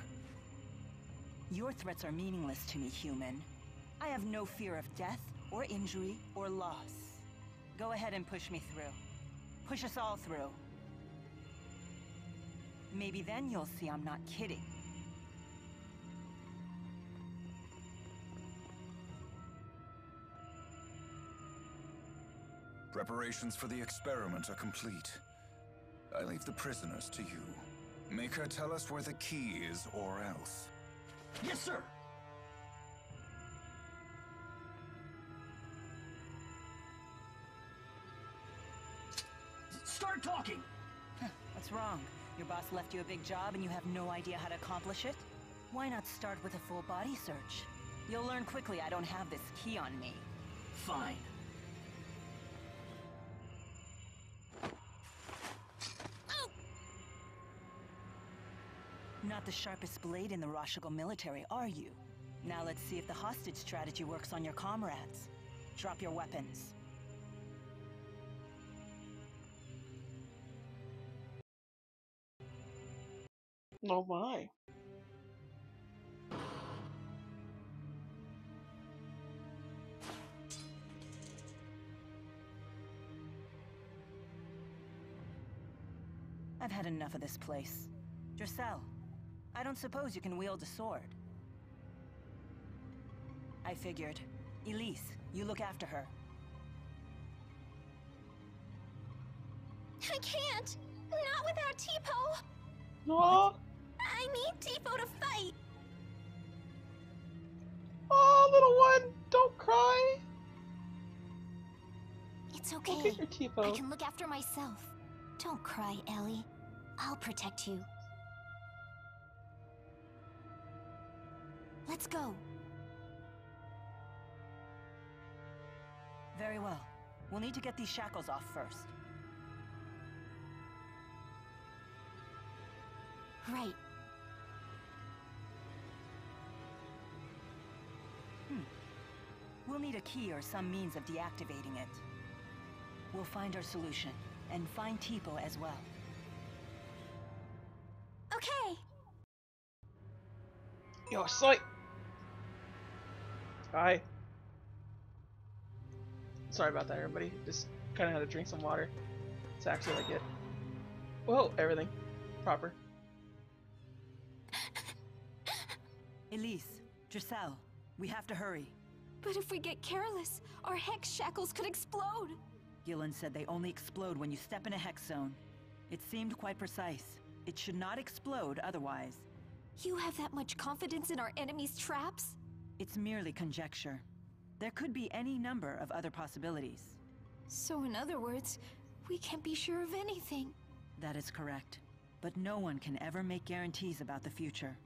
Your threats are meaningless to me, human. I have no fear of death, or injury, or loss. Go ahead and push me through. Push us all through. Maybe then you'll see I'm not kidding. Preparations for the experiment are complete. I leave the prisoners to you. Make her tell us where the key is, or else. Yes, sir. Start talking. What's wrong? Your boss left you a big job and you have no idea how to accomplish it? Why not start with a full body search? You'll learn quickly I don't have this key on me. Fine. Not the sharpest blade in the Rashigal military, are you? Now let's see if the hostage strategy works on your comrades. Drop your weapons. Oh my. I've had enough of this place. Dressel, I don't suppose you can wield a sword. I figured. Elise, you look after her. I can't. Not without Tipo. Aww. I need Tipo to fight. Oh, little one, don't cry. It's okay. Look at your Tipo. I can look after myself. Don't cry, Ellie. I'll protect you. Let's go. Very well. We'll need to get these shackles off first. Right. We'll need a key or some means of deactivating it. We'll find our solution, and find Tipo as well. Okay. Yo, sight. Hi. Sorry about that, everybody. Just kind of had to drink some water. It's actually like it. Whoa, everything proper. Elise, Dressel, we have to hurry. But if we get careless, our hex shackles could explode. Gillen said they only explode when you step in a hex zone. It seemed quite precise. It should not explode otherwise. You have that much confidence in our enemy's traps? It's merely conjecture. There could be any number of other possibilities. So in other words, we can't be sure of anything. That is correct. But no one can ever make guarantees about the future.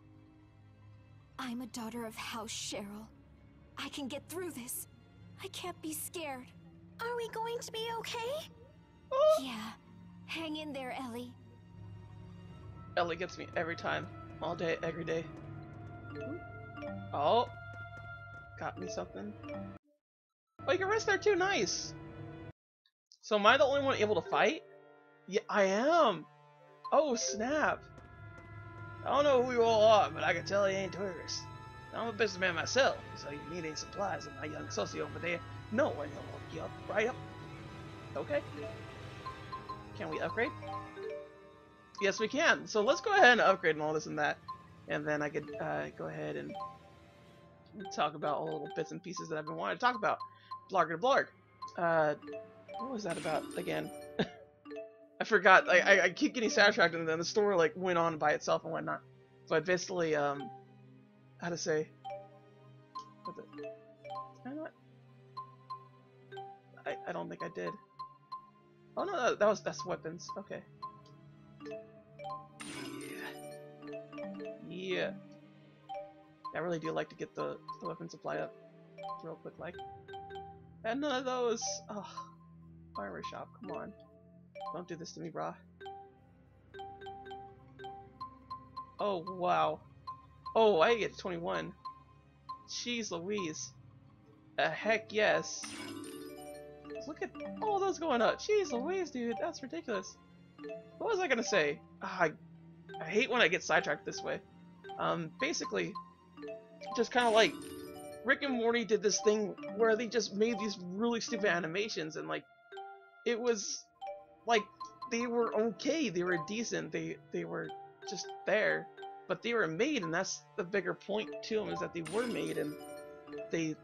I'm a daughter of House Cheryl. I can get through this. I can't be scared. Are we going to be okay? Yeah. Hang in there, Ellie. Ellie gets me every time. All day, every day. Oh. Got me something. Oh, you can rest there too, nice! So am I the only one able to fight? Yeah, I am! Oh, snap! I don't know who you all are, but I can tell you ain't tourists. I'm a businessman myself, so you need any supplies, and my young associate over there, no one will hook you up, right up. Okay. Can we upgrade? Yes, we can. So let's go ahead and upgrade and all this and that. And then I could go ahead and talk about all the little bits and pieces that I've been wanting to talk about. Blarg to blarg. What was that about again? I forgot. I keep getting sidetracked, and then the story like went on by itself and whatnot. But basically, how to say. Can I not? I don't think I did. Oh no, that's weapons. Okay. Yeah. I really do like to get the weapon supply up real quick, like. And none of those. Oh, armor shop. Come on. Don't do this to me, brah. Oh wow. Oh, I get 21. Jeez Louise. Heck yes. Look at all those going up. Jeez Louise, dude. That's ridiculous. What was I gonna say? I hate when I get sidetracked this way. Basically, just kind of like Rick and Morty did this thing where they just made these really stupid animations, and like it was like they were okay, they were decent, they were just there, but they were made, and that's the bigger point to them, is that they were made and they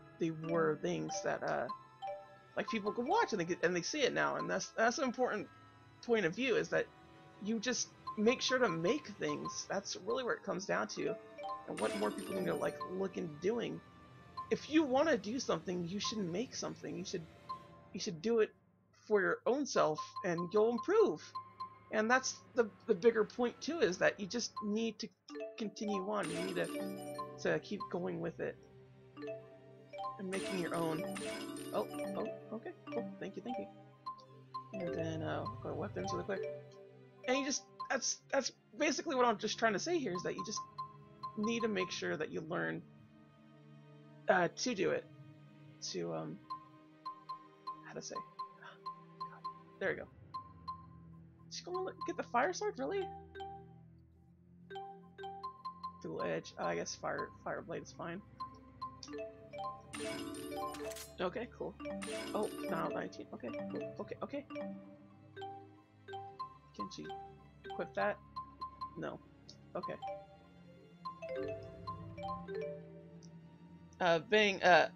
were things that like people could watch and they see it now, and that's an important point of view, is that you just make sure to make things. That's really where it comes down to, and what more people need to like look into doing. If you want to do something, you should make something. You should do it for your own self, and you'll improve. And that's the bigger point too, is that you just need to continue on. You need to keep going with it and making your own. Oh, okay, cool. Thank you. And then go to weapons really quick. And you just that's basically what I'm just trying to say here, is that you just need to make sure that you learn to do it, to how to say. There we go. Just gonna get the fire sword, really? Dual edge. I guess fire blade is fine. Okay, cool. Oh, now 19. Okay, cool. Okay. Can she equip that? No. Okay. Bengal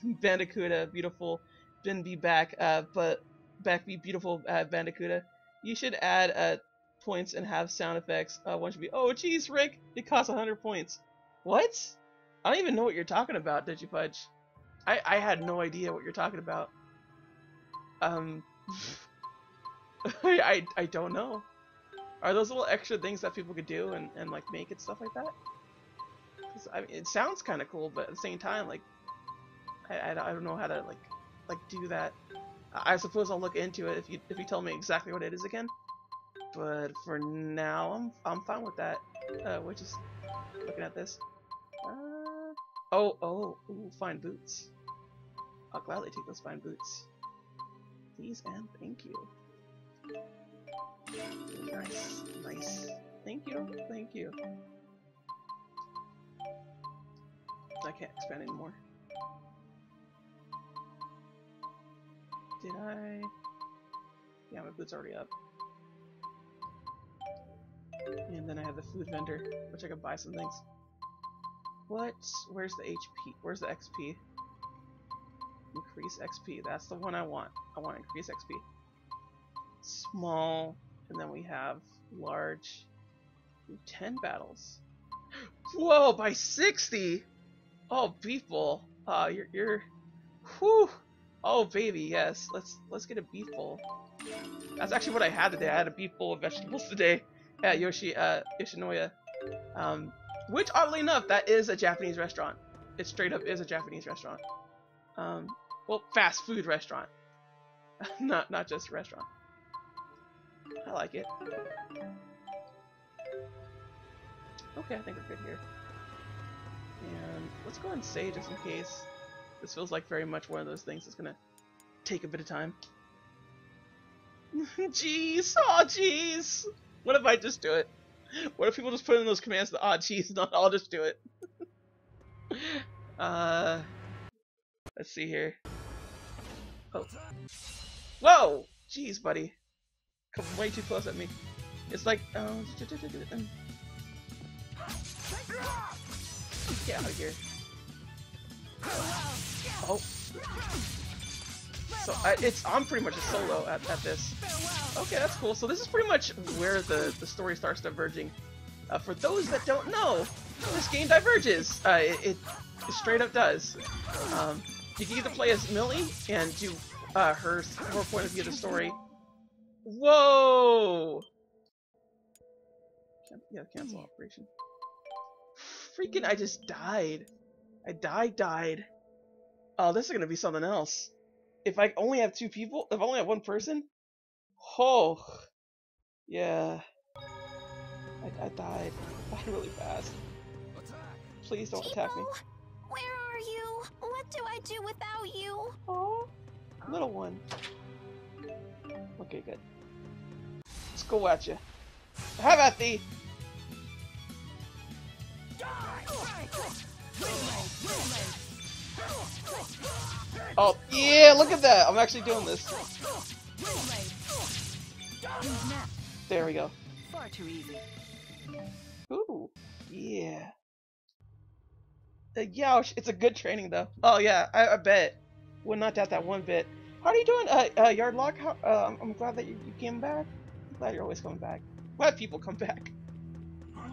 Bandicoota, beautiful, then be back, but back be beautiful, Bandicoota. You should add points and have sound effects. One should be, oh geez, Rick, it costs 100 points. What? I don't even know what you're talking about, Digifudge. I had no idea what you're talking about. I don't know. Are those little extra things that people could do and like make and stuff like that? 'Cause, I mean, it sounds kind of cool, but at the same time, like, I don't know how to like do that. I suppose I'll look into it if you tell me exactly what it is again. But for now, I'm fine with that. We're just looking at this. Ooh, fine boots. I'll gladly take those fine boots. Please and thank you. Nice. Thank you. I can't expand anymore. Did I? Yeah, my boot's already up. And then I have the food vendor, which I can buy some things. What? Where's the HP? Where's the XP? Increase XP. That's the one I want. I want increase XP. Small, and then we have large. 10 battles. Whoa, by 60! Oh, beef bowl. You're. Whew. Oh, baby, yes. Let's get a beef bowl. That's actually what I had today. I had a beef bowl of vegetables today at Yoshinoya. Which, oddly enough, that is a Japanese restaurant. It straight up is a Japanese restaurant. Well, fast food restaurant. not just restaurant. I like it. Okay, I think we're good here. And let's go and save just in case. This feels like very much one of those things that's gonna take a bit of time. Jeez! Aw, jeez! What if I just do it? What if people just put in those commands the jeez, not I'll just do it? Let's see here. Oh. Whoa! Jeez, buddy. Come way too close at me. It's like, get out of here. Oh. So I'm pretty much a solo at this. Okay, that's cool. So this is pretty much where the story starts diverging. For those that don't know, this game diverges. It straight up does. You can either play as Millie and do her point of view of the story. Whoa! Yeah, cancel operation. Freaking! I just died. I died. Oh, this is gonna be something else. If I only have two people, if I only have one person, oh, yeah. I died really fast. Please don't attack me. Where are you? What do I do without you? Oh, little one. Okay, good. Let's go at you. Have at thee. Oh, yeah, look at that. I'm actually doing this. There we go. Far too easy. Ooh, yeah. Youch, it's a good training though. Oh yeah, I bet. Would not doubt that one bit. How are you doing, Yardlock? I'm glad that you came back. I'm glad you're always coming back. Glad people come back.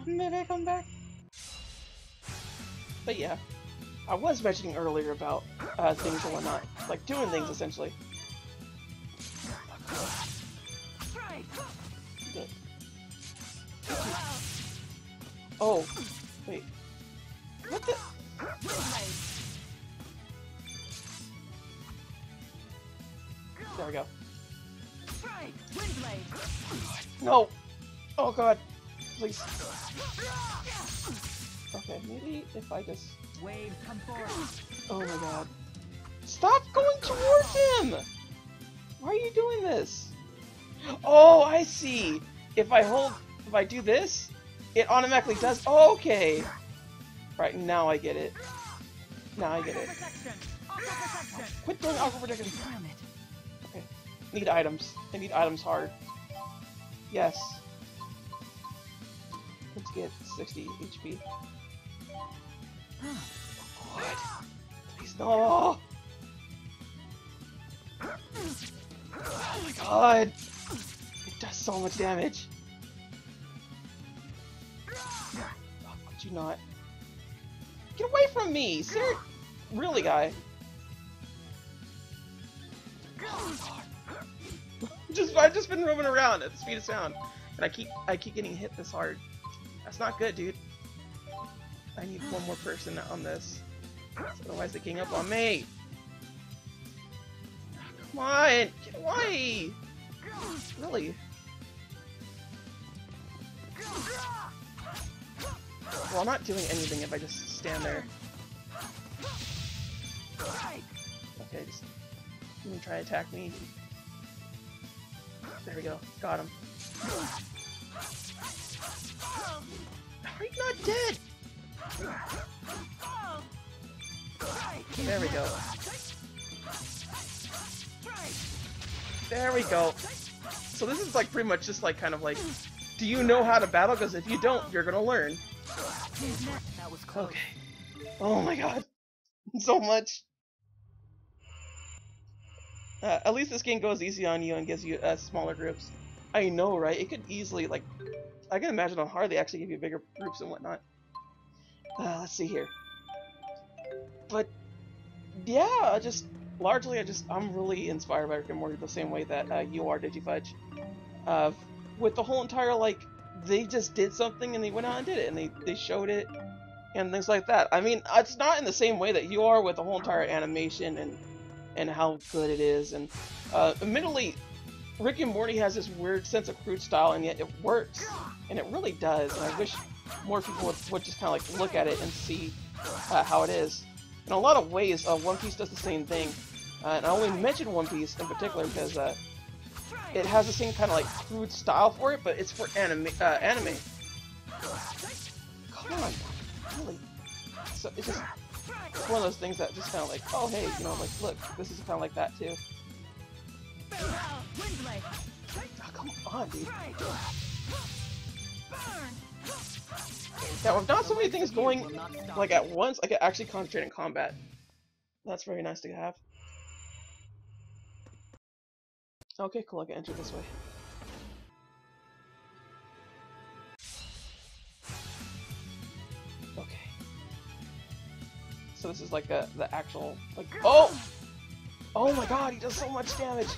Maybe I come back. But yeah, I was mentioning earlier about things and whatnot, like doing things essentially. Good. Oh, wait. What the? There we go. No! Oh god. Please. Okay, maybe if I just... Wave, come forward. Oh my god. Stop going towards him! Why are you doing this? Oh, I see! If I do this, it automatically does... Oh, okay! Right, now I get it. Now I get it. Quit doing aqua protection! Okay. Need items. I need items hard. Yes. Let's get 60 HP. What? Please no! Oh my god! It does so much damage! Oh, could you not? Get away from me! Sir! Really, guy? Oh, I've just been roaming around at the speed of sound, and I keep getting hit this hard. That's not good, dude. I need one more person on this. Otherwise they gang up on me. Come on! Get away! Really? Well, I'm not doing anything if I just stand there. Okay, just you can try to attack me. There we go. Got him. Are you not dead? There we go. There we go. So this is like pretty much just like kind of like, do you know how to battle? Because if you don't, you're gonna learn. Okay. Oh my god. So much. At least this game goes easy on you and gives you smaller groups. I know, right? It could easily, like, I can imagine how hard they actually give you bigger groups and whatnot. Let's see here. But, yeah, largely, I'm really inspired by Rick and Morty the same way that you are, Digifudge. With the whole entire, like, they just did something and they went out and did it, and they showed it, and things like that. I mean, it's not in the same way that you are with the whole entire animation and how good it is, and admittedly, Rick and Morty has this weird sense of crude style, and yet it works, and it really does, and I wish more people would just kind of like look at it and see how it is. In a lot of ways, One Piece does the same thing, and I only mention One Piece in particular because it has the same kind of like crude style for it, but it's for anime. Come on, really? So it's just one of those things that just kind of like, oh hey, you know, like look, this is kind of like that too. Oh, come on, dude. Now, with not so many things going like at once, I can actually concentrate in combat. That's very nice to have. Okay, cool. I can enter this way. So this is like the actual like oh! Oh my god, he does so much damage!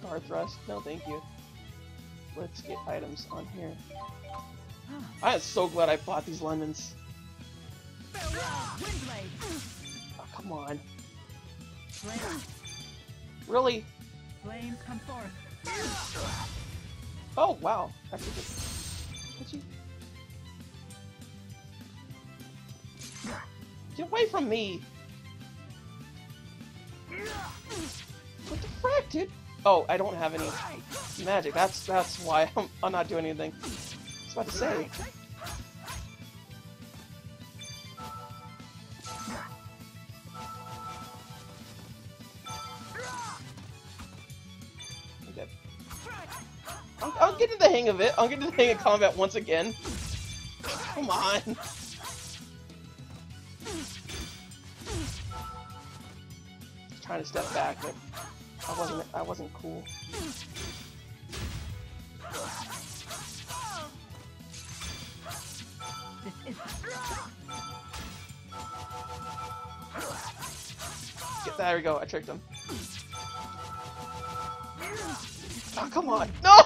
Guard thrust? No thank you. Let's get items on here. I am so glad I bought these lemons. Oh, come on. Really? Flame, come forth. Oh wow. I could just... Could you... Get away from me! What the frick, dude? Oh, I don't have any magic. That's why I'm not doing anything. I was about to say. Okay. I'm getting the hang of it. I'm getting the hang of combat once again. Come on. Trying to step back, but I wasn't cool. There we go, I tricked him. Oh, come on. No!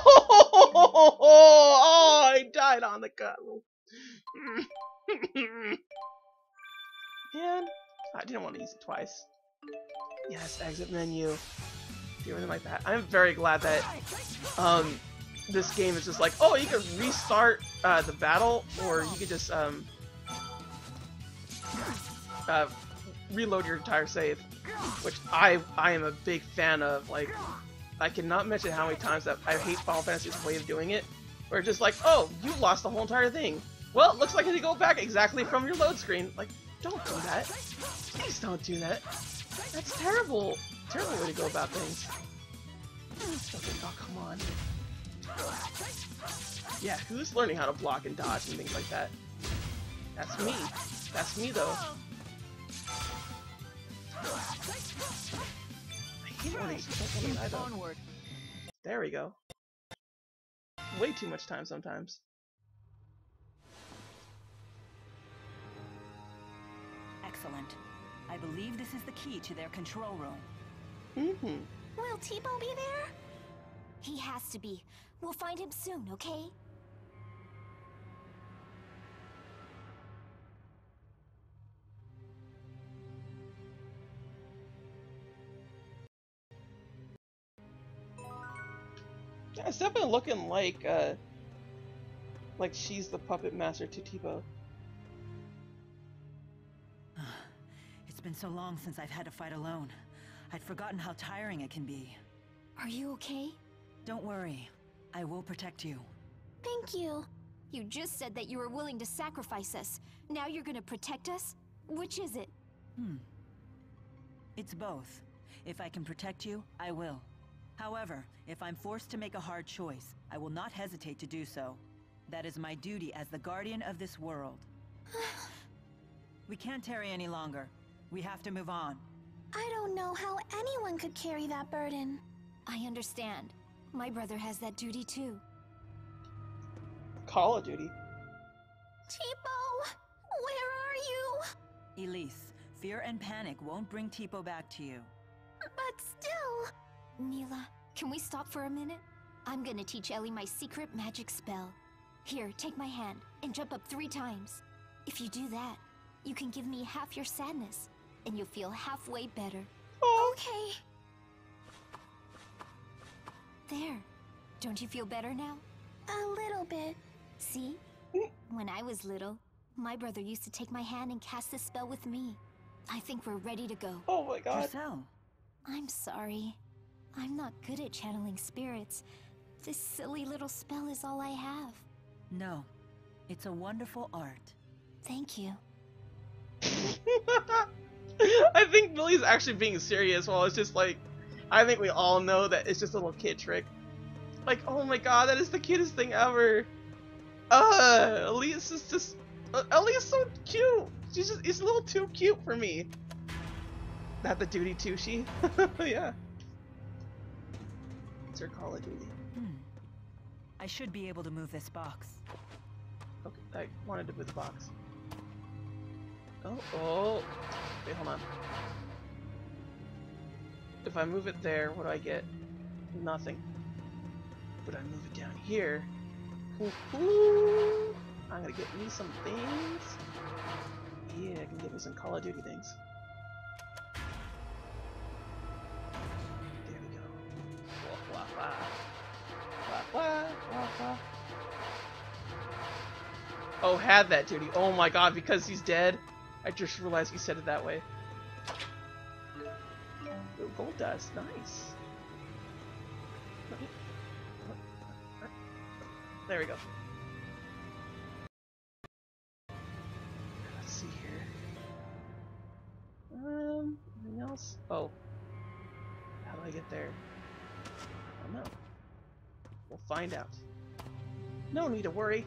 Oh, I died on the cuddle. Man, I didn't want to use it twice. Yes, exit menu. Do anything like that. I'm very glad that this game is just like, oh, you can restart the battle, or you could just reload your entire save, which I am a big fan of. Like, I cannot mention how many times that I hate Final Fantasy's way of doing it, where it's just like, oh, you lost the whole entire thing. Well, it looks like you go back exactly from your load screen. Like, don't do that. Please don't do that. That's terrible. Terrible way to go about things. Oh, come on. Yeah, who's learning how to block and dodge and things like that? That's me. That's me, though. I hate when they onward. There we go. Way too much time sometimes. Excellent. I believe this is the key to their control room. Mm-hmm. Will T-Bo be there? He has to be. We'll find him soon, okay? Yeah, it's definitely looking like she's the puppet master to T-Bo. It's been so long since I've had to fight alone. I'd forgotten how tiring it can be. Are you okay? Don't worry. I will protect you. Thank you. You just said that you were willing to sacrifice us. Now you're gonna protect us? Which is it? It's both. If I can protect you, I will. However, if I'm forced to make a hard choice, I will not hesitate to do so. That is my duty as the guardian of this world. We can't tarry any longer. We have to move on. I don't know how anyone could carry that burden. I understand. My brother has that duty too. Call of Duty. T-Bo! Where are you? Elise, fear and panic won't bring T-Bo back to you. But still... Milla, can we stop for a minute? I'm gonna teach Ellie my secret magic spell. Here, take my hand and jump up 3 times. If you do that, you can give me half your sadness, and you'll feel halfway better. Oh. Okay. There. Don't you feel better now? A little bit. See? When I was little, my brother used to take my hand and cast this spell with me. I think we're ready to go. Oh my god. Giselle. I'm sorry. I'm not good at channeling spirits. This silly little spell is all I have. No. It's a wonderful art. Thank you. I think Millie's actually being serious while it's just like, I think we all know that it's just a little kid trick. Like, oh my god, that is the cutest thing ever. Elise is just, Ellie is so cute. It's a little too cute for me. Not the duty too, she. Yeah. It's her Call of Duty. I should be able to move this box. Okay, I wanted to move the box. Oh. Wait, hold on. If I move it there, what do I get? Nothing. But I move it down here. Woohoo! I'm gonna get me some things. Yeah, I can get me some Call of Duty things. There we go. Wah, wah, wah. Wah, wah, wah, wah. Oh, had that duty. Oh my god, because he's dead. I just realized he said it that way. Ooh, gold dust. Nice. There we go. Let's see here. Anything else? Oh. How do I get there? I don't know. We'll find out. No need to worry.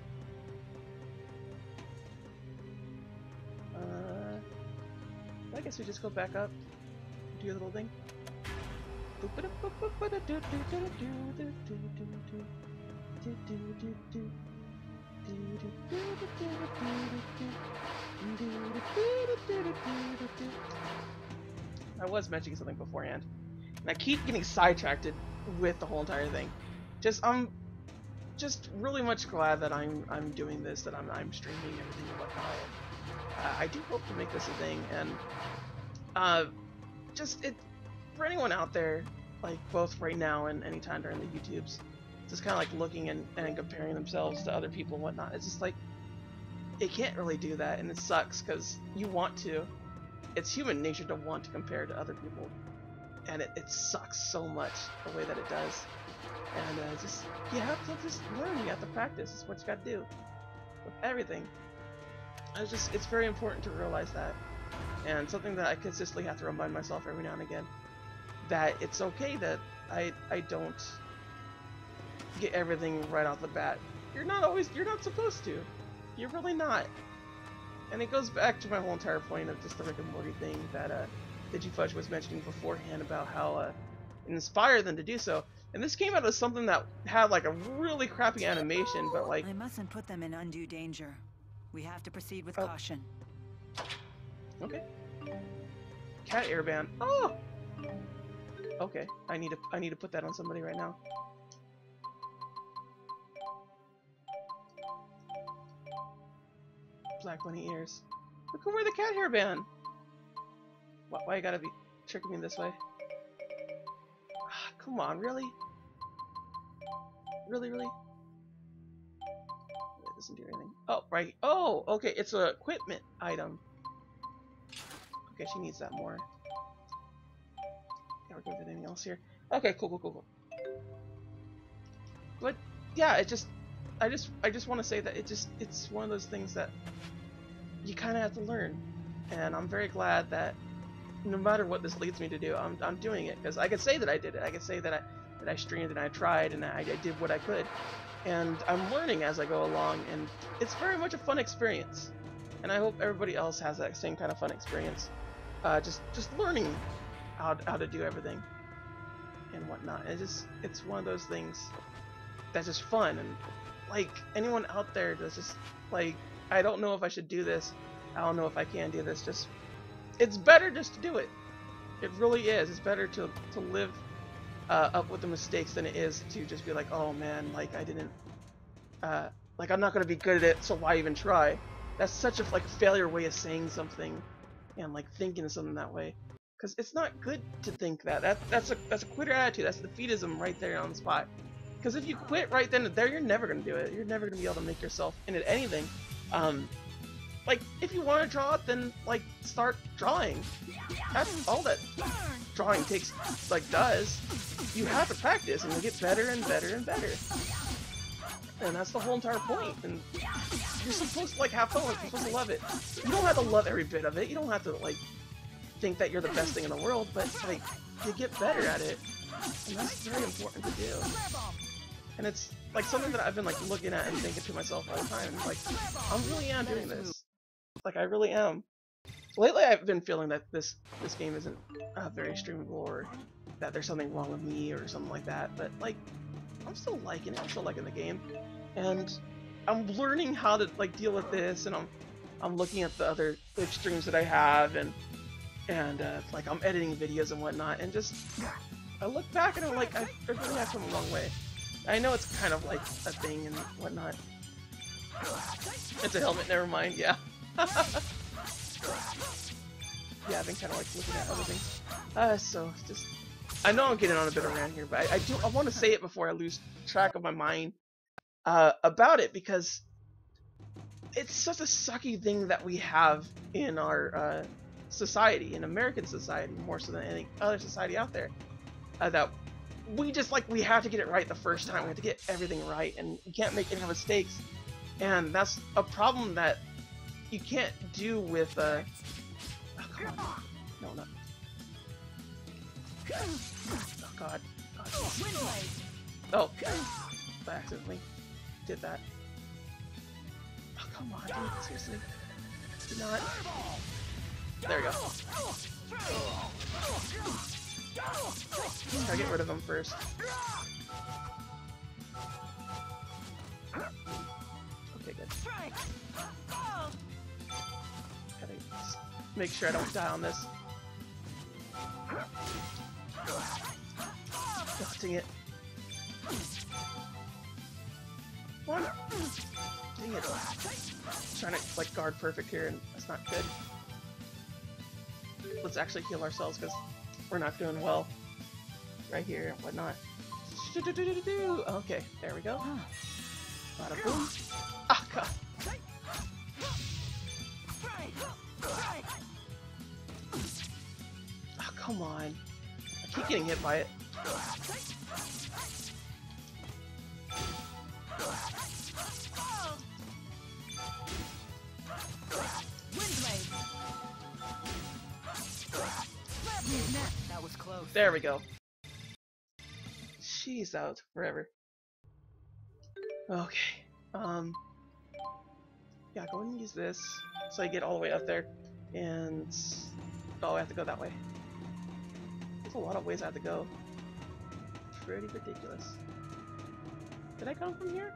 I guess we just go back up, do your little thing. I was mentioning something beforehand, and I keep getting sidetracked with the whole entire thing. I'm just really much glad that I'm doing this, that I'm streaming everything and whatnot. I do hope to make this a thing, and for anyone out there, like both right now and anytime during the YouTubes, just kind of like looking and comparing themselves to other people and whatnot. It's just like, it can't really do that, and it sucks because you want to. It's human nature to want to compare to other people, and it sucks so much the way that it does. And you have to just learn. You have to practice. It's what you got to do with everything. It's very important to realize that, and something that I consistently have to remind myself every now and again, that it's okay that I don't get everything right off the bat. You're not supposed to. You're really not. And it goes back to my whole entire point of just the Rick and Morty thing that Digifudge was mentioning beforehand about how it inspired them to do so. And this came out of something that had like a really crappy animation, but like... I mustn't put them in undue danger. We have to proceed with caution. Okay. Cat airband. Oh! Okay, I need to put that on somebody right now. Black bunny ears. Look who wear the cat hairband. Why you gotta be tricking me this way? Come on, really? Really? It doesn't do anything. Oh, right. Oh, okay, it's an equipment item. Okay, she needs that more. Yeah, we're good with anything else here. Okay, cool. But yeah, I just want to say that it's one of those things that you kind of have to learn, and I'm very glad that no matter what this leads me to do, I'm doing it, because I could say that I did it. I could say that I streamed and I tried and I did what I could, and I'm learning as I go along, and it's very much a fun experience, and I hope everybody else has that same kind of fun experience. Just learning how to do everything and whatnot. It's one of those things that's just fun, and like anyone out there that's just like, I don't know if I should do this, I don't know if I can do this, it's better just to do it. It really is. It's better to live up with the mistakes than it is to just be like, oh man, like I didn't like I'm not gonna be good at it, so why even try? That's such a failure way of saying something and like thinking of something that way, because it's not good to think that. That's a quitter attitude. That's defeatism right there on the spot. Because if you quit right then and there, you're never gonna do it. You're never gonna be able to make yourself into anything. Like if you want to draw it, then like start drawing. That's all that drawing does. You have to practice and you get better and better and better. And that's the whole entire point. And you're supposed to have fun with it. You're supposed to love it. You don't have to love every bit of it. You don't have to think that you're the best thing in the world, but you get better at it. And that's very important to do. And it's something that I've been looking at and thinking to myself all the time. I really am doing this. I really am. Lately I've been feeling that this game isn't very streamable, or that there's something wrong with me or something like that, but I'm still liking it. I'm still liking the game. And I'm learning how to like deal with this, and I'm looking at the other Twitch streams that I have, and like I'm editing videos and whatnot, and just I look back and I'm like, I really have come a long way. I know it's kind of like a thing and whatnot. It's a helmet, never mind, yeah. Yeah, I've been kind of like looking at other things. So just, I know I'm getting on a bit of rant here, but I want to say it before I lose track of my mind about it, because it's such a sucky thing that we have in our society, in American society, more so than any other society out there, that we just like, we have to get it right the first time. We have to get everything right, and we can't make any mistakes. And that's a problem that you can't do with oh, come on. No, not. Oh god. Oh, I accidentally did that. Oh, come on, dude, seriously. Do not. There we go. Gotta get rid of him first. Okay, good. Gotta just make sure I don't die on this. Oh, dang it. One. Dang it. I'm trying to like guard perfect here, and that's not good. Let's actually heal ourselves, because we're not doing well right here and whatnot. Okay, there we go. Bada boom. Ah, god. Oh, come on. I keep getting hit by it. That was close. There we go. She's out forever. Okay. Yeah, go and use this so I get all the way up there. And oh, I have to go that way. There's a lot of ways I have to go. Pretty ridiculous. Did I come from here?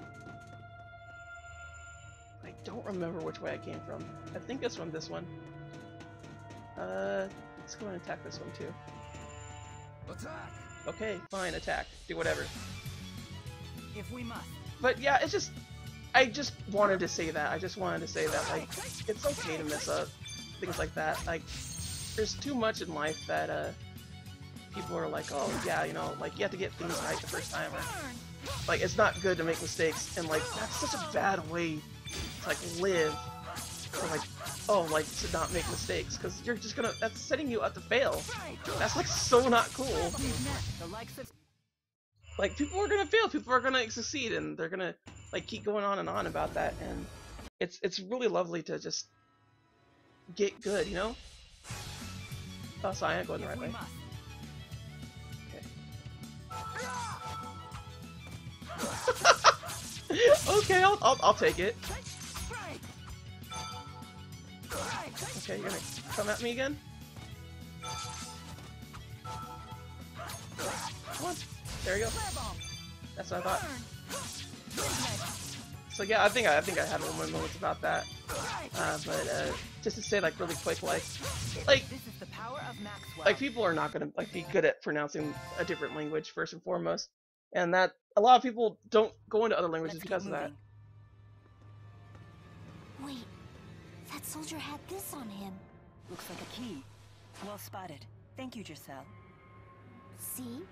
I don't remember which way I came from. I think it's from this one. Let's go and attack this one too. Attack! Okay, fine, attack. Do whatever. If we must. But yeah, it's just, I just wanted to say that. I just wanted to say that, like, it's okay to mess up. Things like that. Like, there's too much in life that, people are like, oh, yeah, you know, like, you have to get things right the first time. Or, like, it's not good to make mistakes. And, like, that's such a bad way to, like, live. To, like, oh, like, to not make mistakes. Because you're just gonna, that's setting you up to fail. That's, like, so not cool. Like, people are gonna fail, people are gonna succeed, and they're gonna, like, keep going on and on about that, and it's really lovely to just get good, you know? Oh, so I am going the right way. Okay. Okay, I'll take it. Okay, you're gonna come at me again? Come on. There we go. That's what I thought. So yeah, I think I had one more moments about that. But just to say, like, really quick, like people are not gonna like be good at pronouncing a different language first and foremost, and that a lot of people don't go into other languages because of that. Wait, that soldier had this on him. Looks like a key. Well spotted. Thank you, Giselle. See?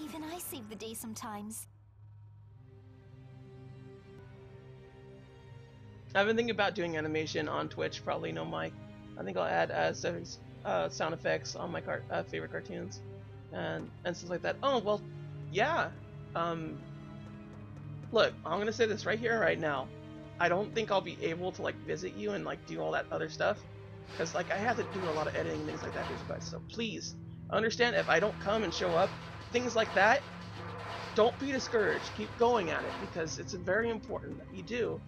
Even I save the day sometimes. I've been thinking about doing animation on Twitch, probably no mic. I think I'll add sound effects on my favorite cartoons and stuff like that. Oh, well, yeah. Look, I'm gonna say this right here, right now. I don't think I'll be able to, like, visit you and, like, do all that other stuff. Because, like, I have to do a lot of editing and things like that for you guys. So please, understand if I don't come and show up, things like that, don't be discouraged. Keep going at it, because it's very important that you do.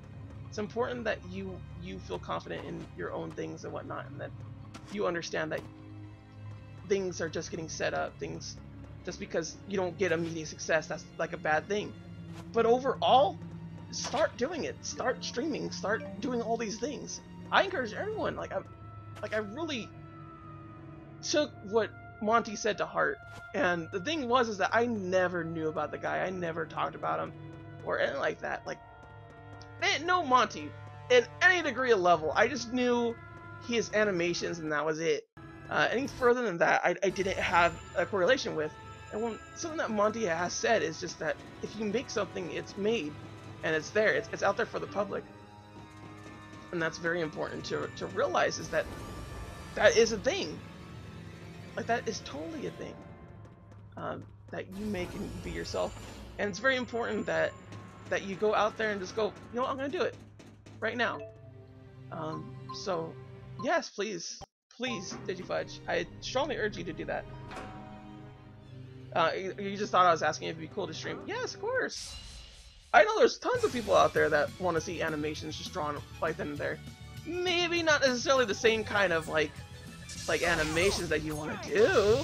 It's important that you feel confident in your own things and whatnot, and that you understand that things are just getting set up. Things, just because you don't get immediate success, that's like a bad thing. But overall, start doing it. Start streaming. Start doing all these things. I encourage everyone. I really took what Monty said to heart. And the thing was that I never knew about the guy. I never talked about him or anything like that. Like, I didn't know Monty in any degree of level. I just knew his animations and that was it. Any further than that, I didn't have a correlation with. And something that Monty has said is just that if you make something, it's made. And it's there. It's out there for the public. And that's very important to realize, is that is a thing. Like, that is totally a thing. That you make and be yourself. And it's very important that you go out there and just go, you know what, I'm going to do it. Right now. So, yes, please, Digifudge. I strongly urge you to do that. You just thought I was asking if it'd be cool to stream. Yes, of course. I know there's tons of people out there that want to see animations just drawn like then and there. Maybe not necessarily the same kind of like animations that you want to do.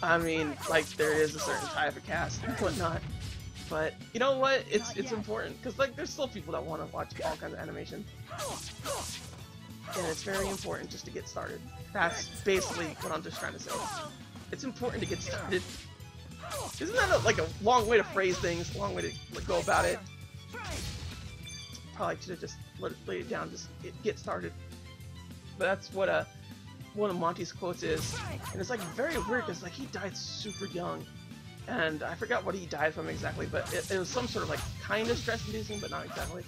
I mean, like, there is a certain type of cast and whatnot. But you know what? It's important because, like, there's still people that want to watch all kinds of animation. And it's very important just to get started. That's basically what I'm just trying to say. It's important to get started. Isn't that like a long way to phrase things, a long way to go about it? Probably should have just laid it down, just get started. But that's what one of Monty's quotes is, and it's like very weird because like he died super young, and I forgot what he died from exactly, but it was some sort of like kind of stress-inducing, but not exactly.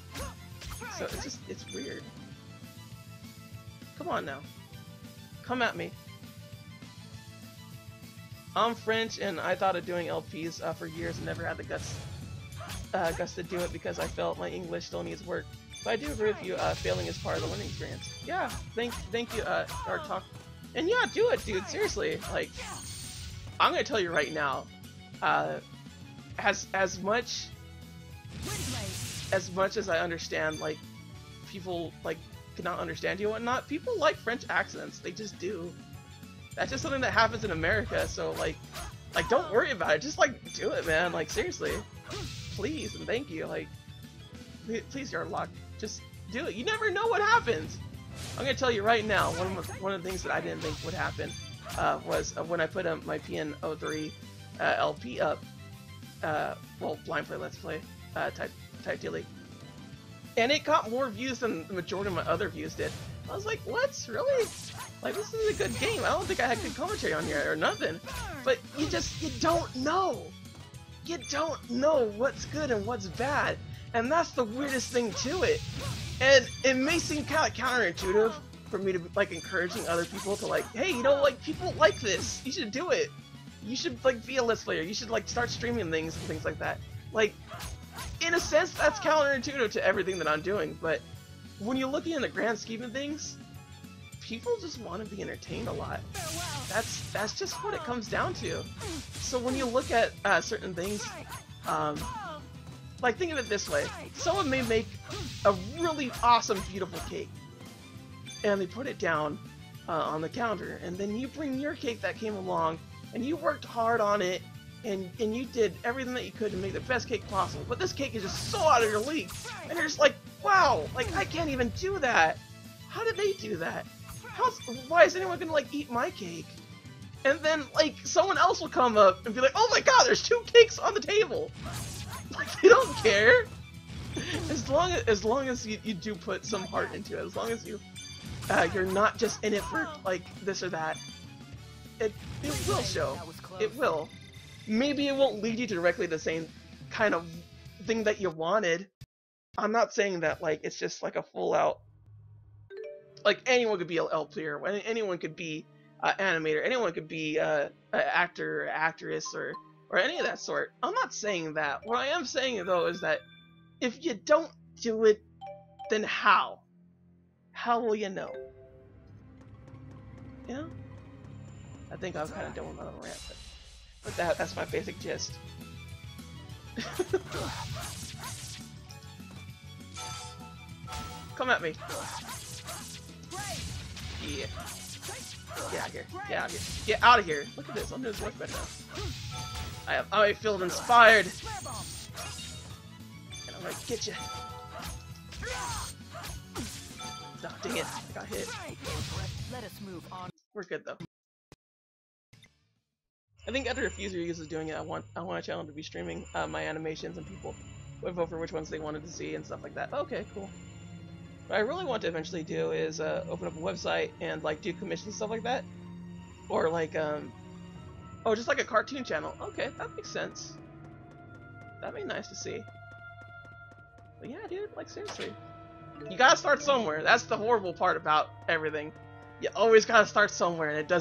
So it's weird. Come on now, come at me. I'm French, and I thought of doing LPs for years and never had the guts to do it because I felt my English still needs work. But I do agree with you, failing is part of the learning experience. Yeah, thank you, our talk. And yeah, do it, dude, seriously. Like, I'm gonna tell you right now, as much as I understand, like, people, like, cannot understand you and whatnot, people like French accents, they just do. That's just something that happens in America, so, like, don't worry about it, just, like, do it, man, like, seriously. Please, and thank you, like, please, Yardlock, just do it. You never know what happens. I'm gonna tell you right now, one of the things that I didn't think would happen was when I put my PN03 LP up, well, blind play, let's play, type dealy, and it got more views than the majority of my other views did. I was like, what? Really? Like, this is a good game. I don't think I had good commentary on here or nothing. But you don't know. You don't know what's good and what's bad. And that's the weirdest thing to it. And it may seem kind of counterintuitive for me to be, like, encouraging other people to, like, hey, you know, like, people like this. You should do it. You should, like, be a Let's Player. You should, like, start streaming things and things like that. Like, in a sense, that's counterintuitive to everything that I'm doing. But when you're looking in the grand scheme of things, people just want to be entertained a lot. That's just what it comes down to. So when you look at certain things, like, think of it this way. Someone may make a really awesome, beautiful cake, and they put it down on the counter, and then you bring your cake that came along, and you worked hard on it, and you did everything that you could to make the best cake possible, but this cake is just so out of your league, and you're just like, wow, like, I can't even do that. How did they do that? Why is anyone gonna, like, eat my cake? And then, like, someone else will come up and be like, oh my god, there's 2 cakes on the table! Like, they don't care! As long as you do put some heart into it, as long as you're not just in it for, like, this or that, it will show. It will. Maybe it won't lead you directly to the same kind of thing that you wanted. I'm not saying that, like, it's just like a full-out, like, anyone could be an L player, anyone could be an animator, anyone could be an actor or actress or any of that sort. I'm not saying that. What I am saying, though, is that if you don't do it, then how? How will you know? You know? I think I was kind of done with my little rant, but that's my basic gist. Come at me. Yeah. Get out of here. Get out of here. Get out of here. Look at this. I'm doing this much better now. I feel inspired. And I'm gonna get you. Dang it, I got hit. Let us move on. We're good though. I think after a few reviews is doing it, I want a channel to be streaming my animations and people would vote for which ones they wanted to see and stuff like that. Okay, cool. What I really want to eventually do is open up a website and like do commissions and stuff like that, or like oh, just like a cartoon channel. Okay, that makes sense. That'd be nice to see. But yeah, dude, like seriously, you gotta start somewhere. That's the horrible part about everything. You always gotta start somewhere, and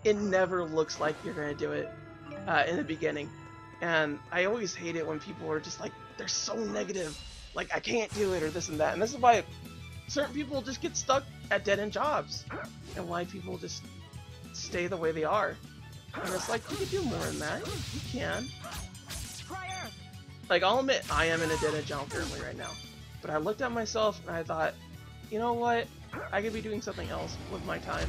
it never looks like you're gonna do it in the beginning. And I always hate it when people are just like, they're so negative, like I can't do it or this and that. And this is why certain people just get stuck at dead-end jobs, and why people just stay the way they are. And it's like, you can do more than that. You can. Like, I'll admit, I am in a dead-end job currently right now. But I looked at myself and I thought, you know what? I could be doing something else with my time.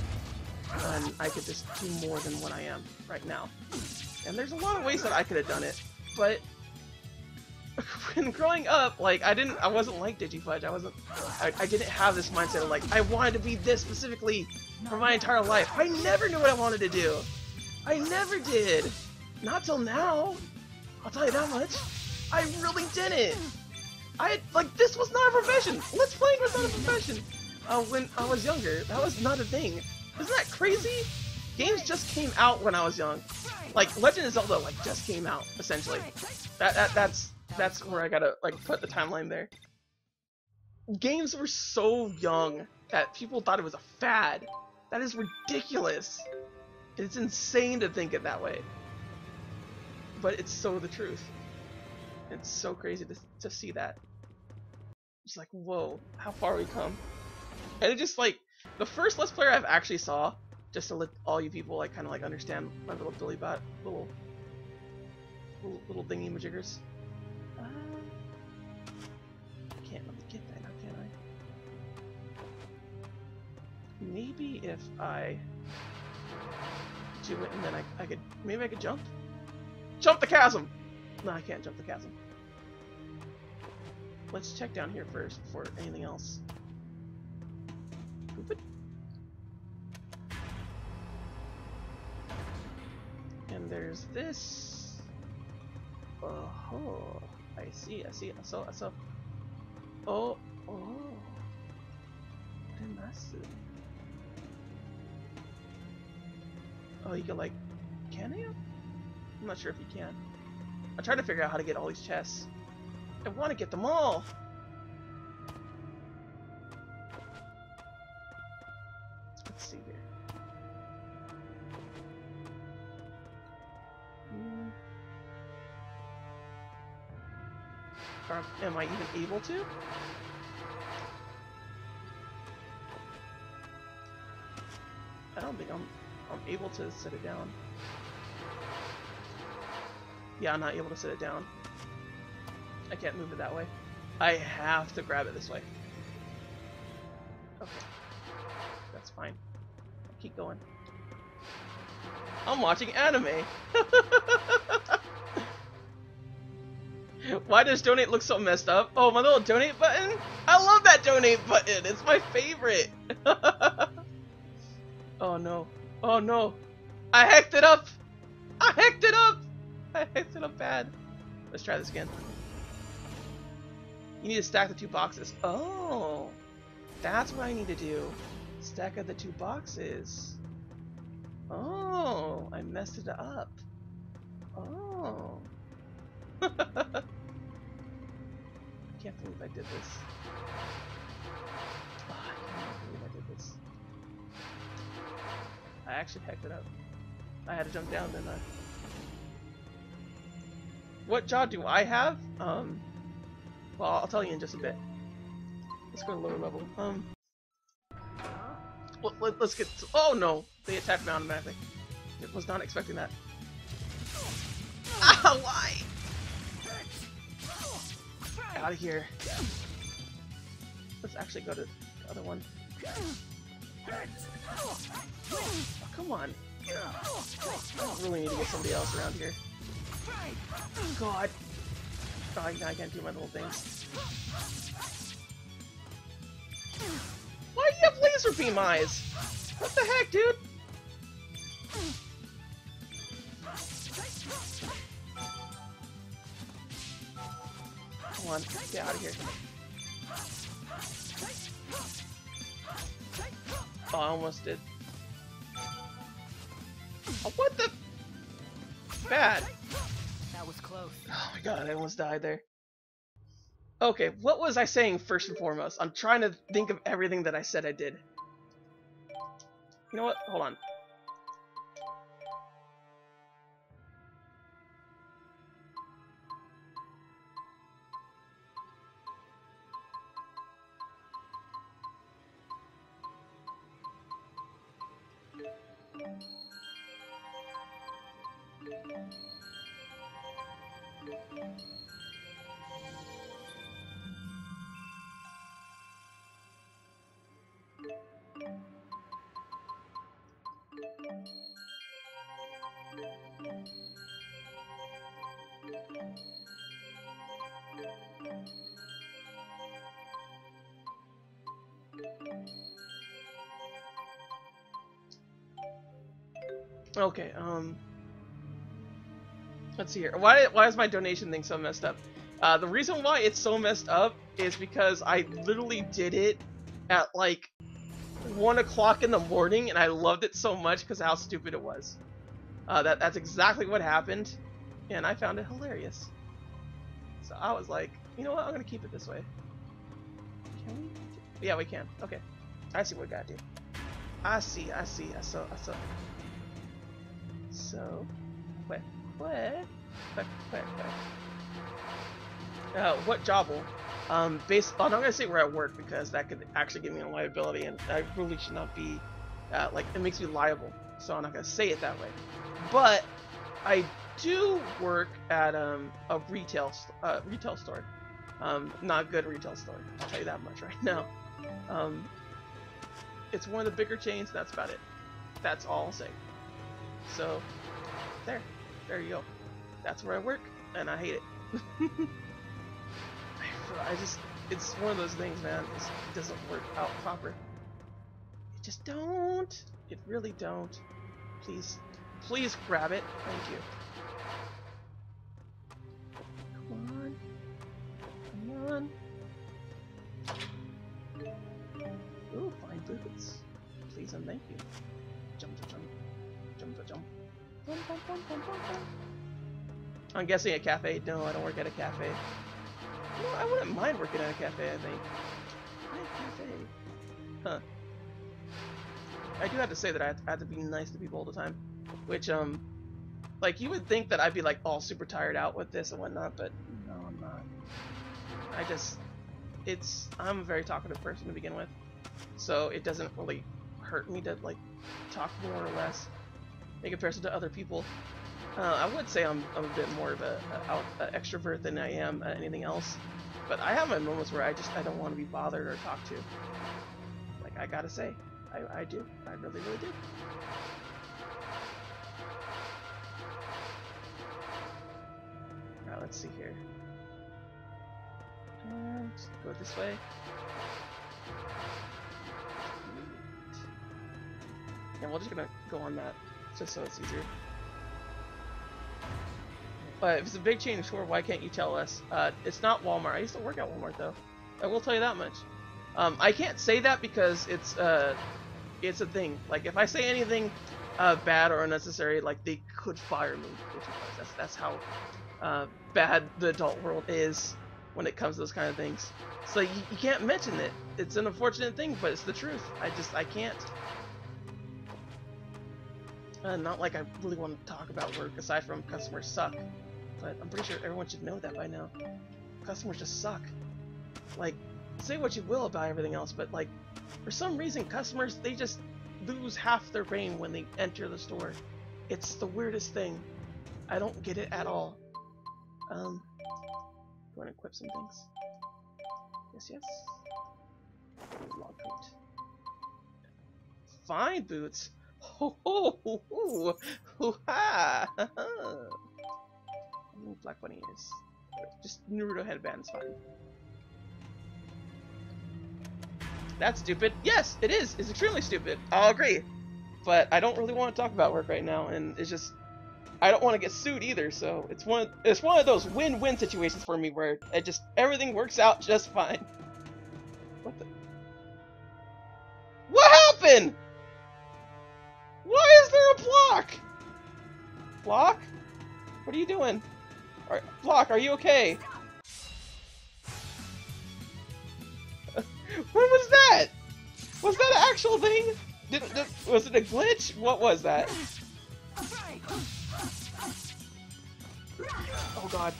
And I could just do more than what I am right now. And there's a lot of ways that I could have done it. But when growing up, like, I wasn't like Digifudge. I didn't have this mindset of like, I wanted to be this specifically for my entire life. I never knew what I wanted to do. I never did. Not till now. I'll tell you that much. I really didn't. This was not a profession. Let's Playing was not a profession. When I was younger, that was not a thing. Isn't that crazy? Games just came out when I was young. Like, Legend of Zelda, like, just came out, essentially. That's where I gotta, like, put the timeline there. Games were so young that people thought it was a fad. That is ridiculous. It's insane to think it that way. But it's so the truth. It's so crazy to see that. It's like, whoa, how far we come. And it just, like, the first Let's Player I've actually saw, just to let all you people, like, kind of, like, understand my little Billy Bot, little thingy-majiggers. I can't really get that now, can I? Maybe if I do it and then I could, maybe I could jump? Jump the chasm! No, I can't jump the chasm. Let's check down here first before anything else. Boop it. And there's this. Oh, I see. I saw. Oh. What did I see? Oh, you can, like, can you? I'm not sure if you can. I'm trying to figure out how to get all these chests. I want to get them all! Let's see here. Am I even able to? I don't think I'm able to set it down. Yeah, I'm not able to set it down. I can't move it that way. I have to grab it this way. Okay. That's fine. I'll keep going. I'm watching anime! Why does donate look so messed up? Oh, my little donate button? I love that donate button! It's my favorite! Oh no. Oh no. I hacked it up! I hacked it up! I hacked it up bad. Let's try this again. You need to stack the two boxes. Oh! That's what I need to do. Stack up the two boxes. Oh! I messed it up. Oh. I can't believe I did this. Oh, I can't believe I did this. I actually hacked it up. I had to jump down, didn't I? What jaw do I have? Well, I'll tell you in just a bit. Let's go to lower level. Let's get to, oh no! They attacked me automatically. I was not expecting that. Ah, why? Out of here. Let's actually go to the other one. Oh, come on. I don't really need to get somebody else around here. God. Oh, I can't do my little things. Why are beam eyes. What the heck, dude? Come on, get out of here. Oh, I almost did. Oh, what the? Bad. That was close. Oh my god, I almost died there. Okay, what was I saying first and foremost? I'm trying to think of everything that I said I did. You know what? Hold on. Okay, let's see here. Why is my donation thing so messed up? The reason why it's so messed up is because I literally did it at like 1 o'clock in the morning, and I loved it so much because of how stupid it was. That's exactly what happened, and I found it hilarious. So I was like, you know what? I'm gonna keep it this way. Can we? Yeah, we can. Okay, I see what we gotta do. I see. I saw. So, what? What jobble? I'm not gonna say we're at work because that could actually give me a liability, and I really should not be, like, it makes me liable. So I'm not gonna say it that way. But I do work at a retail store. Not a good retail store. I'll tell you that much right now. It's one of the bigger chains. That's about it. That's all I'll say. So, there you go. That's where I work, and I hate it. It's one of those things, man. It doesn't work out proper. It just don't. It really don't. Please grab it. Thank you. Come on. Ooh, fine boots. Please and thank you. Jump. I'm guessing a cafe. No, I don't work at a cafe. No, I wouldn't mind working at a cafe, I think. Cafe. Huh. I do have to say that I have to be nice to people all the time. Which, like, you would think that I'd be, like, all super tired out with this and whatnot, but no, I'm not. I'm a very talkative person to begin with. So it doesn't really hurt me to, like, talk more or less in comparison to other people. I would say I'm a bit more of a extrovert than I am anything else, but I have my moments where I don't want to be bothered or talked to. Like, I gotta say, I do. I really do. Alright, let's see here. And go this way. And we're just gonna go on that, just so it's easier. But if it's a big chain store, why can't you tell us? It's not Walmart. I used to work at Walmart, though. I will tell you that much. I can't say that because it's a thing. Like, if I say anything bad or unnecessary, like, they could fire me. That's how bad the adult world is when it comes to those kind of things. So you can't mention it. It's an unfortunate thing, but it's the truth. I can't. Not like I really want to talk about work, aside from customers suck. But I'm pretty sure everyone should know that by now. Customers just suck. Like, say what you will about everything else, but, like, for some reason, customers, they just lose half their brain when they enter the store. It's the weirdest thing. I don't get it at all. Go and equip some things. Yes. Log crate. Fine boots. Ho ho ho ho ho ha! Black bunny ears. Just Naruto headband is fine. That's stupid. Yes, it is. It's extremely stupid. I'll agree. But I don't really want to talk about work right now, and it's just I don't want to get sued either. So it's one of those win-win situations for me where everything works out just fine. What the? What happened? Why is there a block? Block? What are you doing? Block, are you okay? What was that? Was that an actual thing? Was it a glitch? What was that? Oh god.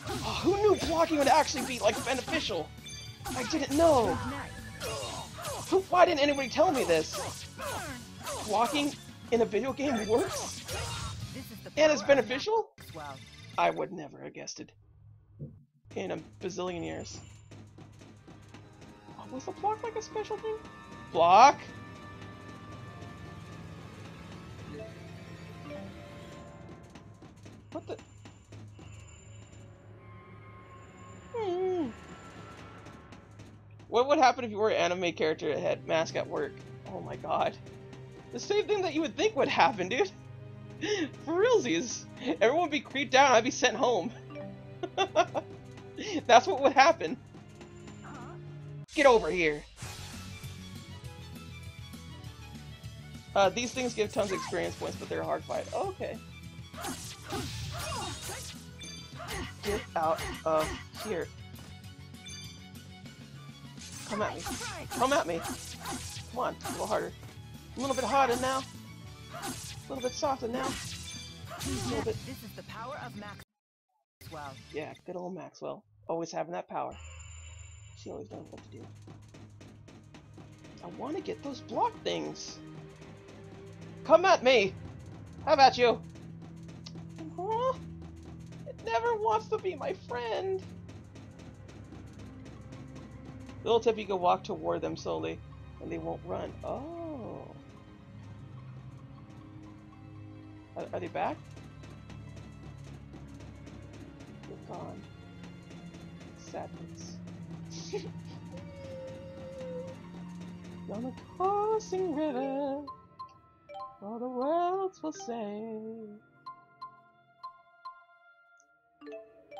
Oh, who knew blocking would actually be, like, beneficial? I didn't know. Why didn't anybody tell me this? Blocking in a video game works? And it's beneficial? I would never have guessed it. In a bazillion years. Oh, was the block like a special thing? Block? What the? What would happen if you were an anime character that had mask at work? Oh my god. The same thing that you would think would happen, dude. For realsies. Everyone would be creeped out and I'd be sent home. That's what would happen. Get over here. These things give tons of experience points, but they're a hard fight. Oh, okay. Get out of here. Come at me. Come at me. Come on, a little harder. A little bit harder now. A little bit softer now. A little bit. This is the power of Maxwell. Yeah, good old Maxwell. Always having that power. She always knows what to do. I want to get those block things. Come at me! How about you? Huh? It never wants to be my friend. Little tip, you can walk toward them slowly, and they won't run. Oh. Are they back? They're gone. Sadness. On a crossing river, all the worlds will say.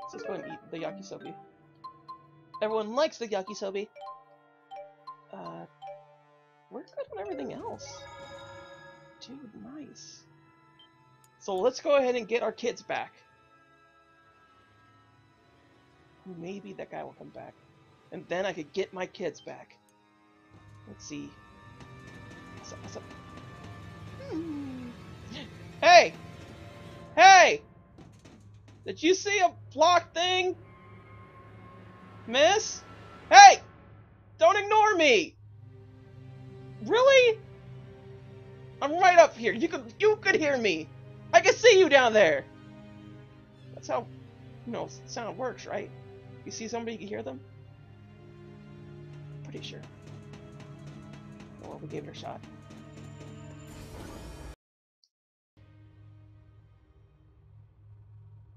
Let's just go and eat the yakisobe. Everyone likes the yakisobe. We're good on everything else. Dude, nice. So let's go ahead and get our kids back. Maybe that guy will come back. And then I could get my kids back. Let's see. What's up? What's up? Hey! Hey! Did you see a block thing? Miss? Hey! Don't ignore me! Really? I'm right up here. You could hear me. I can see you down there. That's how, sound works, right? You see somebody, you can hear them? Pretty sure. Well, we gave it a shot.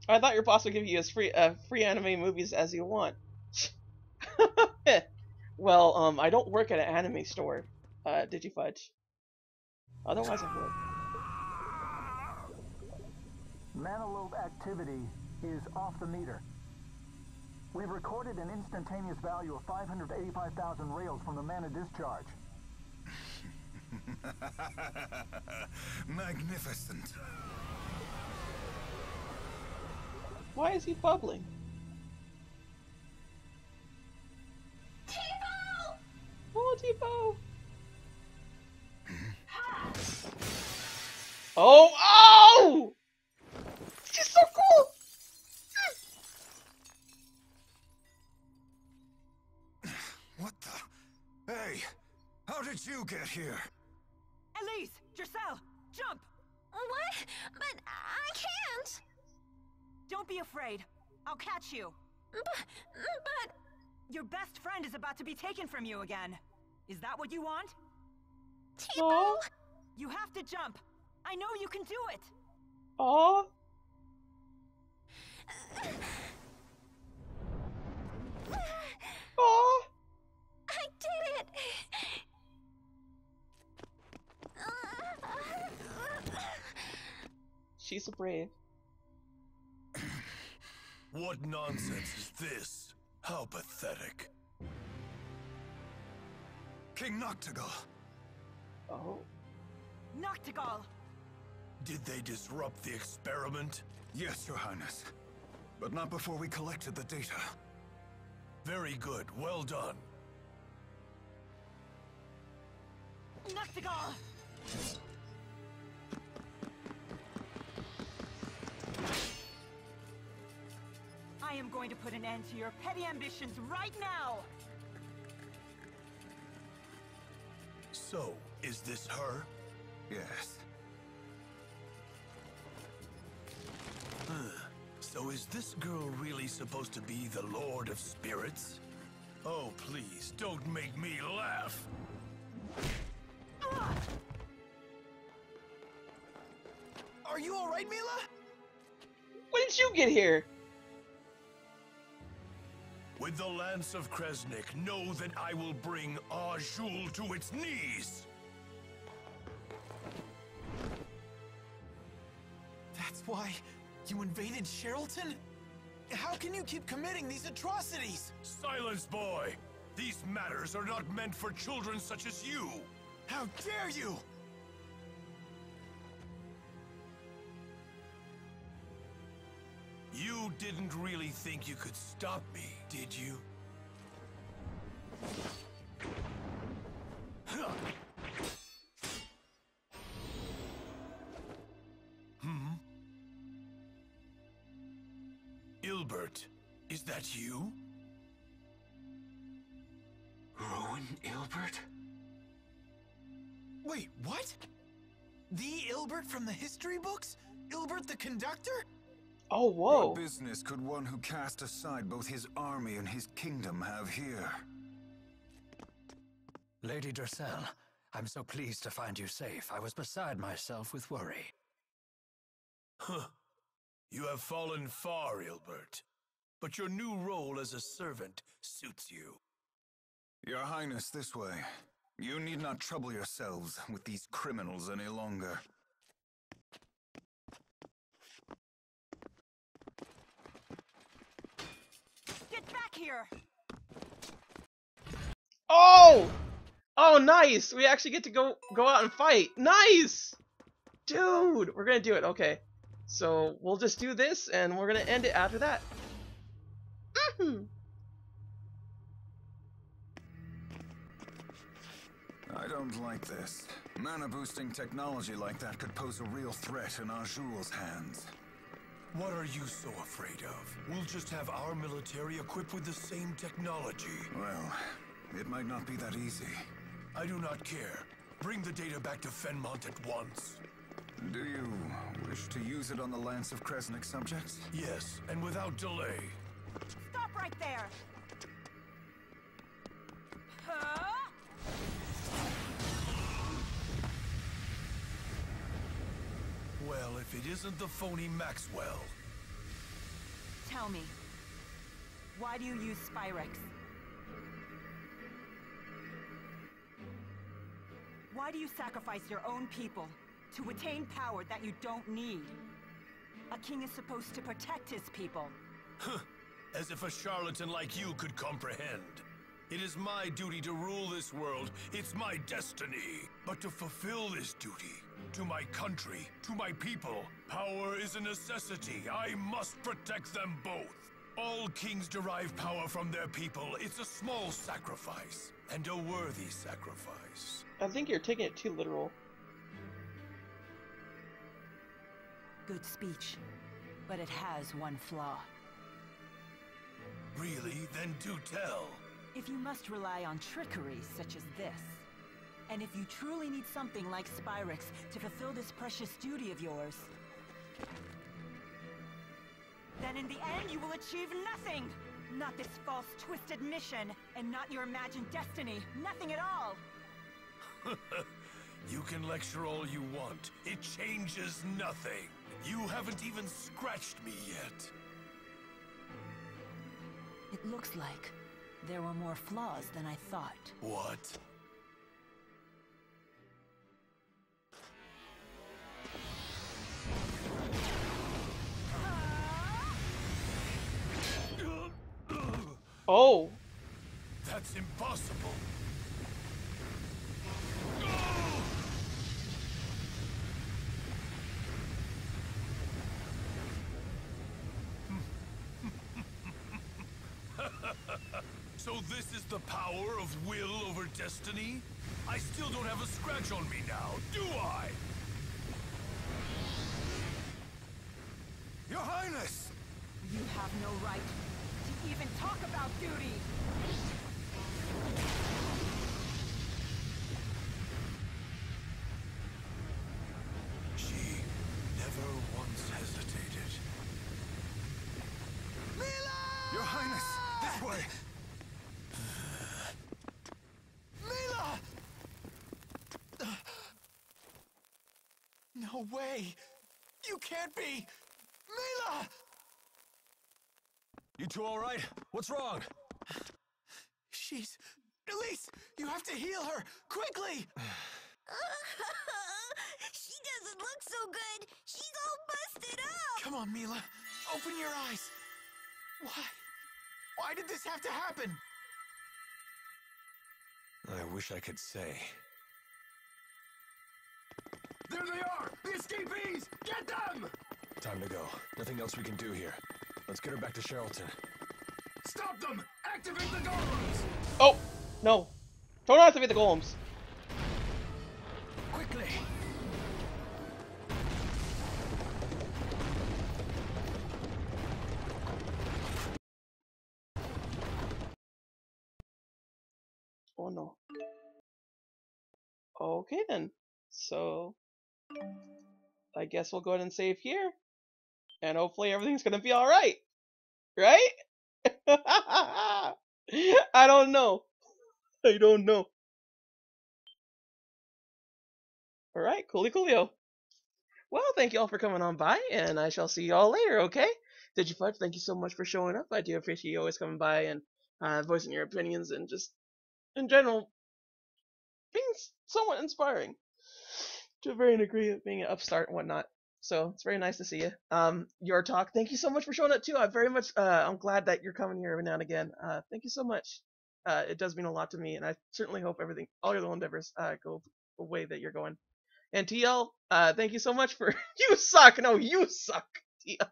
I thought your boss would give you as free anime movies as you want. Well, I don't work at an anime store. Did you fudge? Otherwise I would. Manalope activity is off the meter. We've recorded an instantaneous value of 585,000 rails from the mana discharge. Magnificent. Why is he bubbling? Tipo! Oh, Tipo! Oh! Oh! She's so cool! What the? Hey! How did you get here? Elise! Giselle! Jump! What? But I can't! Don't be afraid. I'll catch you. But... Your best friend is about to be taken from you again. Is that what you want? Tipo! You have to jump. I know you can do it. Aww. Aww. she's so brave. What nonsense is this? How pathetic. King Noctigal! Oh? Noctigal! Did they disrupt the experiment? Yes, Your Highness. But not before we collected the data. Very good. Well done. Noctigal! I am going to put an end to your petty ambitions right now! So, is this her? Yes. So is this girl really supposed to be the Lord of Spirits? Oh, please, don't make me laugh! Are you alright, Milla? When did you get here? With the Lance of Kresnik, know that I will bring Azul to its knees! That's why you invaded Sherrilton? How can you keep committing these atrocities? Silence, boy! These matters are not meant for children such as you! How dare you! You didn't really think you could stop me, did you? Ilbert, is that you? Rowan Ilbert? Wait, what? The Ilbert from the history books? Ilbert the conductor? Oh, whoa. What business could one who cast aside both his army and his kingdom have here? Lady Dressel, I'm so pleased to find you safe. I was beside myself with worry. Huh. You have fallen far, Ilbert. But your new role as a servant suits you. Your Highness, this way. You need not trouble yourselves with these criminals any longer. Get back here! Oh! Oh, nice! We actually get to go out and fight. Nice! Dude, we're gonna do it. Okay. So, we'll just do this, and we're gonna end it after that. I don't like this. Mana-boosting technology like that could pose a real threat in Azul's hands. What are you so afraid of? We'll just have our military equipped with the same technology. Well, it might not be that easy. I do not care. Bring the data back to Fenmont at once. Do you wish to use it on the Lance of Kresnik subjects? Yes, and without delay. Stop right there! Huh? Well, if it isn't the phony Maxwell. Tell me, why do you use Spyrex? Why do you sacrifice your own people to attain power that you don't need? A king is supposed to protect his people. Huh. As if a charlatan like you could comprehend. It is my duty to rule this world. It's my destiny. But to fulfill this duty, to my country, to my people, power is a necessity. I must protect them both. All kings derive power from their people. It's a small sacrifice, and a worthy sacrifice. I think you're taking it too literal. Good speech, but it has one flaw. Really? Then do tell. If you must rely on trickery such as this, and if you truly need something like Spyrex to fulfill this precious duty of yours, then in the end you will achieve nothing! Not this false, twisted mission, and not your imagined destiny. Nothing at all! You can lecture all you want. It changes nothing. You haven't even scratched me yet. It looks like there were more flaws than I thought. What? Oh. That's impossible. So this is the power of will over destiny? I still don't have a scratch on me now, do I? Your Highness! You have no right to even talk about duty! She never once hesitated. Milla! Your Highness, this way! Milla! No way! You can't be! Milla! You two all right? What's wrong? She's... Elise, you have to heal her! Quickly! She doesn't look so good. She's all busted up. Come on, Milla. Open your eyes. Why? Why did this have to happen? I wish I could say. There they are! The escapees! Get them! Time to go. Nothing else we can do here. Let's get her back to Charlton. Stop them! Activate the golems! Oh, no. Don't activate the golems. Quickly! Oh no. Okay then. So I guess we'll go ahead and save here. And hopefully everything's gonna be alright. Right? I don't know. I don't know. Alright, coolio. Well, thank you all for coming on by, and I shall see you all later, okay? Did you Fudge, thank you so much for showing up. I do appreciate you always coming by and voicing your opinions and just, in general, being somewhat inspiring. To a varying degree of being an upstart and whatnot. So it's very nice to see you. Your talk, thank you so much for showing up too. I'm glad that you're coming here every now and again. Thank you so much. It does mean a lot to me, and I certainly hope all your little endeavors go the way that you're going. And TL, thank you so much for you suck. No, you suck, TL.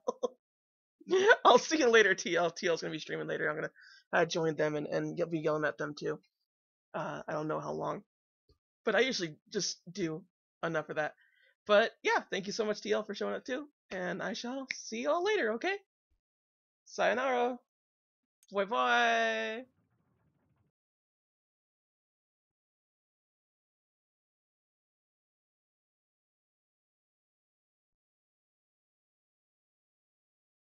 I'll see you later, TL. TL's gonna be streaming later. I'm gonna join them and be yelling at them too. I don't know how long, but I usually just do enough of that. But yeah, thank you so much, TL, for showing up too. And I shall see you all later, okay? Sayonara. Bye bye.